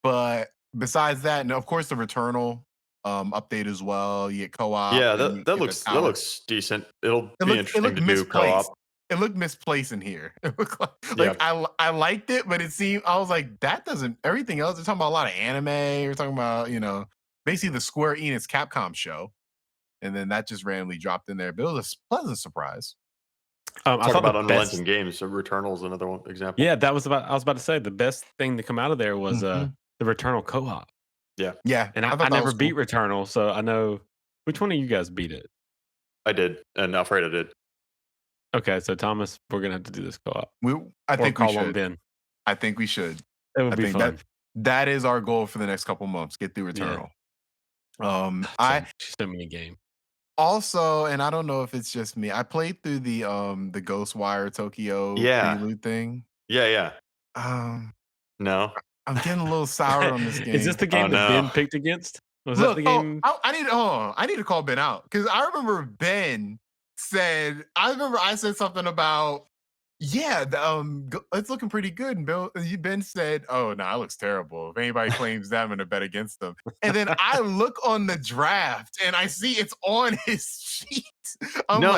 but besides that, and of course the Returnal update as well. You get co-op. Yeah, and you that get the looks tower. decent. It'll It be looked interesting to do misplaced. co-op. It looked misplaced in here. It looked Yeah. like I liked it, but it seemed I was like, that doesn't everything else. They're talking about a lot of anime. We're talking about, basically the Square Enix Capcom show. And then that just randomly dropped in there. But it was a pleasant surprise. I Talk thought about the best- unrelenting games. So Returnal is another one example. Yeah, I was about to say the best thing to come out of there was the Returnal co-op. Yeah. Yeah. And thought I that never was beat cool. Returnal, so I know which one of you guys beat it. I did, and Alfredo did. Okay, so Thomas, we're gonna have to do this co-op. I think call we on should. Ben. I think we should. It would I be think fun. that is our goal for the next couple months. Get through Returnal. So many games. Also, and I don't know if it's just me, I played through the Ghostwire Tokyo prelude thing. Yeah. No. I'm getting a little sour on this game. Is this the game that Ben picked against? Was that the game? I need to call Ben out because I remember Ben said. I said something about it's looking pretty good, and Ben said, "Oh no, it looks terrible. If anybody claims that, I'm gonna bet against them." And then I look on the draft and I see it's on his sheet. No.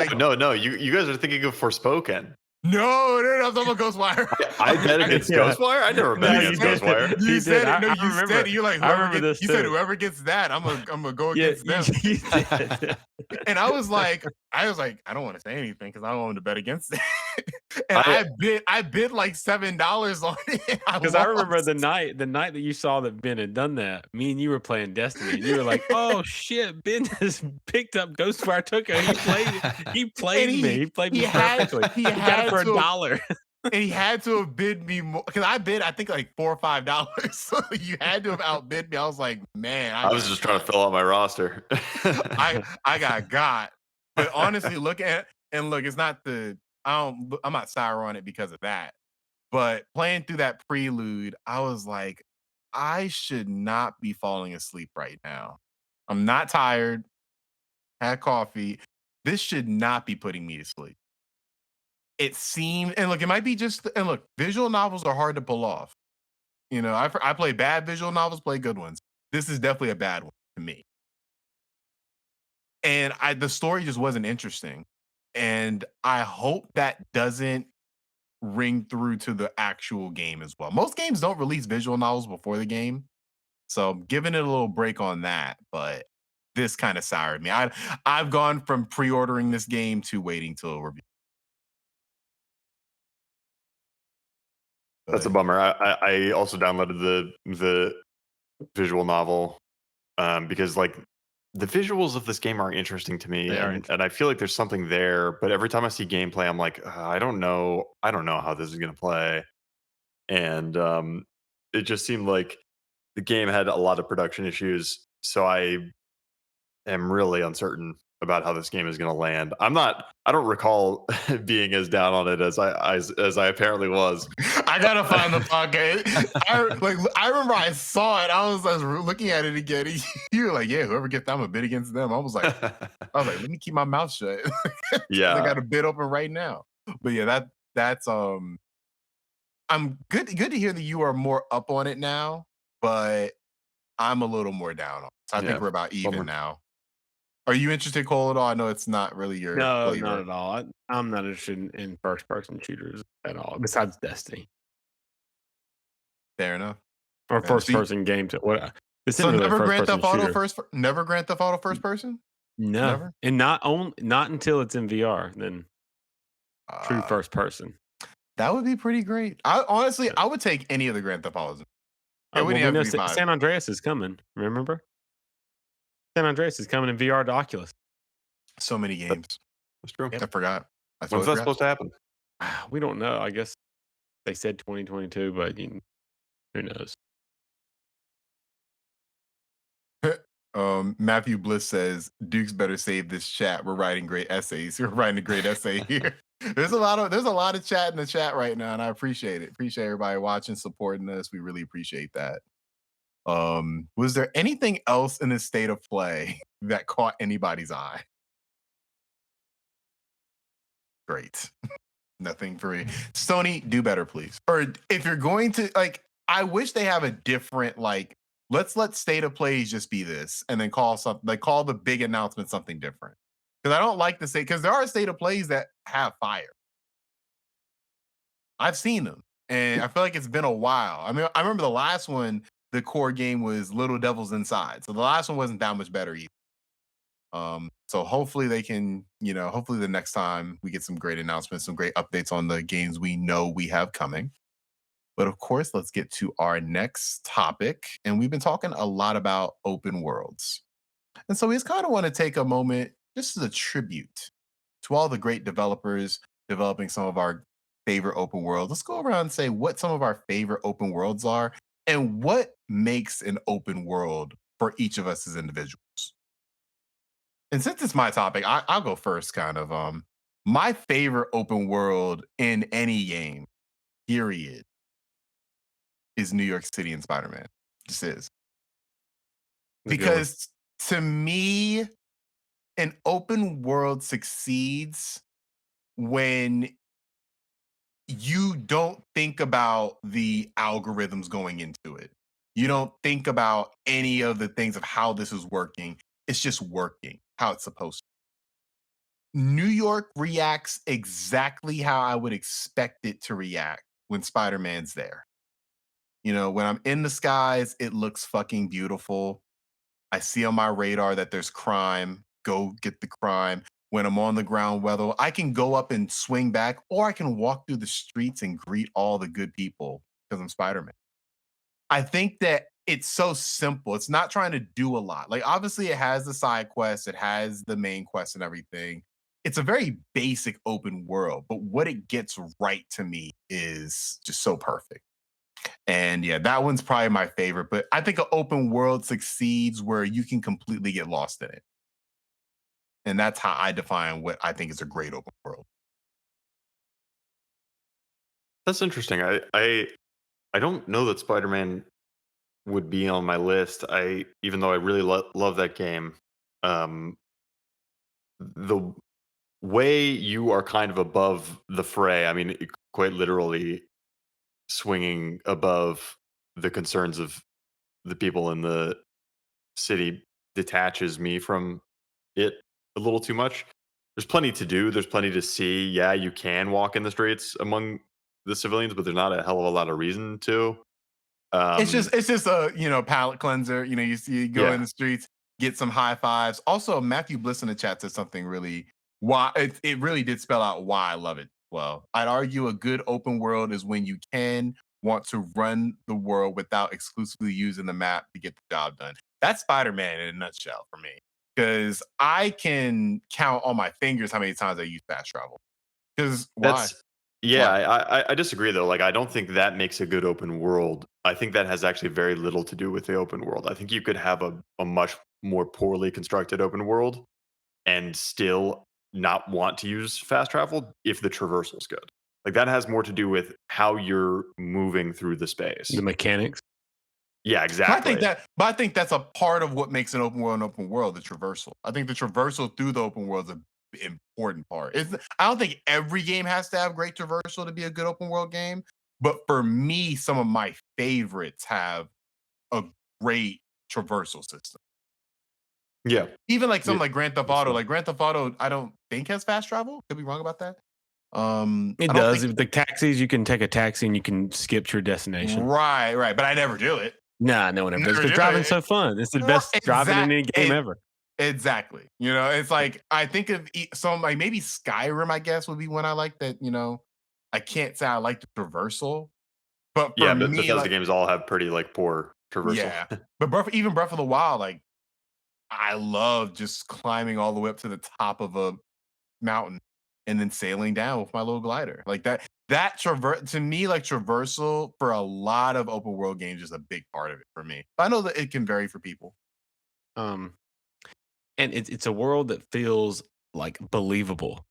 You guys are thinking of Forspoken. No, I'm talking about Ghostwire. I bet against Ghostwire. I never bet against Ghostwire. You said it. No, you remember, said it. You're like, I remember this. You said whoever gets that, I'm gonna go against them. You did. And I was like, I don't want to say anything because I don't want to bet against it. And I bid like $7 on it. Because I remember the night that you saw that Ben had done that, me and you were playing Destiny, and you were like, "Oh shit, Ben has picked up Ghostwire Tokyo. He played me. He played me perfectly. He got it for $1." And he had to have bid me more because I bid, I think, like $4 or $5. So you had to have outbid me. I was like, man, I was just trying to fill out my roster. I got. But honestly, look, it's not I'm not sour on it because of that. But playing through that prelude, I was like, I should not be falling asleep right now. I'm not tired. Had coffee. This should not be putting me to sleep. It seemed, and look, it might be visual novels are hard to pull off. I play bad visual novels, play good ones. This is definitely a bad one to me. And the story just wasn't interesting. And I hope that doesn't ring through to the actual game as well. Most games don't release visual novels before the game. So I'm giving it a little break on that, but this kind of soured me. I've gone from pre-ordering this game to waiting till a review. That's a bummer. I also downloaded the visual novel because like the visuals of this game are interesting to me, and I feel like there's something there. But every time I see gameplay, I'm like, I don't know how this is gonna play, and it just seemed like the game had a lot of production issues. So I am really uncertain about how this game is going to land. I don't recall being as down on it as I apparently was. I gotta find the podcast. I remember I saw it. I was looking at it again. You were like, "Yeah, whoever gets that, I'm a bid against them." I was like, let me keep my mouth shut. Yeah, I got a bid open right now. But yeah, that's I'm good to hear that you are more up on it now, but I'm a little more down on it. So I think we're about even now. Are you interested, Cole, at all? I know it's not really your flavor. Not at all. I'm not interested in first-person shooters at all, besides Destiny. Fair enough. Or first-person games. So never Grand Theft Auto first person? No, never? And not until it's in VR. Then true first person. That would be pretty great. I would take any of the Grand Theft Autos. Yeah, we Well, didn't we have know to be five. San Andreas is coming. Remember? San Andreas is coming in VR to Oculus. So many games. That's true. I forgot. I When's that supposed to happen? We don't know. I guess they said 2022, but who knows? Matthew Bliss says Dukes better save this chat. We're writing great essays. We're writing a great essay here. There's a lot of chat in the chat right now, and I appreciate it. Appreciate everybody watching, supporting us. We really appreciate that. Was there anything else in this state of play that caught anybody's eye? Great. Nothing for me. Sony, do better, please. Or if you're going to I wish they have a different let's let state of plays just be this, and then call the big announcement something different. Because I don't like to say because there are state of plays that have fire. I've seen them, and I feel like it's been a while. I mean, I remember the last one. The core game was Little Devils Inside, so the last one wasn't that much better either. So hopefully they can, hopefully the next time we get some great announcements, some great updates on the games we know we have coming. But of course, let's get to our next topic. And we've been talking a lot about open worlds. And so we just kind of want to take a moment just as a tribute to all the great developers developing some of our favorite open worlds. Let's go around and say what some of our favorite open worlds are and what makes an open world for each of us as individuals. And since it's my topic, I'll go first kind of. My favorite open world in any game, period, is New York City and Spider-Man. Just is. Because to me, an open world succeeds when you don't think about the algorithms going into it. You don't think about any of the things of how this is working. It's just working how it's supposed to. New York reacts exactly how I would expect it to react when Spider-Man's there. When I'm in the skies, it looks fucking beautiful. I see on my radar that there's crime. Go get the crime. When I'm on the ground, whether I can go up and swing back, or I can walk through the streets and greet all the good people because I'm Spider-Man. I think that it's so simple. It's not trying to do a lot. Obviously, it has the side quests, it has the main quest and everything. It's a very basic open world, but what it gets right to me is just so perfect. And yeah, that one's probably my favorite. But I think an open world succeeds where you can completely get lost in it. And that's how I define what I think is a great open world. That's interesting. I don't know that Spider-Man would be on my list. Even though I really love that game, the way you are kind of above the fray. I mean, quite literally swinging above the concerns of the people in the city detaches me from it a little too much. There's plenty to do. There's plenty to see. Yeah, you can walk in the streets among the civilians, but there's not a hell of a lot of reason to. It's just a palate cleanser. You go in the streets, get some high fives. Also, Matthew Bliss in the chat said something really why it really did spell out why I love it. Well, I'd argue a good open world is when you want to run the world without exclusively using the map to get the job done. That's Spider-Man in a nutshell for me. Because I can count on my fingers how many times I use fast travel. Because why? I disagree though. I don't think that makes a good open world. I think that has actually very little to do with the open world. I think you could have a much more poorly constructed open world and still not want to use fast travel if the traversal is good. That has more to do with how you're moving through the space. The mechanics. Yeah, exactly. I think that's a part of what makes an open world, the traversal. I think the traversal through the open world is an important part. I don't think every game has to have great traversal to be a good open world game, but for me, some of my favorites have a great traversal system. Yeah. Even something like Grand Theft Auto. Grand Theft Auto, I don't think has fast travel. Could be wrong about that. It does. The taxis, you can take a taxi and you can skip to your destination. Right. But I never do it. Nah, no one ever does. Because driving's so fun. It's the best driving in any game ever. Exactly. It's I think of some maybe Skyrim, I guess, would be one I like that, I can't say I like the traversal, But for Yeah, me, Bethesda like, games all have pretty like poor traversal. yeah. But even Breath of the Wild, like I love just climbing all the way up to the top of a mountain and then sailing down with my little glider. Like to me, like traversal for a lot of open world games is a big part of it for me. I know that it can vary for people. And it's a world that feels like believable,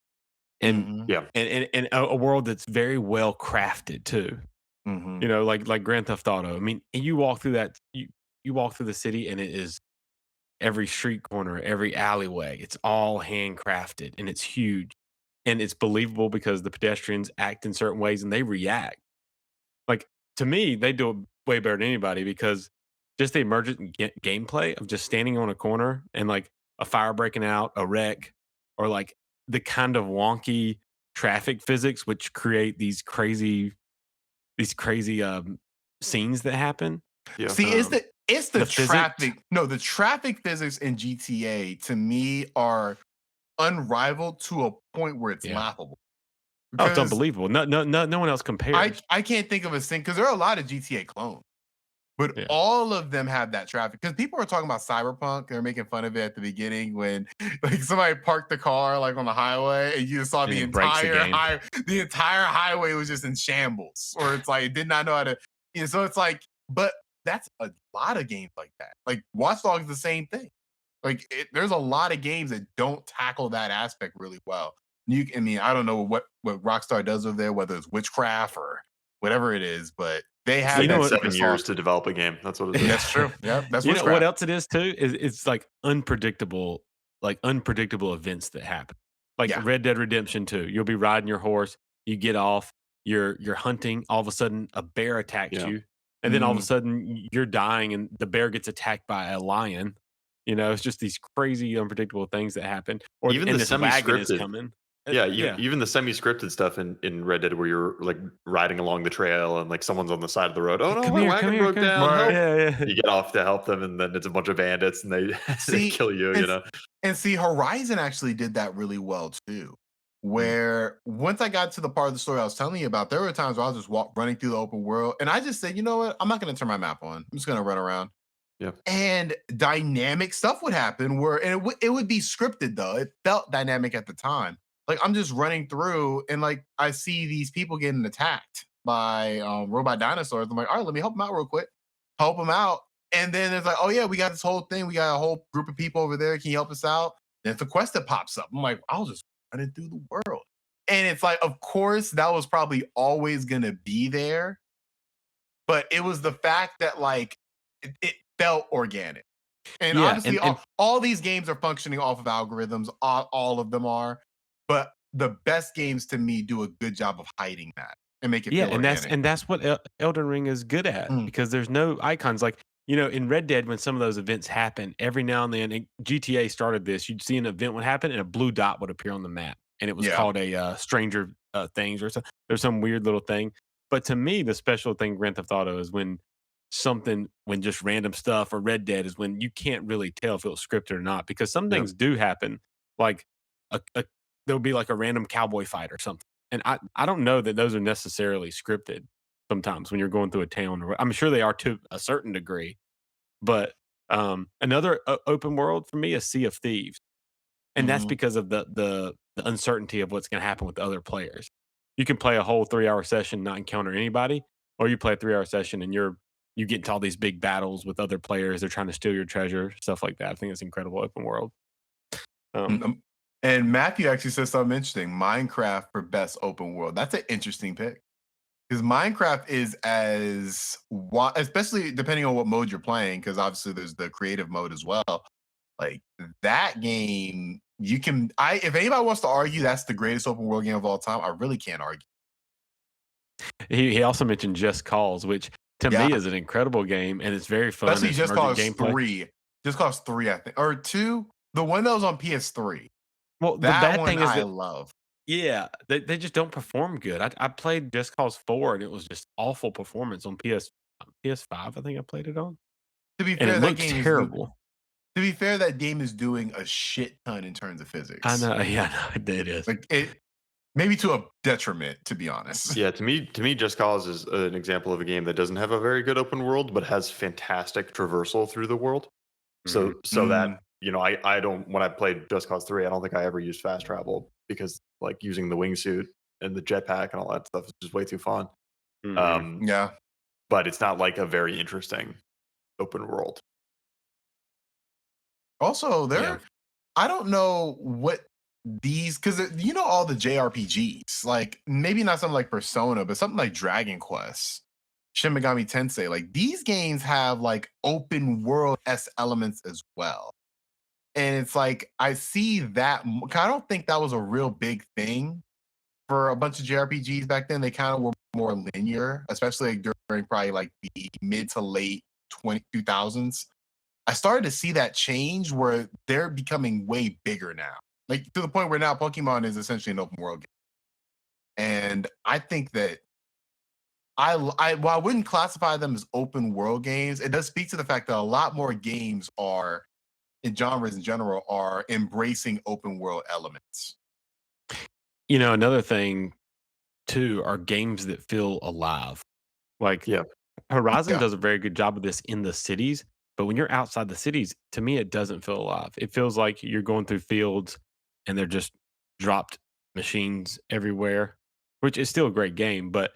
and Yeah. and a world that's very well crafted too. Mhm. You know, like Grand Theft Auto. I mean, you walk through you walk through the city, and it is every street corner, every alleyway. It's all handcrafted, and it's huge, and it's believable because the pedestrians act in certain ways and they react. Like, to me, they do it way better than anybody because just the emergent gameplay of just standing on a corner and like a fire breaking out, a wreck, or like the kind of wonky traffic physics which create these crazy scenes that happen. Yeah. See, it's the physics- traffic. No, the traffic physics in GTA to me are unrivaled to a point where it's laughable. Oh, it's Because unbelievable. No one else compares. I can't think of a thing because there are a lot of GTA clones, but all of them have that traffic. Because people are talking about Cyberpunk, they're making fun of it at the beginning when like somebody parked the car like on the highway and you saw And the it breaks the entire highway was just in shambles, or it's like it did not know how to. So it's like, but that's a lot of games like that. Like Watch Dogs is the same thing. Like there's a lot of games that don't tackle that aspect really well. I mean, I don't know what Rockstar does over there, whether it's witchcraft or whatever it is, but they have They that need secret 7 years sauce. to develop a game. That's what it is. That's true. Yeah, that's You know witchcraft. what else it is too? Is it's like unpredictable events that happen. Like Red Dead Redemption 2. You'll be riding your horse, you get off, you're hunting, all of a sudden a bear attacks you, and then all of a sudden you're dying and the bear gets attacked by a lion. You know, it's just these crazy unpredictable things that happen. Or Even and the this wagon is semi-scripted coming. Yeah, even the semi-scripted stuff in Red Dead where you're like riding along the trail and like someone's on the side of the road. Oh no, my wagon broke down. Help. Yeah. You get off to help them, and then it's a bunch of bandits, and they kill you. You know. And see, Horizon actually did that really well too. Where once I got to the part of the story I was telling you about, there were times where I was just running through the open world, and I just said, you know what, I'm not going to turn my map on. I'm just going to run around. Yeah. And dynamic stuff would happen it would be scripted though. It felt dynamic at the time. Like I'm just running through and like I see these people getting attacked by robot dinosaurs. I'm like, all right, let me help them out real quick. Help them out. And then it's like, oh yeah, we got this whole thing. We got a whole group of people over there. Can you help us out? Then it's a quest that pops up. I'm like, I'll just run it through the world. And it's like, of course, that was probably always gonna be there. But it was the fact that like it felt organic. And obviously all these games are functioning off of algorithms. All of them are. But the best games to me do a good job of hiding that and make it feel organic. and that's what Elden Ring is good at because there's no icons. Like, you know, in Red Dead, when some of those events happen, every now and then, and GTA started this, you'd see an event would happen and a blue dot would appear on the map, and it was called a Stranger Things or something. There's some weird little thing. But to me, the special thing Grand Theft Auto is when just random stuff, or Red Dead is when you can't really tell if it was scripted or not, because some things do happen, like there'll be like a random cowboy fight or something. And I don't know that those are necessarily scripted sometimes when you're going through a town. I'm sure they are to a certain degree. But another open world for me is Sea of Thieves. And that's because of the uncertainty of what's going to happen with the other players. You can play a whole 3-hour session, not encounter anybody, or you play a 3-hour session and you get into all these big battles with other players. They're trying to steal your treasure, stuff like that. I think it's incredible open world. And Matthew actually said something interesting. Minecraft for best open world. That's an interesting pick. Because Minecraft is especially depending on what mode you're playing, because obviously there's the creative mode as well. Like that game, if anybody wants to argue that's the greatest open world game of all time, I really can't argue. He also mentioned Just Cause, which to me is an incredible game, and it's very fun. Especially Just Cause gameplay. 3. Just Cause 3, I think. Or 2. The one that was on PS3. Well, the that bad one thing is I that, love. Yeah, they just don't perform good. I played Just Cause 4, and it was just awful performance on PS5. I think I played it on. To be And fair, it that looks game terrible. To be fair, that game is doing a shit ton in terms of physics. I know, yeah, it is. Like maybe to a detriment, to be honest. Yeah, to me, Just Cause is an example of a game that doesn't have a very good open world, but has fantastic traversal through the world. So, that I don't when I played Just Cause 3, I don't think I ever used fast travel because like using the wingsuit and the jetpack and all that stuff is just way too fun. Yeah, but it's not like a very interesting open world. Also, Yeah. I don't know what these, because all the JRPGs, like maybe not something like Persona, but something like Dragon Quest, Shin Megami Tensei, like these games have like open world elements as well. And it's like I see that. I don't think that was a real big thing for a bunch of JRPGs back then. They kind of were more linear, especially like during probably like the mid to late 2000s. I started to see that change where they're becoming way bigger now, like to the point where now Pokemon is essentially an open world game. And I think that while I wouldn't classify them as open world games, it does speak to the fact that a lot more games are, in genres in general, are embracing open world elements. Another thing too are games that feel alive. Like Horizon does a very good job of this in the cities, but when you're outside the cities, to me, it doesn't feel alive. It feels like you're going through fields and they're just dropped machines everywhere, which is still a great game. But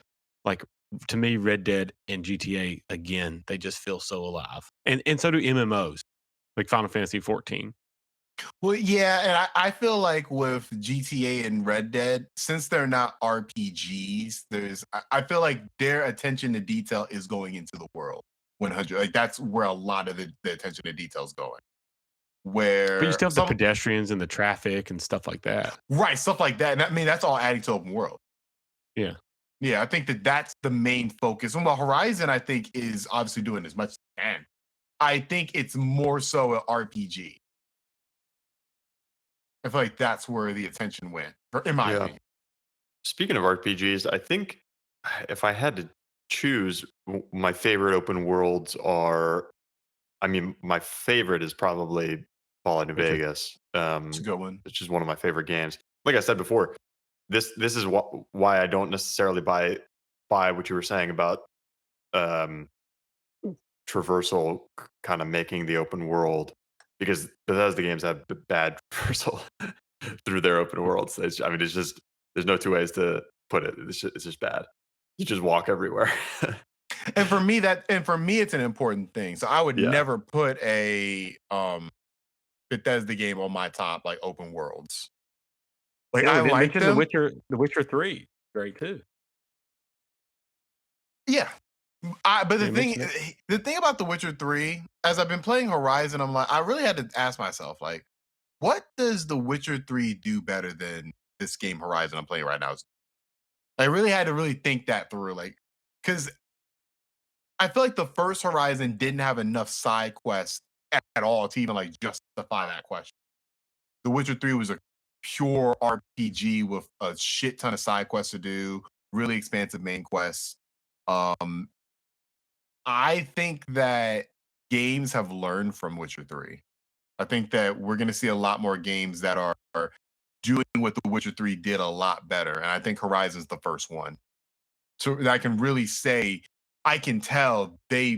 like to me, Red Dead and GTA, again, they just feel so alive. And so do MMOs, like Final Fantasy 14. Well, yeah, and I feel like with GTA and Red Dead, since they're not RPGs, I feel like their attention to detail is going into the world 100. Like that's where a lot of the attention to detail is going. Where But you still have the pedestrians and the traffic and stuff like that. Right, stuff like that. And I mean, that's all adding to open world. Yeah. Yeah, I think that's the main focus. And while Horizon, I think, is obviously doing as much as it can, I think it's more so an RPG. I feel like that's where the attention went, in my opinion. Speaking of RPGs, I think if I had to choose, my favorite open worlds are, my favorite is probably Fallout New Vegas. It's a good one. It's just one of my favorite games. Like I said before, this is why I don't necessarily buy what you were saying about traversal kind of making the open world, because Bethesda games have bad traversal through their open worlds. It's just, there's no two ways to put it. It's just bad. You just walk everywhere. And for me, it's an important thing. So I would never put a Bethesda game on my top like open worlds. Like I like them. The Witcher 3, great too. Yeah. But the thing about The Witcher 3, as I've been playing Horizon, I'm like, I really had to ask myself, like, what does The Witcher 3 do better than this game Horizon I'm playing right now? I really had to really think that through, like, because I feel like the first Horizon didn't have enough side quests at all to even like justify that question. The Witcher 3 was a pure RPG with a shit ton of side quests to do, really expansive main quests. I think that games have learned from Witcher 3. I think that we're going to see a lot more games that are doing what The Witcher 3 did a lot better. And I think Horizon's the first one. So I can really say, I can tell they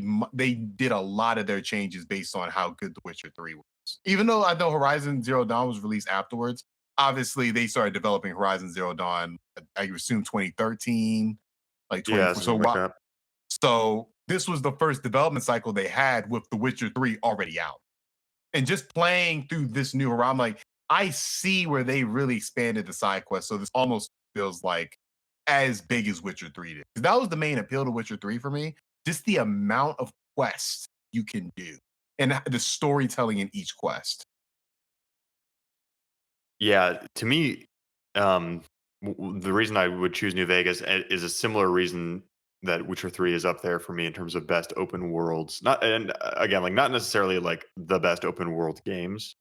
did a lot of their changes based on how good The Witcher 3 was. Even though I know Horizon Zero Dawn was released afterwards, obviously they started developing Horizon Zero Dawn, I assume 2013, like 2014. So this was the first development cycle they had with The Witcher 3 already out. And just playing through this new Horizon, I'm like, I see where they really expanded the side quest. So this almost feels like as big as Witcher 3 did. That was the main appeal to Witcher 3 for me. Just the amount of quests you can do and the storytelling in each quest. Yeah, to me, the reason I would choose New Vegas is a similar reason that Witcher 3 is up there for me in terms of best open worlds. Not necessarily like the best open world games,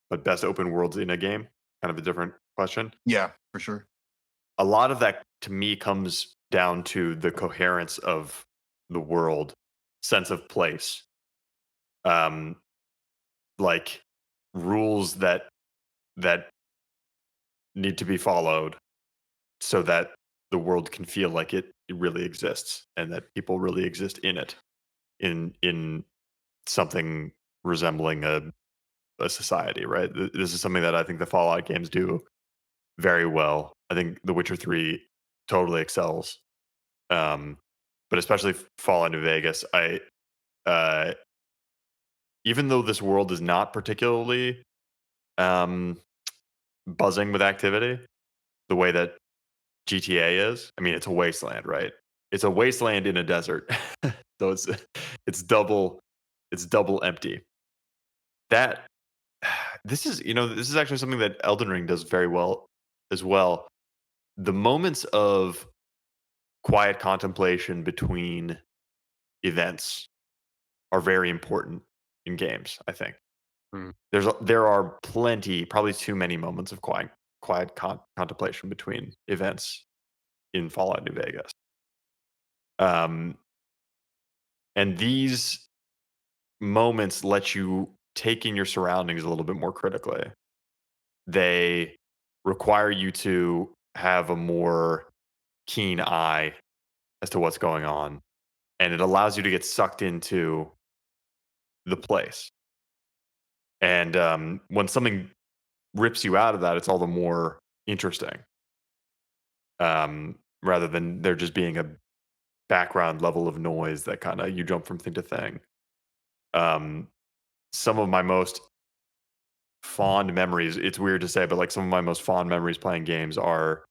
but best open worlds in a game. Kind of a different question. Yeah, for sure. A lot of that to me comes down to the coherence of the world, sense of place, like rules that need to be followed, so that the world can feel like it really exists and that people really exist in it, in something resembling a society, right? This is something that I think the Fallout games do very well. I think The Witcher 3 totally excels. But especially Fallout New Vegas, uh, even though this world is not particularly buzzing with activity, the way that GTA is, I mean, it's a wasteland, right? It's a wasteland in a desert, so it's double empty. That this is actually something that Elden Ring does very well as well. The moments of quiet contemplation between events are very important in games, I think. There are plenty, probably too many moments of quiet contemplation between events in Fallout New Vegas. And these moments let you take in your surroundings a little bit more critically. They require you to have a more keen eye as to what's going on, and it allows you to get sucked into the place. And when something rips you out of that, it's all the more interesting, rather than there just being a background level of noise that kind of you jump from thing to thing. Some of my most fond memories, it's weird to say, but like some of my most fond memories playing games are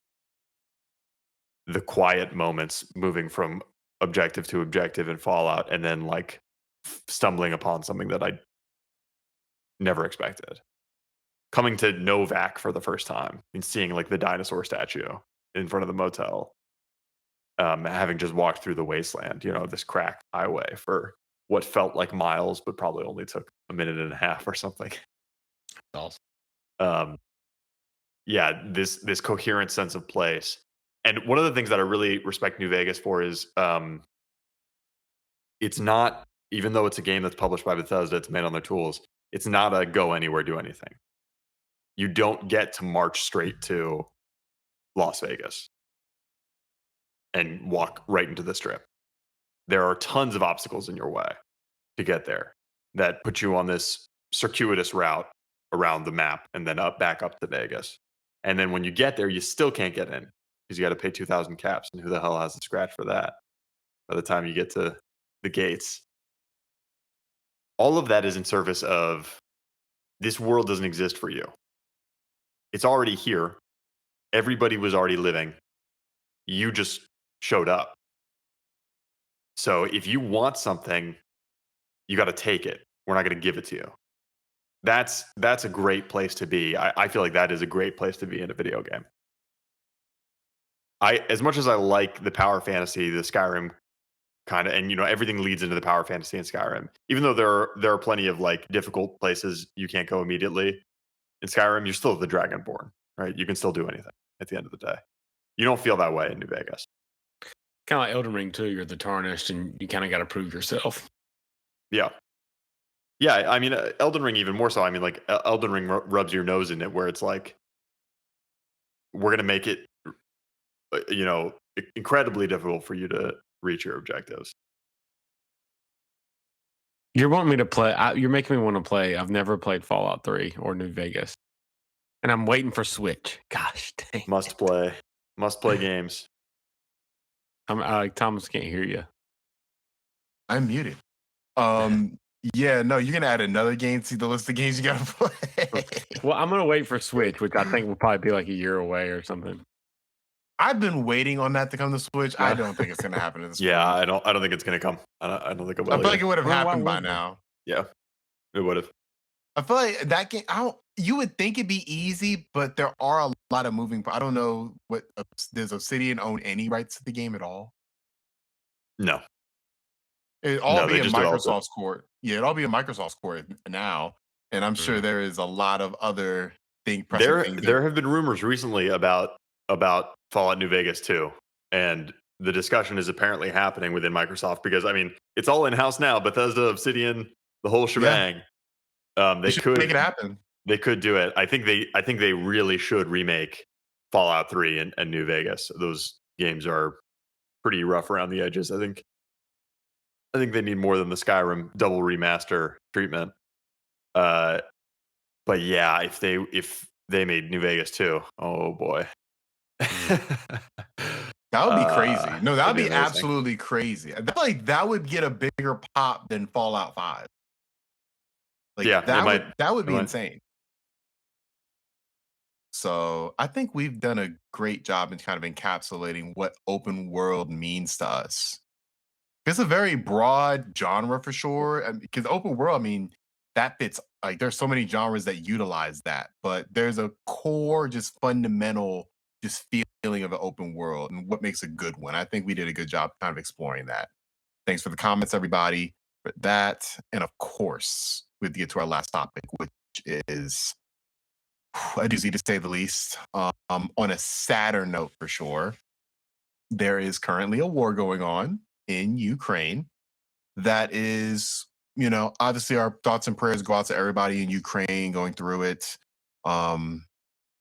the quiet moments moving from objective to objective in Fallout, and then like stumbling upon something that I never expected. Coming to Novak for the first time and seeing like the dinosaur statue in front of the motel, having just walked through the wasteland, this cracked highway for what felt like miles, but probably only took a minute and a half or something. Awesome. Yeah, this coherent sense of place. And one of the things that I really respect New Vegas for is it's not, even though it's a game that's published by Bethesda, it's made on their tools, it's not a go anywhere, do anything. You don't get to march straight to Las Vegas and walk right into the strip. There are tons of obstacles in your way to get there that put you on this circuitous route around the map and then back up to Vegas. And then when you get there, you still can't get in because you got to pay 2,000 caps, and who the hell has a scratch for that by the time you get to the gates? All of that is in service of this world doesn't exist for you. It's already here. Everybody was already living. You just showed up. So if you want something, you got to take it. We're not going to give it to you. That's a great place to be. I feel like that is a great place to be in a video game. As much as I like the power fantasy, the Skyrim kind of, and everything leads into the power fantasy in Skyrim. Even though there are plenty of like difficult places you can't go immediately in Skyrim, you're still the Dragonborn, right? You can still do anything at the end of the day. You don't feel that way in New Vegas. Kind of like Elden Ring too. You're the Tarnished, and you kind of got to prove yourself. Yeah. Yeah, I mean, Elden Ring even more so. I mean, like, Elden Ring rubs your nose in it, where it's like, we're going to make it, incredibly difficult for you to reach your objectives. You're wanting me to play. You're making me want to play. I've never played Fallout 3 or New Vegas, and I'm waiting for Switch. Gosh dang. Must play games. Thomas can't hear you. I'm muted. Yeah, no, you can add another game to the list of games you gotta play. Well, I'm gonna wait for Switch, which I think will probably be like a year away or something. I've been waiting on that to come to Switch. I don't think it's gonna happen. Yeah, I don't think it's gonna come. I don't think it will. I feel like it would have happened by now. Yeah, it would have. I feel like that game. You would think it'd be easy, but there are a lot of moving. I don't know what does Obsidian own any rights to the game at all? No. It'd all be in Microsoft's court. Yeah, it'd all be in Microsoft's court now, and I'm sure there is a lot of other things. There have been rumors recently about Fallout New Vegas too, and the discussion is apparently happening within Microsoft because I mean it's all in house now. Bethesda, Obsidian, the whole shebang. They could make it happen. They could do it. I think they really should remake Fallout 3 and New Vegas. Those games are pretty rough around the edges. I think they need more than the Skyrim double remaster treatment. But yeah, if they made New Vegas too, oh boy. That would be crazy. No, that would be amazing. absolutely crazy. I feel like that would get a bigger pop than Fallout 5. Like Yeah, that would be it might. insane. So I think we've done a great job in kind of encapsulating what open world means to us. It's a very broad genre for sure. Because open world, I mean, that fits, like, there's so many genres that utilize that, but there's a core, just fundamental, just feeling of an open world and what makes a good one. I think we did a good job kind of exploring that. Thanks for the comments, everybody, for that. And of course, we have to get to our last topic, which is a doozy to say the least. On a sadder note, for sure, there is currently a war going on in Ukraine that is, obviously our thoughts and prayers go out to everybody in Ukraine going through it.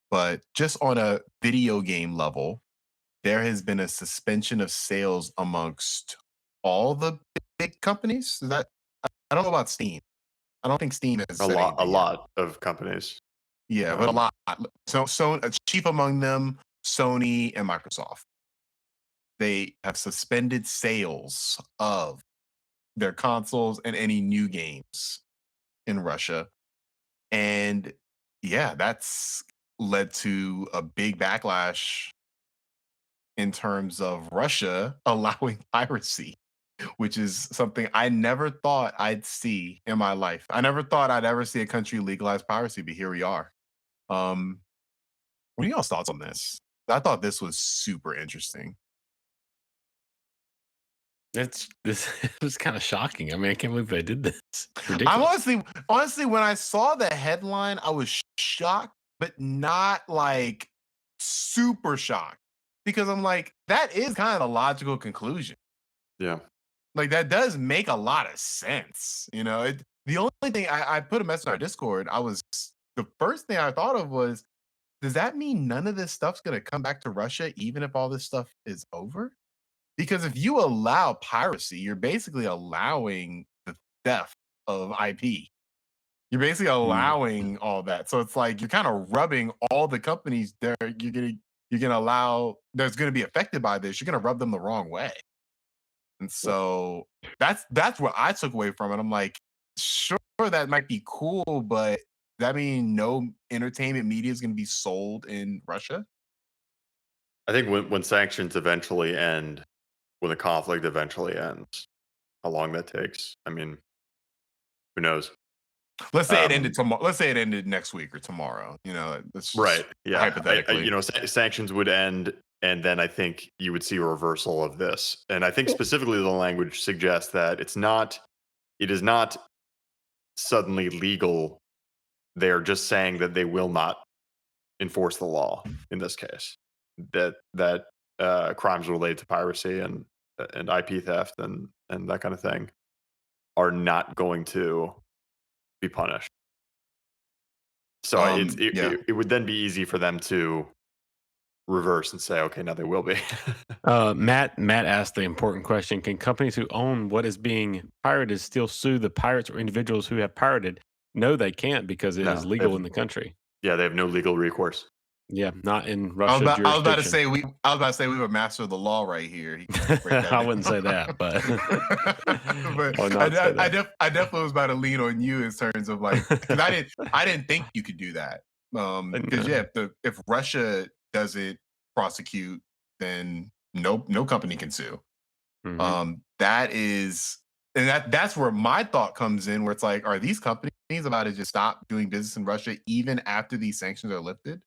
But just on a video game level, there has been a suspension of sales amongst all the big companies. I don't know about Steam. I don't think Steam is a lot of companies. Yeah, but a lot. So chief among them, Sony and Microsoft. They have suspended sales of their consoles and any new games in Russia. And yeah, that's led to a big backlash in terms of Russia allowing piracy, which is something I never thought I'd see in my life. I never thought I'd ever see a country legalize piracy, but here we are. What are y'all's thoughts on this? I thought this was super interesting. It was kind of shocking. I mean, I can't believe they did this. I'm Ridiculous. honestly, when I saw the headline, I was shocked, but not like super shocked, because I'm like, that is kind of the logical conclusion. Yeah. Like, that does make a lot of sense. The only thing I put a message in our Discord, the first thing I thought of was, does that mean none of this stuff's going to come back to Russia, even if all this stuff is over? Because if you allow piracy, you're basically allowing the theft of IP. You're basically allowing all that. So it's like you're kind of rubbing all the companies there. You're gonna allow that's gonna be affected by this. You're gonna rub them the wrong way. And so that's what I took away from it. I'm like, sure, that might be cool, but does that mean no entertainment media is gonna be sold in Russia? I think when sanctions eventually end, when the conflict eventually ends, how long that takes, I mean, who knows? Let's say it ended tomorrow. Let's say it ended next week or tomorrow. That's just right. Yeah. Hypothetically, sanctions would end, and then I think you would see a reversal of this. And I think specifically the language suggests that it is not suddenly legal. They're just saying that they will not enforce the law in this case. That crimes related to piracy and IP theft and that kind of thing are not going to be punished. So it would then be easy for them to reverse and say, okay, now they will be. Matt asked the important question: can companies who own what is being pirated still sue the pirates or individuals who have pirated? No, they can't, because it is legal in the country. Yeah, they have no legal recourse. Yeah, not in Russia. I was about to say we have a master of the law right here. I wouldn't say that, but, I definitely was about to lean on you in terms of like, because I didn't think you could do that. Because if Russia doesn't prosecute, then no company can sue. Mm-hmm. That's where my thought comes in, where it's like, are these companies about to just stop doing business in Russia even after these sanctions are lifted?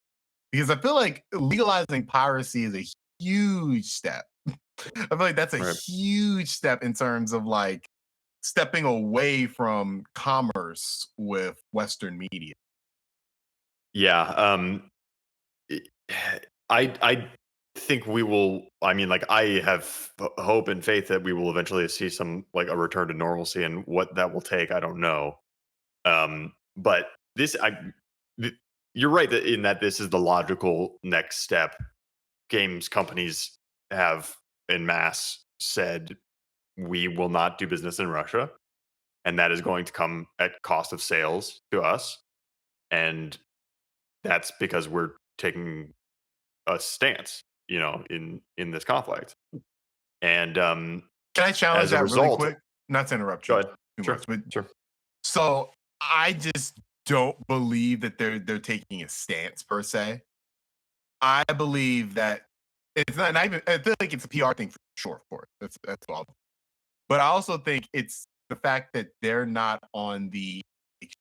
Because I feel like legalizing piracy is a huge step. I feel like that's a huge step in terms of like stepping away from commerce with Western media. Yeah. I think we will. I mean, like, I have hope and faith that we will eventually see some, like, a return to normalcy, and what that will take, I don't know. But you're right in that this is the logical next step. Games companies have en masse said we will not do business in Russia, and that is going to come at cost of sales to us, and that's because we're taking a stance, in this conflict. And can I challenge as a that result, really quick? Not to interrupt you too much, but sure. So I just don't believe that they're taking a stance per se. I believe that it's not even. I feel like it's a PR thing for sure, of course. That's all. But I also think it's the fact that they're not on.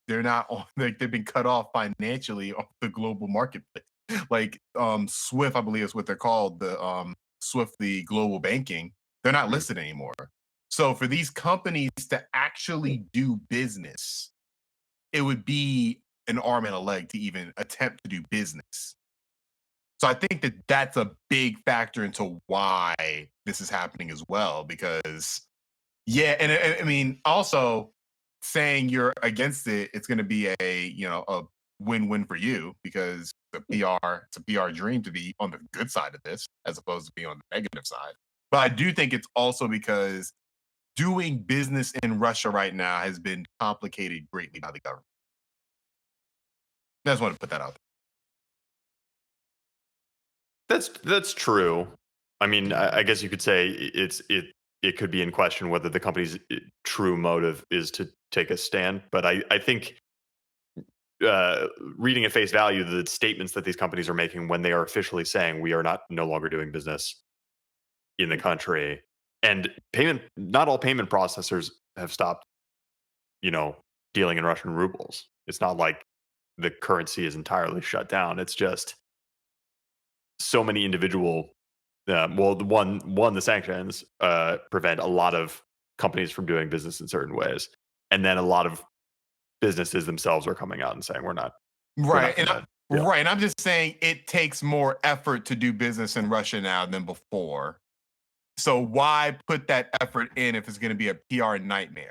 Like they've been cut off financially off the global marketplace. Like Swift, I believe is what they're called. The Swift, the global banking. They're not listed anymore. So for these companies to actually do business, it would be an arm and a leg to even attempt to do business. So I think that that's a big factor into why this is happening as well. Because, and I mean, also saying you're against it, it's going to be a win-win for you because it's a PR dream to be on the good side of this as opposed to be on the negative side. But I do think it's also because doing business in Russia right now has been complicated greatly by the government. I just want to put that out there. That's true. I mean, I guess you could say it could be in question whether the company's true motive is to take a stand. But I think reading at face value the statements that these companies are making when they are officially saying we are no longer doing business in the country, and not all payment processors have stopped, dealing in Russian rubles. It's not like the currency is entirely shut down. It's just so many individual. The sanctions prevent a lot of companies from doing business in certain ways, and then a lot of businesses themselves are coming out and saying we're not. right. And I'm just saying it takes more effort to do business in Russia now than before. So why put that effort in if it's going to be a PR nightmare?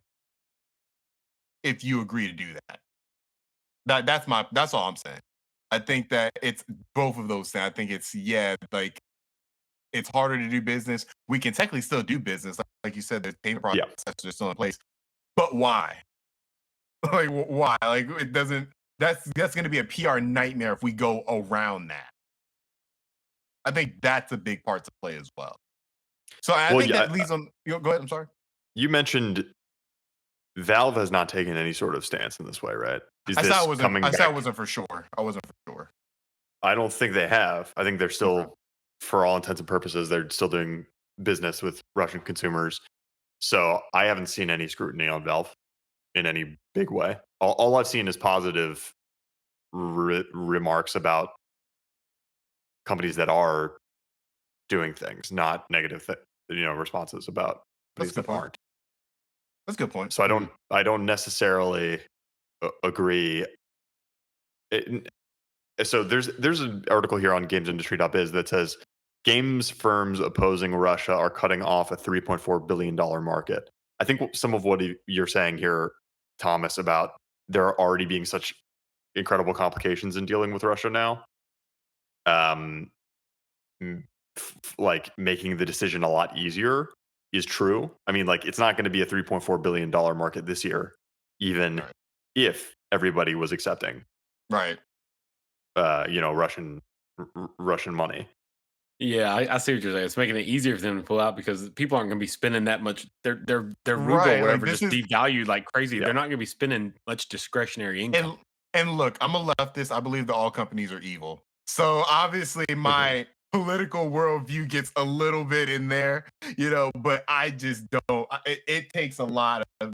If you agree to do that, that's all I'm saying. I think that it's both of those things. I think it's it's harder to do business. We can technically still do business, like you said. The payment processes are still in place, but why? Like why? Like it doesn't. That's going to be a PR nightmare if we go around that. I think that's a big part to play as well. So I think that leads on. Go ahead. I'm sorry. You mentioned Valve has not taken any sort of stance in this way, right? I said it wasn't for sure. I wasn't for sure. I don't think they have. I think they're still, for all intents and purposes, they're still doing business with Russian consumers. So I haven't seen any scrutiny on Valve in any big way. All I've seen is positive remarks about companies that are doing things, not negative, responses about companies that aren't. That's a good point. So I don't necessarily agree. So there's an article here on gamesindustry.biz that says games firms opposing Russia are cutting off a $3.4 billion market. I think some of what you're saying here, Thomas, about there are already being such incredible complications in dealing with Russia now, like making the decision a lot easier is true. I mean, like it's not going to be a $3.4 billion market this year, even if everybody was accepting, Russian money. Yeah, I see what you're saying. It's making it easier for them to pull out because people aren't going to be spending that much. Their ruble or whatever just devalued like crazy. Yeah. They're not going to be spending much discretionary income. And look, I'm a leftist. I believe that all companies are evil. So obviously my political worldview gets a little bit in there, but I just don't. It takes a lot of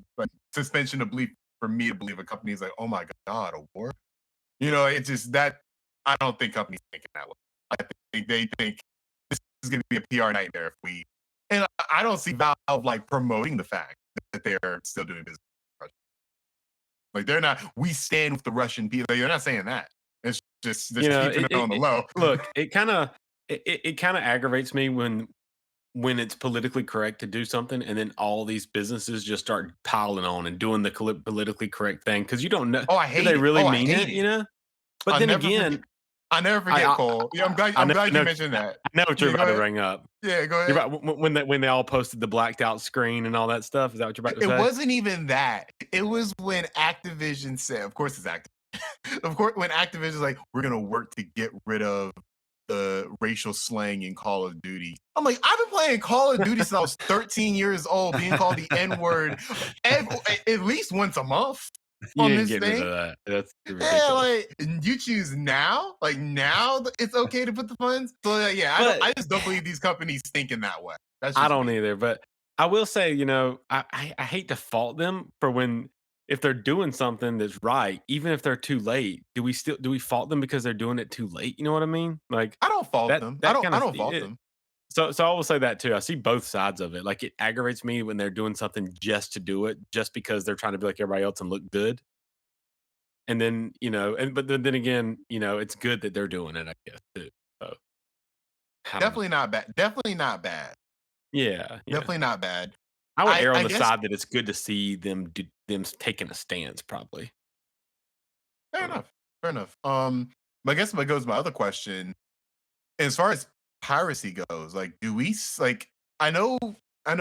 suspension of belief for me to believe a company is like, oh my God, a war. It's just that I don't think companies think that way. I think they think this is going to be a PR nightmare if we. And I don't see Valve like promoting the fact that they're still doing business. Like they're not. We stand with the Russian people. They're not saying that. It's just keeping it on the low. Look, it kind of aggravates me when it's politically correct to do something, and then all these businesses just start piling on and doing the politically correct thing because you don't know. Oh, I hate do they really it. mean it? But then again, I never forget Cole. Yeah, I'm glad you mentioned that. I know what you're about to bring up. Yeah, go ahead. You're about, when they all posted the blacked out screen and all that stuff. Is that what you're about to say? It wasn't even that. It was when Activision said, of course it's Activision. Of course, when Activision's like, we're gonna work to get rid of the racial slang in Call of Duty. I'm like, I've been playing Call of Duty since I was 13 years old, being called the N-word at least once a month. On this thing, that. That's ridiculous. Yeah, like you choose now, like now it's okay to put the funds. So I just don't believe these companies think in that way. I don't either, but I will say, I hate to fault them for if they're doing something that's right, even if they're too late. Do we fault them because they're doing it too late? You know what I mean? Like I don't fault them. I don't fault them. So I will say that too. I see both sides of it. Like it aggravates me when they're doing something just to do it, just because they're trying to be like everybody else and look good. And then, but then again, it's good that they're doing it, I guess, too. So definitely not bad. Definitely not bad. Yeah. Definitely not bad. I would err on the side that it's good to see them taking a stance, probably. Fair enough. I guess that goes to my other question. As far as piracy goes, like, do we like? I know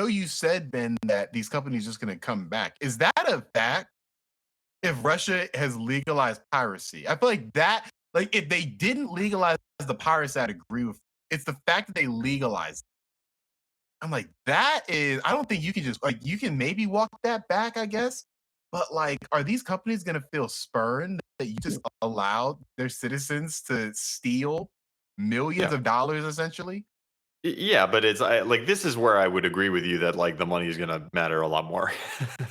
you said, Ben, that these companies are just going to come back. Is that a fact? If Russia has legalized piracy, I feel like that. Like, if they didn't legalize the piracy, I'd agree with. It's the fact that they legalized it. I'm like, that is. I don't think you can just you can maybe walk that back, I guess. But like, are these companies going to feel spurned that you just allowed their citizens to steal millions of dollars, essentially? Yeah, but it's like this is where I would agree with you that like the money is going to matter a lot more.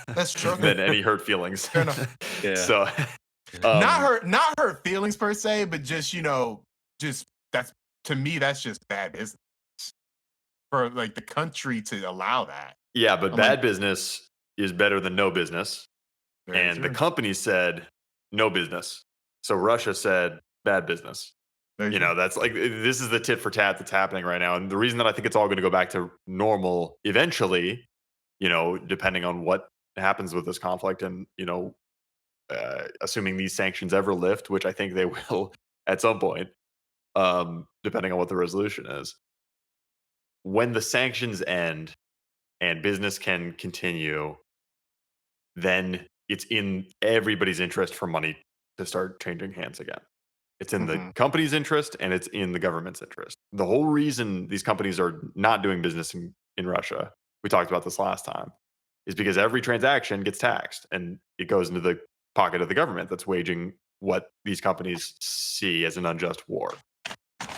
That's true. Than any hurt feelings. Fair enough. Yeah. So not hurt feelings per se, but just that's to me that's just bad business for like the country to allow that. Yeah, but bad business is better than no business. And true. the company said no business. So Russia said bad business. That's like, this is the tit for tat that's happening right now. And the reason that I think it's all going to go back to normal eventually, depending on what happens with this conflict and, assuming these sanctions ever lift, which I think they will at some point, depending on what the resolution is. When the sanctions end and business can continue, then it's in everybody's interest for money to start changing hands again. It's in the company's interest and it's in the government's interest. The whole reason these companies are not doing business in Russia, we talked about this last time, is because every transaction gets taxed and it goes into the pocket of the government that's waging what these companies see as an unjust war.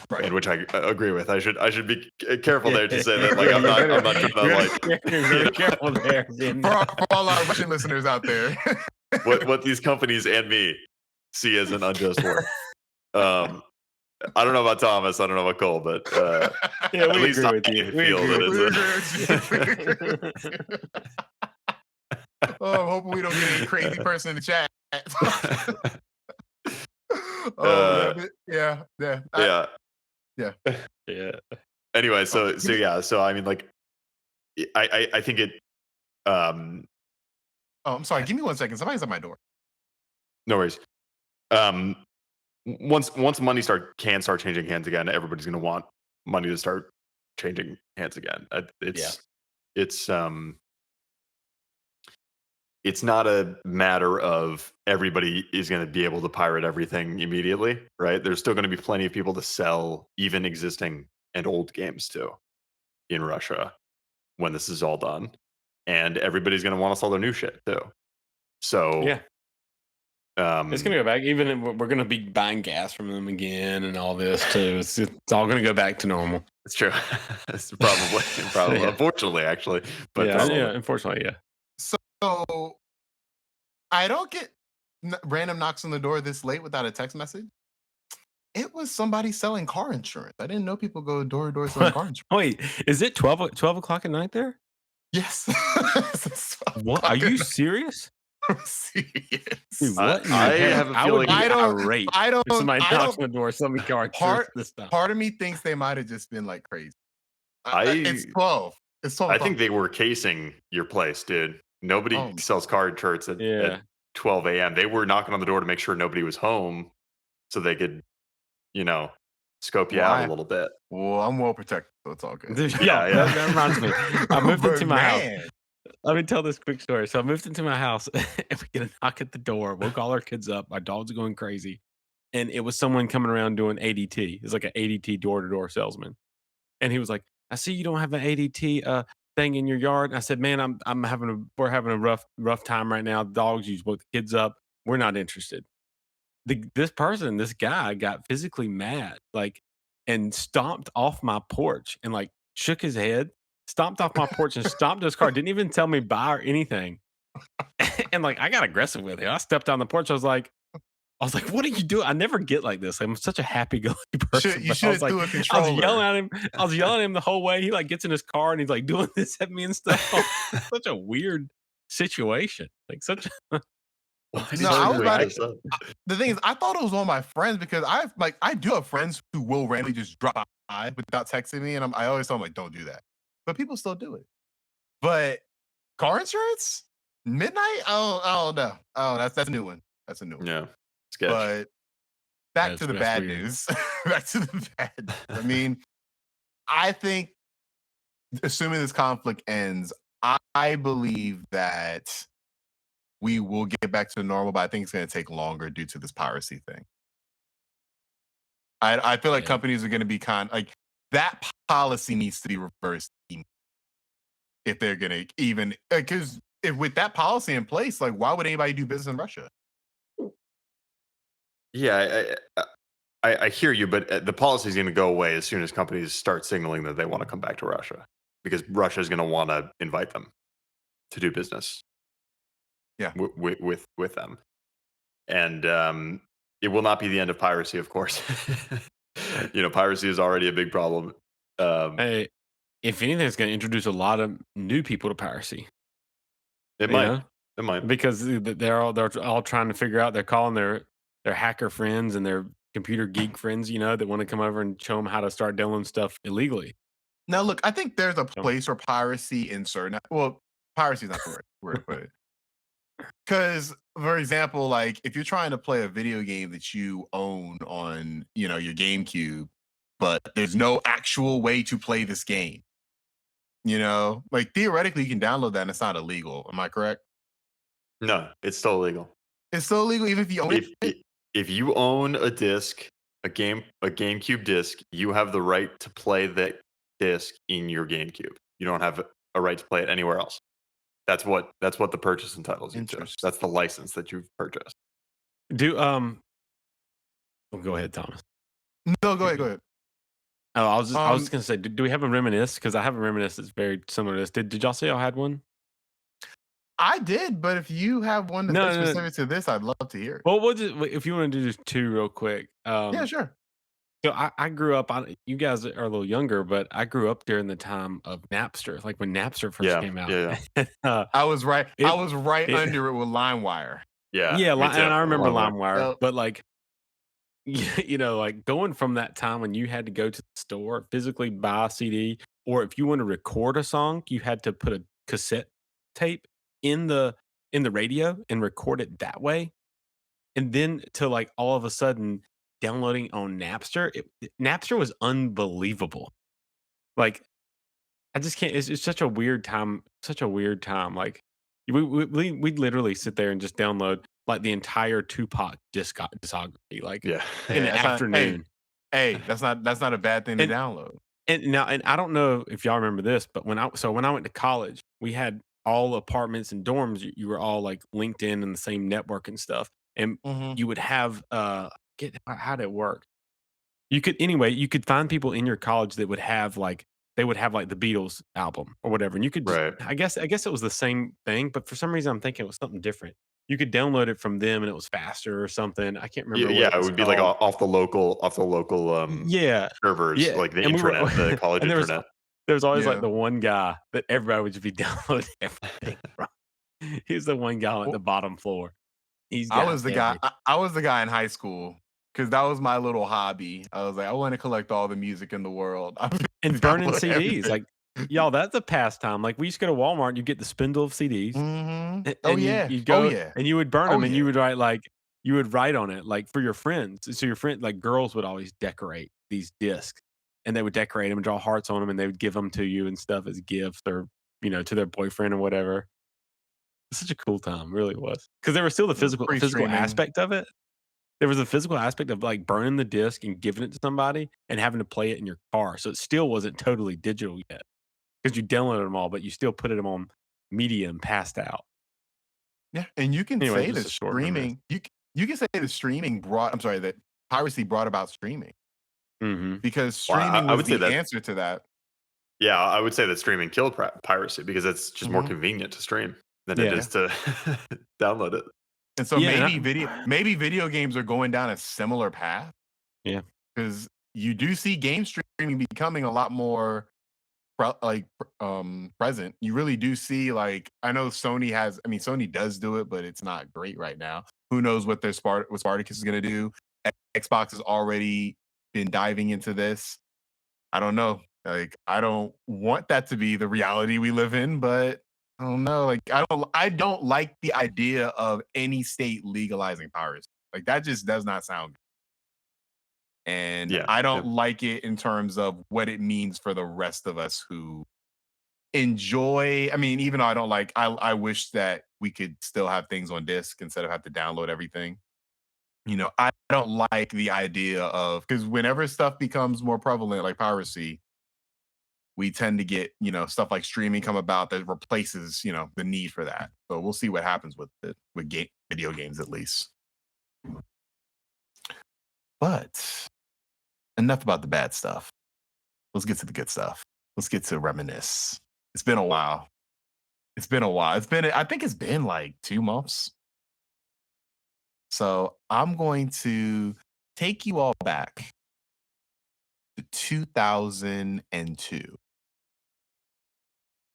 Right. And which I agree with. I should be careful there to say that. Like I'm not trying to like. Careful there. For all our Russian listeners out there, what these companies and me see as an unjust war. I don't know about Thomas. I don't know about Cole, but at least I feel that it's. I'm hoping we don't get any crazy person in the chat. Yeah. Anyway, so I mean, like, I think it. Oh, I'm sorry. Give me 1 second. Somebody's at my door. No worries. Once money can start changing hands again, everybody's going to want money to start changing hands again. It's not a matter of everybody is going to be able to pirate everything immediately, right? There's still going to be plenty of people to sell even existing and old games to in Russia when this is all done. And everybody's going to want to sell their new shit too. So yeah. It's going to go back. Even we're going to be buying gas from them again and all this too. It's all going to go back to normal. It's true. It's probably. Yeah. Unfortunately, actually. But unfortunately, yeah. So I don't get random knocks on the door this late without a text message. It was somebody selling car insurance. I didn't know people go door to door selling car insurance. Wait, is it 12 o'clock at night there? Yes. What? Are you serious? I'm serious. Dude, what? I have a feeling I don't. Somebody knocks on the door, selling car insurance. Part of me thinks they might have just been like crazy. It's 12. It's 12. I think they were casing your place, dude. Nobody sells car insurance at 12 a.m. They were knocking on the door to make sure nobody was home so they could, scope you Well, out a little bit. Well, I'm well protected, so it's all good. Yeah, yeah. That reminds me. I moved But into my house. man. Let me tell this quick story. So I moved into my house and we get a knock at the door. Woke all our kids up. My dog's going crazy. And it was someone coming around doing ADT. It's like an ADT door-to-door salesman. And he was like, I see you don't have an ADT thing in your yard. And I said, man, we're having a rough time right now. The dogs, you woke the kids up. We're not interested. This guy got physically mad, and stomped off my porch and shook his head, stomped off my porch and stomped his car. Didn't even tell me bye or anything. And I got aggressive with him. I stepped on the porch. I was like, what are you doing? I never get like this. I'm such a happy-go-lucky person. You should have threw a controller. I was yelling at him the whole way. He gets in his car and he's doing this at me and stuff. Such a weird situation. No, I was about to, the thing is, I thought it was one of my friends because I do have friends who will randomly just drop by without texting me, and I always tell them don't do that, but people still do it. But car insurance midnight? I don't know. Oh, that's a new one. That's a new one. Yeah, sketch. But back to the bad news. Back to the bad. I mean, I think assuming this conflict ends, I believe that we will get back to normal, but I think it's going to take longer due to this piracy thing. I feel like companies are going to be that policy needs to be reversed if they're going to even, because if with that policy in place, why would anybody do business in Russia? Yeah, I hear you, but the policy is going to go away as soon as companies start signaling that they want to come back to Russia, because Russia is going to want to invite them to do business. Yeah, with them, and it will not be the end of piracy, of course. Piracy is already a big problem. Hey, if anything, it's going to introduce a lot of new people to piracy. It might. It might, because they're all trying to figure out. They're calling their hacker friends and their computer geek friends, that want to come over and show them how to start downloading stuff illegally. Now, look, I think there's a place for piracy in certain. Well, piracy is not the right word to put it. Because, for example, if you're trying to play a video game that you own on, your GameCube, but there's no actual way to play this game, theoretically you can download that and it's not illegal. Am I correct? No, it's still illegal. It's still illegal even if you own it? If you own a disc, a GameCube disc, you have the right to play that disc in your GameCube. You don't have a right to play it anywhere else. That's what the purchase entitles you to. That's the license that you've purchased. Go ahead, Thomas. No, go ahead. Oh, I was just gonna say, do we have a reminisce? Because I have a reminisce that's very similar to this. Did y'all say y'all had one? I did, but if you have one that's specific to this, I'd love to hear it. Well, if you want to do just two real quick. Yeah, sure. So I grew up you guys are a little younger, but I grew up during the time of Napster, when Napster first came out. Yeah. I was right. I was right under it with LimeWire. Yeah. Yeah, and I remember LimeWire, but going from that time when you had to go to the store, physically buy a CD, or if you want to record a song, you had to put a cassette tape in the radio and record it that way. And then to all of a sudden downloading on Napster, Napster was unbelievable. I just can't. It's such a weird time. We'd literally sit there and just download the entire Tupac discography, in the afternoon. Hey, that's not a bad thing to download. And I don't know if y'all remember this, but when I went to college, we had all apartments and dorms. You were all linked in the same network and stuff, and you would have how did it work? You could find people in your college that would have the Beatles album or whatever, and you could I guess it was the same thing, but for some reason I'm thinking it was something different. You could download it from them and it was faster or something. I can't remember. Yeah, it would be off the local servers, the intranet, the college intranet. There was always the one guy that everybody would just be downloading everything from. He was the one guy on the bottom floor. I was the guy in high school because that was my little hobby. I was I want to collect all the music in the world and burning CDs. Y'all, that's a pastime. We used to go to Walmart, you get the spindle of CDs. Mm-hmm. And you'd go and you would burn them, and you would write you would write on it like for your friends. So your friend, like girls would always decorate these discs, and they would decorate them and draw hearts on them, and they would give them to you and stuff as gifts, or to their boyfriend or whatever. It's such a cool time, really was, because there was still the physical Pre-streaming. aspect of it. There was a physical aspect of like burning the disc and giving it to somebody and having to play it in your car. So it still wasn't totally digital yet, because you downloaded them all, but you still put them on media and passed out. Yeah, and you can Anyway, say just that a short memory. streaming. You can say that streaming brought. I'm sorry, that piracy brought about streaming, because Well, streaming I was would say the that. answer to that. Yeah, I would say that streaming killed piracy because it's just more Mhm. convenient to stream than it Yeah. is to download it. And so Yeah, maybe video games are going down a similar path. Yeah. Because you do see game streaming becoming a lot more present. You really do see, like, I know Sony does do it, but it's not great right now. Who knows what what Spartacus is going to do? Xbox has already been diving into this. I don't know. Like, I don't want that to be the reality we live in, but I don't know. Like, I don't like the idea of any state legalizing piracy. Like, that just does not sound good. And Yeah, I don't like it in terms of what it means for the rest of us who enjoy. I mean, even though I wish that we could still have things on disc instead of have to download everything. I don't like the idea of, because whenever stuff becomes more prevalent, like piracy, we tend to get, stuff like streaming come about that replaces, the need for that. So we'll see what happens with it, with video games at least. But enough about the bad stuff. Let's get to the good stuff. Let's get to reminisce. It's been a while. I think it's been like 2 months. So I'm going to take you all back to 2002.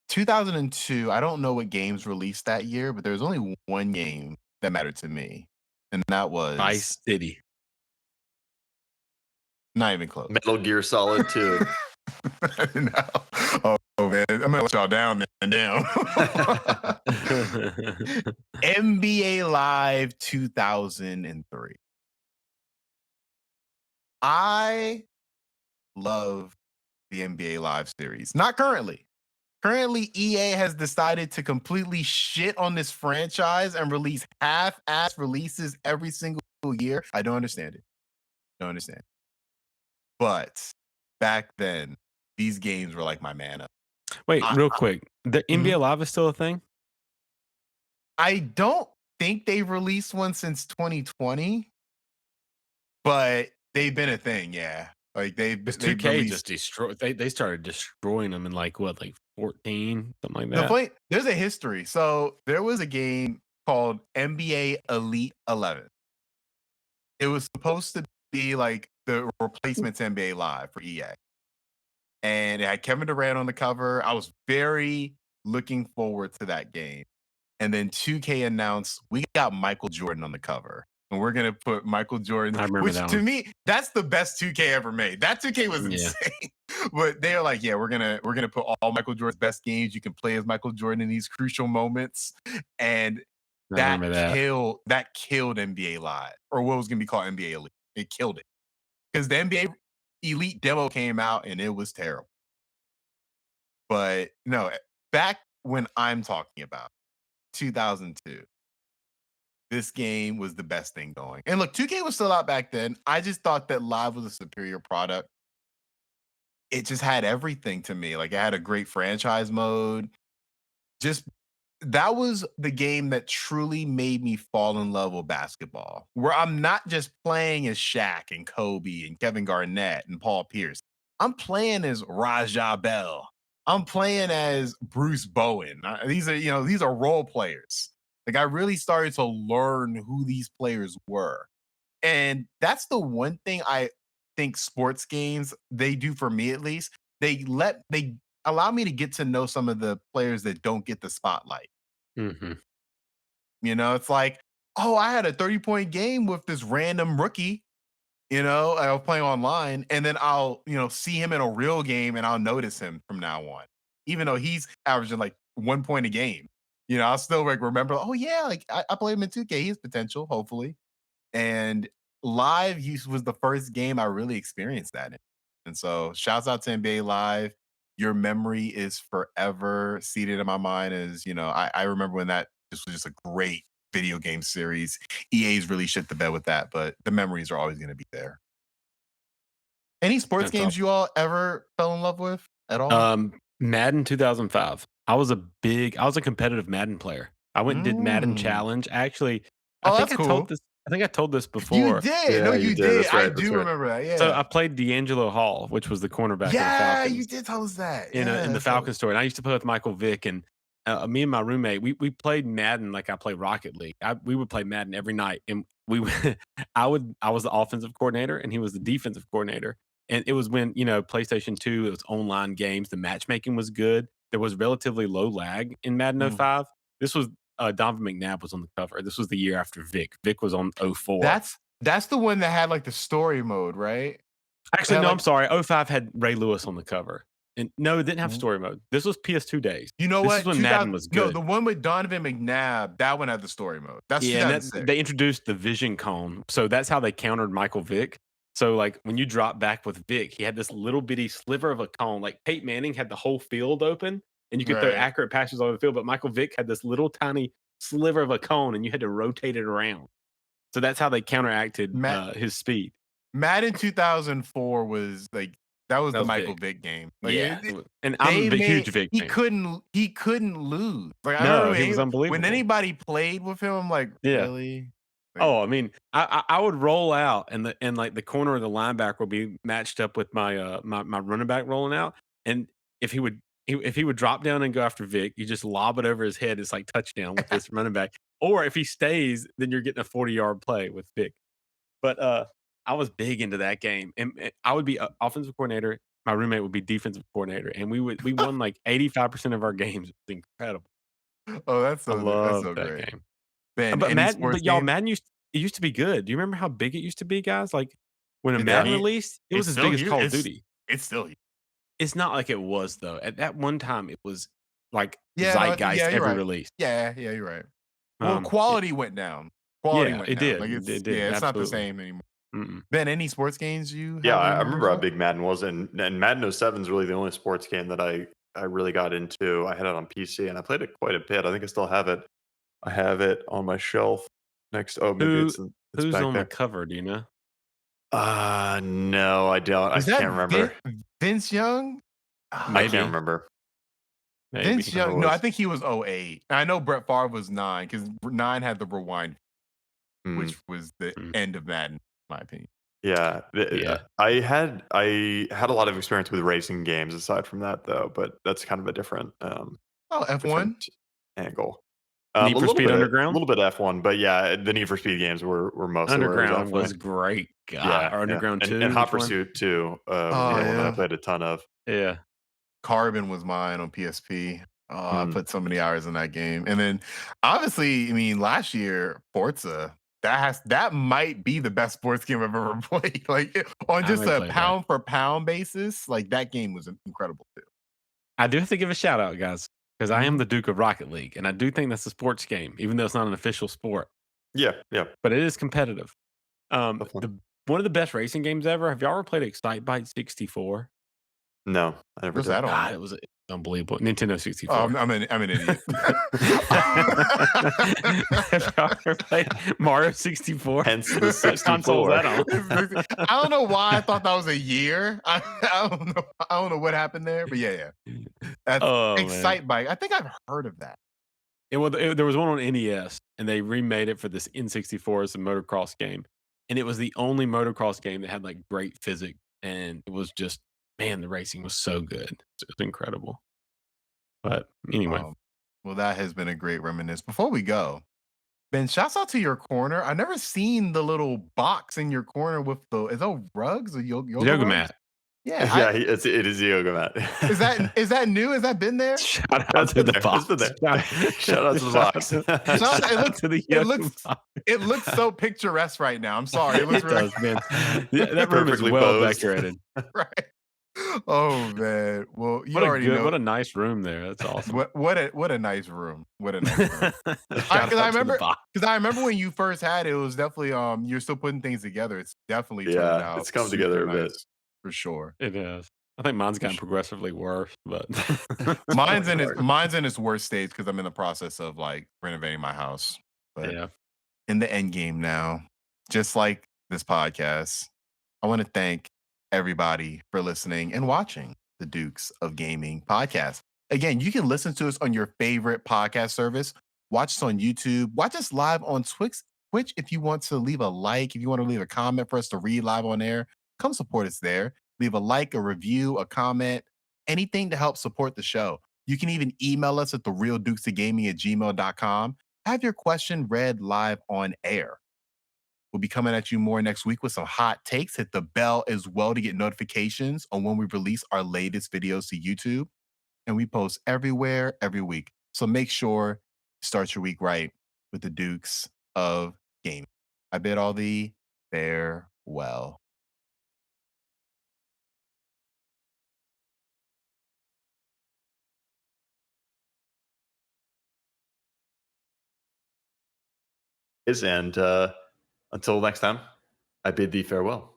2002, I don't know what games released that year, but there was only one game that mattered to me, and that was Vice City. Not even close. Metal Gear Solid 2. No. Oh man, I'm gonna let y'all down. NBA Live 2003. I love the NBA Live series. Not currently. Currently, EA has decided to completely shit on this franchise and release half-ass releases every single year. I don't understand it. But back then, these games were like my mana. Wait, real quick. The NBA Live is still a thing? I don't think they've released one since 2020, but they've been a thing, yeah. Like they've 2K released, just destroyed. They started destroying them in like 14, something like that. there's a history. So there was a game called NBA Elite 11. It was supposed to be like the replacement to NBA Live for EA. And it had Kevin Durant on the cover. I was very looking forward to that game. And then 2K announced we got Michael Jordan on the cover. And we're gonna put Michael Jordan, I remember which that to one. me, that's the best 2K ever made. That 2K was insane. But they're like, yeah, we're gonna put all Michael Jordan's best games. You can play as Michael Jordan in these crucial moments. And that killed NBA Live, or what was gonna be called NBA Elite. It killed it. Because the NBA Elite demo came out and it was terrible. But no, back when I'm talking about 2002, this game was the best thing going. And look, 2K was still out back then. I just thought that Live was a superior product. It just had everything to me. Like, it had a great franchise mode. That was the game that truly made me fall in love with basketball, where I'm not just playing as Shaq and Kobe and Kevin Garnett and Paul Pierce. I'm playing as Raja Bell. I'm playing as Bruce Bowen. These are role players. Like, I really started to learn who these players were. And that's the one thing I think sports games, they do for me at least. They allow me to get to know some of the players that don't get the spotlight. Mm-hmm. It's like, oh, I had a 30-point game with this random rookie. I was playing online, and then I'll, see him in a real game, and I'll notice him from now on, even though he's averaging like 1 point a game. I'll still remember, oh yeah, like I played him in 2K. He has potential, hopefully. And live was the first game I really experienced that in. And so shouts out to NBA Live. Your memory is forever seated in my mind as, I remember when this was just a great video game series. EA's really shit the bed with that, but the memories are always going to be there. Any sports games you all ever fell in love with at all? Madden 2005. I was a competitive Madden player. I went and did Madden Challenge. Actually, I think I told this before. You did. Yeah, no, you you did. did. That's right, I that's do right. remember that. Yeah. So I played D'Angelo Hall, which was the cornerback of the Falcons. You did tell us that. In the Falcons story. And I used to play with Michael Vick, and me and my roommate, we played Madden like I play Rocket League. We would play Madden every night, and I was the offensive coordinator, and he was the defensive coordinator. And it was when PlayStation 2, it was online games. The matchmaking was good. There was relatively low lag in Madden 05. This was Donovan McNabb was on the cover. This was the year after Vic. Vic was on 04. That's the one that had like the story mode, right? Actually, no, I'm sorry. 05 had Ray Lewis on the cover. And no, it didn't have story mode. This was PS2 days. You know this what? Is when Madden was good. No, the one with Donovan McNabb, that one had the story mode. That's they introduced the vision cone. So that's how they countered Michael Vick. So like when you drop back with Vic, he had this little bitty sliver of a cone. Like Peyton Manning had the whole field open, and you could throw accurate passes over the field. But Michael Vick had this little tiny sliver of a cone, and you had to rotate it around. So that's how they counteracted his speed. Madden 2004 was like that was the Michael Vick game. Like, and I'm a huge Vick fan. He couldn't lose. Like he was unbelievable. When anybody played with him, I'm like, really? Like, I mean, I would roll out, and the corner of the linebacker would be matched up with my my running back rolling out, and if he would drop down and go after Vic, you just lob it over his head. It's like touchdown with this running back. Or if he stays, then you're getting a 40-yard play with Vic. But I was big into that game, and I would be offensive coordinator. My roommate would be defensive coordinator, and we won like 85% of our games. It was incredible. Oh, that's so that great. Game. Ben, But Madden used to be good. Do you remember how big it used to be, guys? Like when a Madden released, it was as big as Call of Duty. It's still huge. It's not like it was though. At that one time, it was like zeitgeist every release. Yeah, you're right. Well, quality went down. Quality went down. Did. Like it did. Yeah, it's Absolutely. not the same anymore. Mm-mm. Ben, any sports games you? Yeah, I remember how big Madden was, and Madden 07 is really the only sports game that I really got into. I had it on PC, and I played it quite a bit. I think I still have it. I have it on my shelf next. Oh, maybe it's who's back on there. the cover? Do you know? No, I don't. I can't remember. Vince Young? I can't remember. Maybe. Vince Young? No, I think he was 08. I know Brett Favre was 9 because 9 had the rewind, which was the end of Madden, in my opinion. Yeah. I had a lot of experience with racing games aside from that, though, but that's kind of a different F1 angle. Need for Speed Underground? A little bit F1, but yeah, the Need for Speed games were mostly Underground was great. God. Yeah, or Underground 2. And Hot Pursuit too. One that I played a ton of. Yeah. Carbon was mine on PSP. I put so many hours in that game. And then obviously, I mean, last year, Forza, that might be the best sports game I've ever played. Like on just a pound for pound basis, like that game was incredible too. I do have to give a shout out, guys, because I am the Duke of Rocket League, and I do think that's a sports game, even though it's not an official sport. Yeah. But it is competitive. One of the best racing games ever. Have y'all ever played Excite Bike 64? No, I never did. God, it was unbelievable. Nintendo 64. I'm an idiot. Have y'all ever played Mario 64? Hence the 64. I don't know why I thought that was a year. I don't know what happened there, but yeah. Excite Bike. I think I've heard of that. There was one on NES, and they remade it for this N64 as a motocross game. And it was the only motocross game that had like great physics, and it was just, man, the racing was so good. It was incredible. But anyway. Well, that has been a great reminiscence. Before we go, Ben, shouts out to your corner. I've never seen the little box in your corner with is those rugs or yoga mat? Yeah, it is a yoga mat. Is that new? Has that been there? Shout out to the box. Shout out to the box. It looks so picturesque right now. I'm sorry. It looks does, man. That room is well decorated. Right. Oh man. Well, you already know what a nice room there. That's awesome. what a nice room. What a nice room. Shout out to the Because I remember when you first had it, it was definitely you're still putting things together. It's definitely turned out. It's come super together a nice, bit for sure. It is. I think mine's gotten progressively worse, but mine's in its worst stage because I'm in the process of like renovating my house. But yeah, in the end game now, just like this podcast, I want to thank everybody for listening and watching the Dukes of Gaming podcast. Again, you can listen to us on your favorite podcast service. Watch us on YouTube. Watch us live on Twitch if you want to leave a like, if you want to leave a comment for us to read live on air, come support us there. Leave a like, a review, a comment, anything to help support the show. You can even email us at therealdukesofgaming@gmail.com. Have your question read live on air. We'll be coming at you more next week with some hot takes. Hit the bell as well to get notifications on when we release our latest videos to YouTube. And we post everywhere, every week. So make sure you start your week right with the Dukes of Gaming. I bid all thee farewell. And until next time, I bid thee farewell.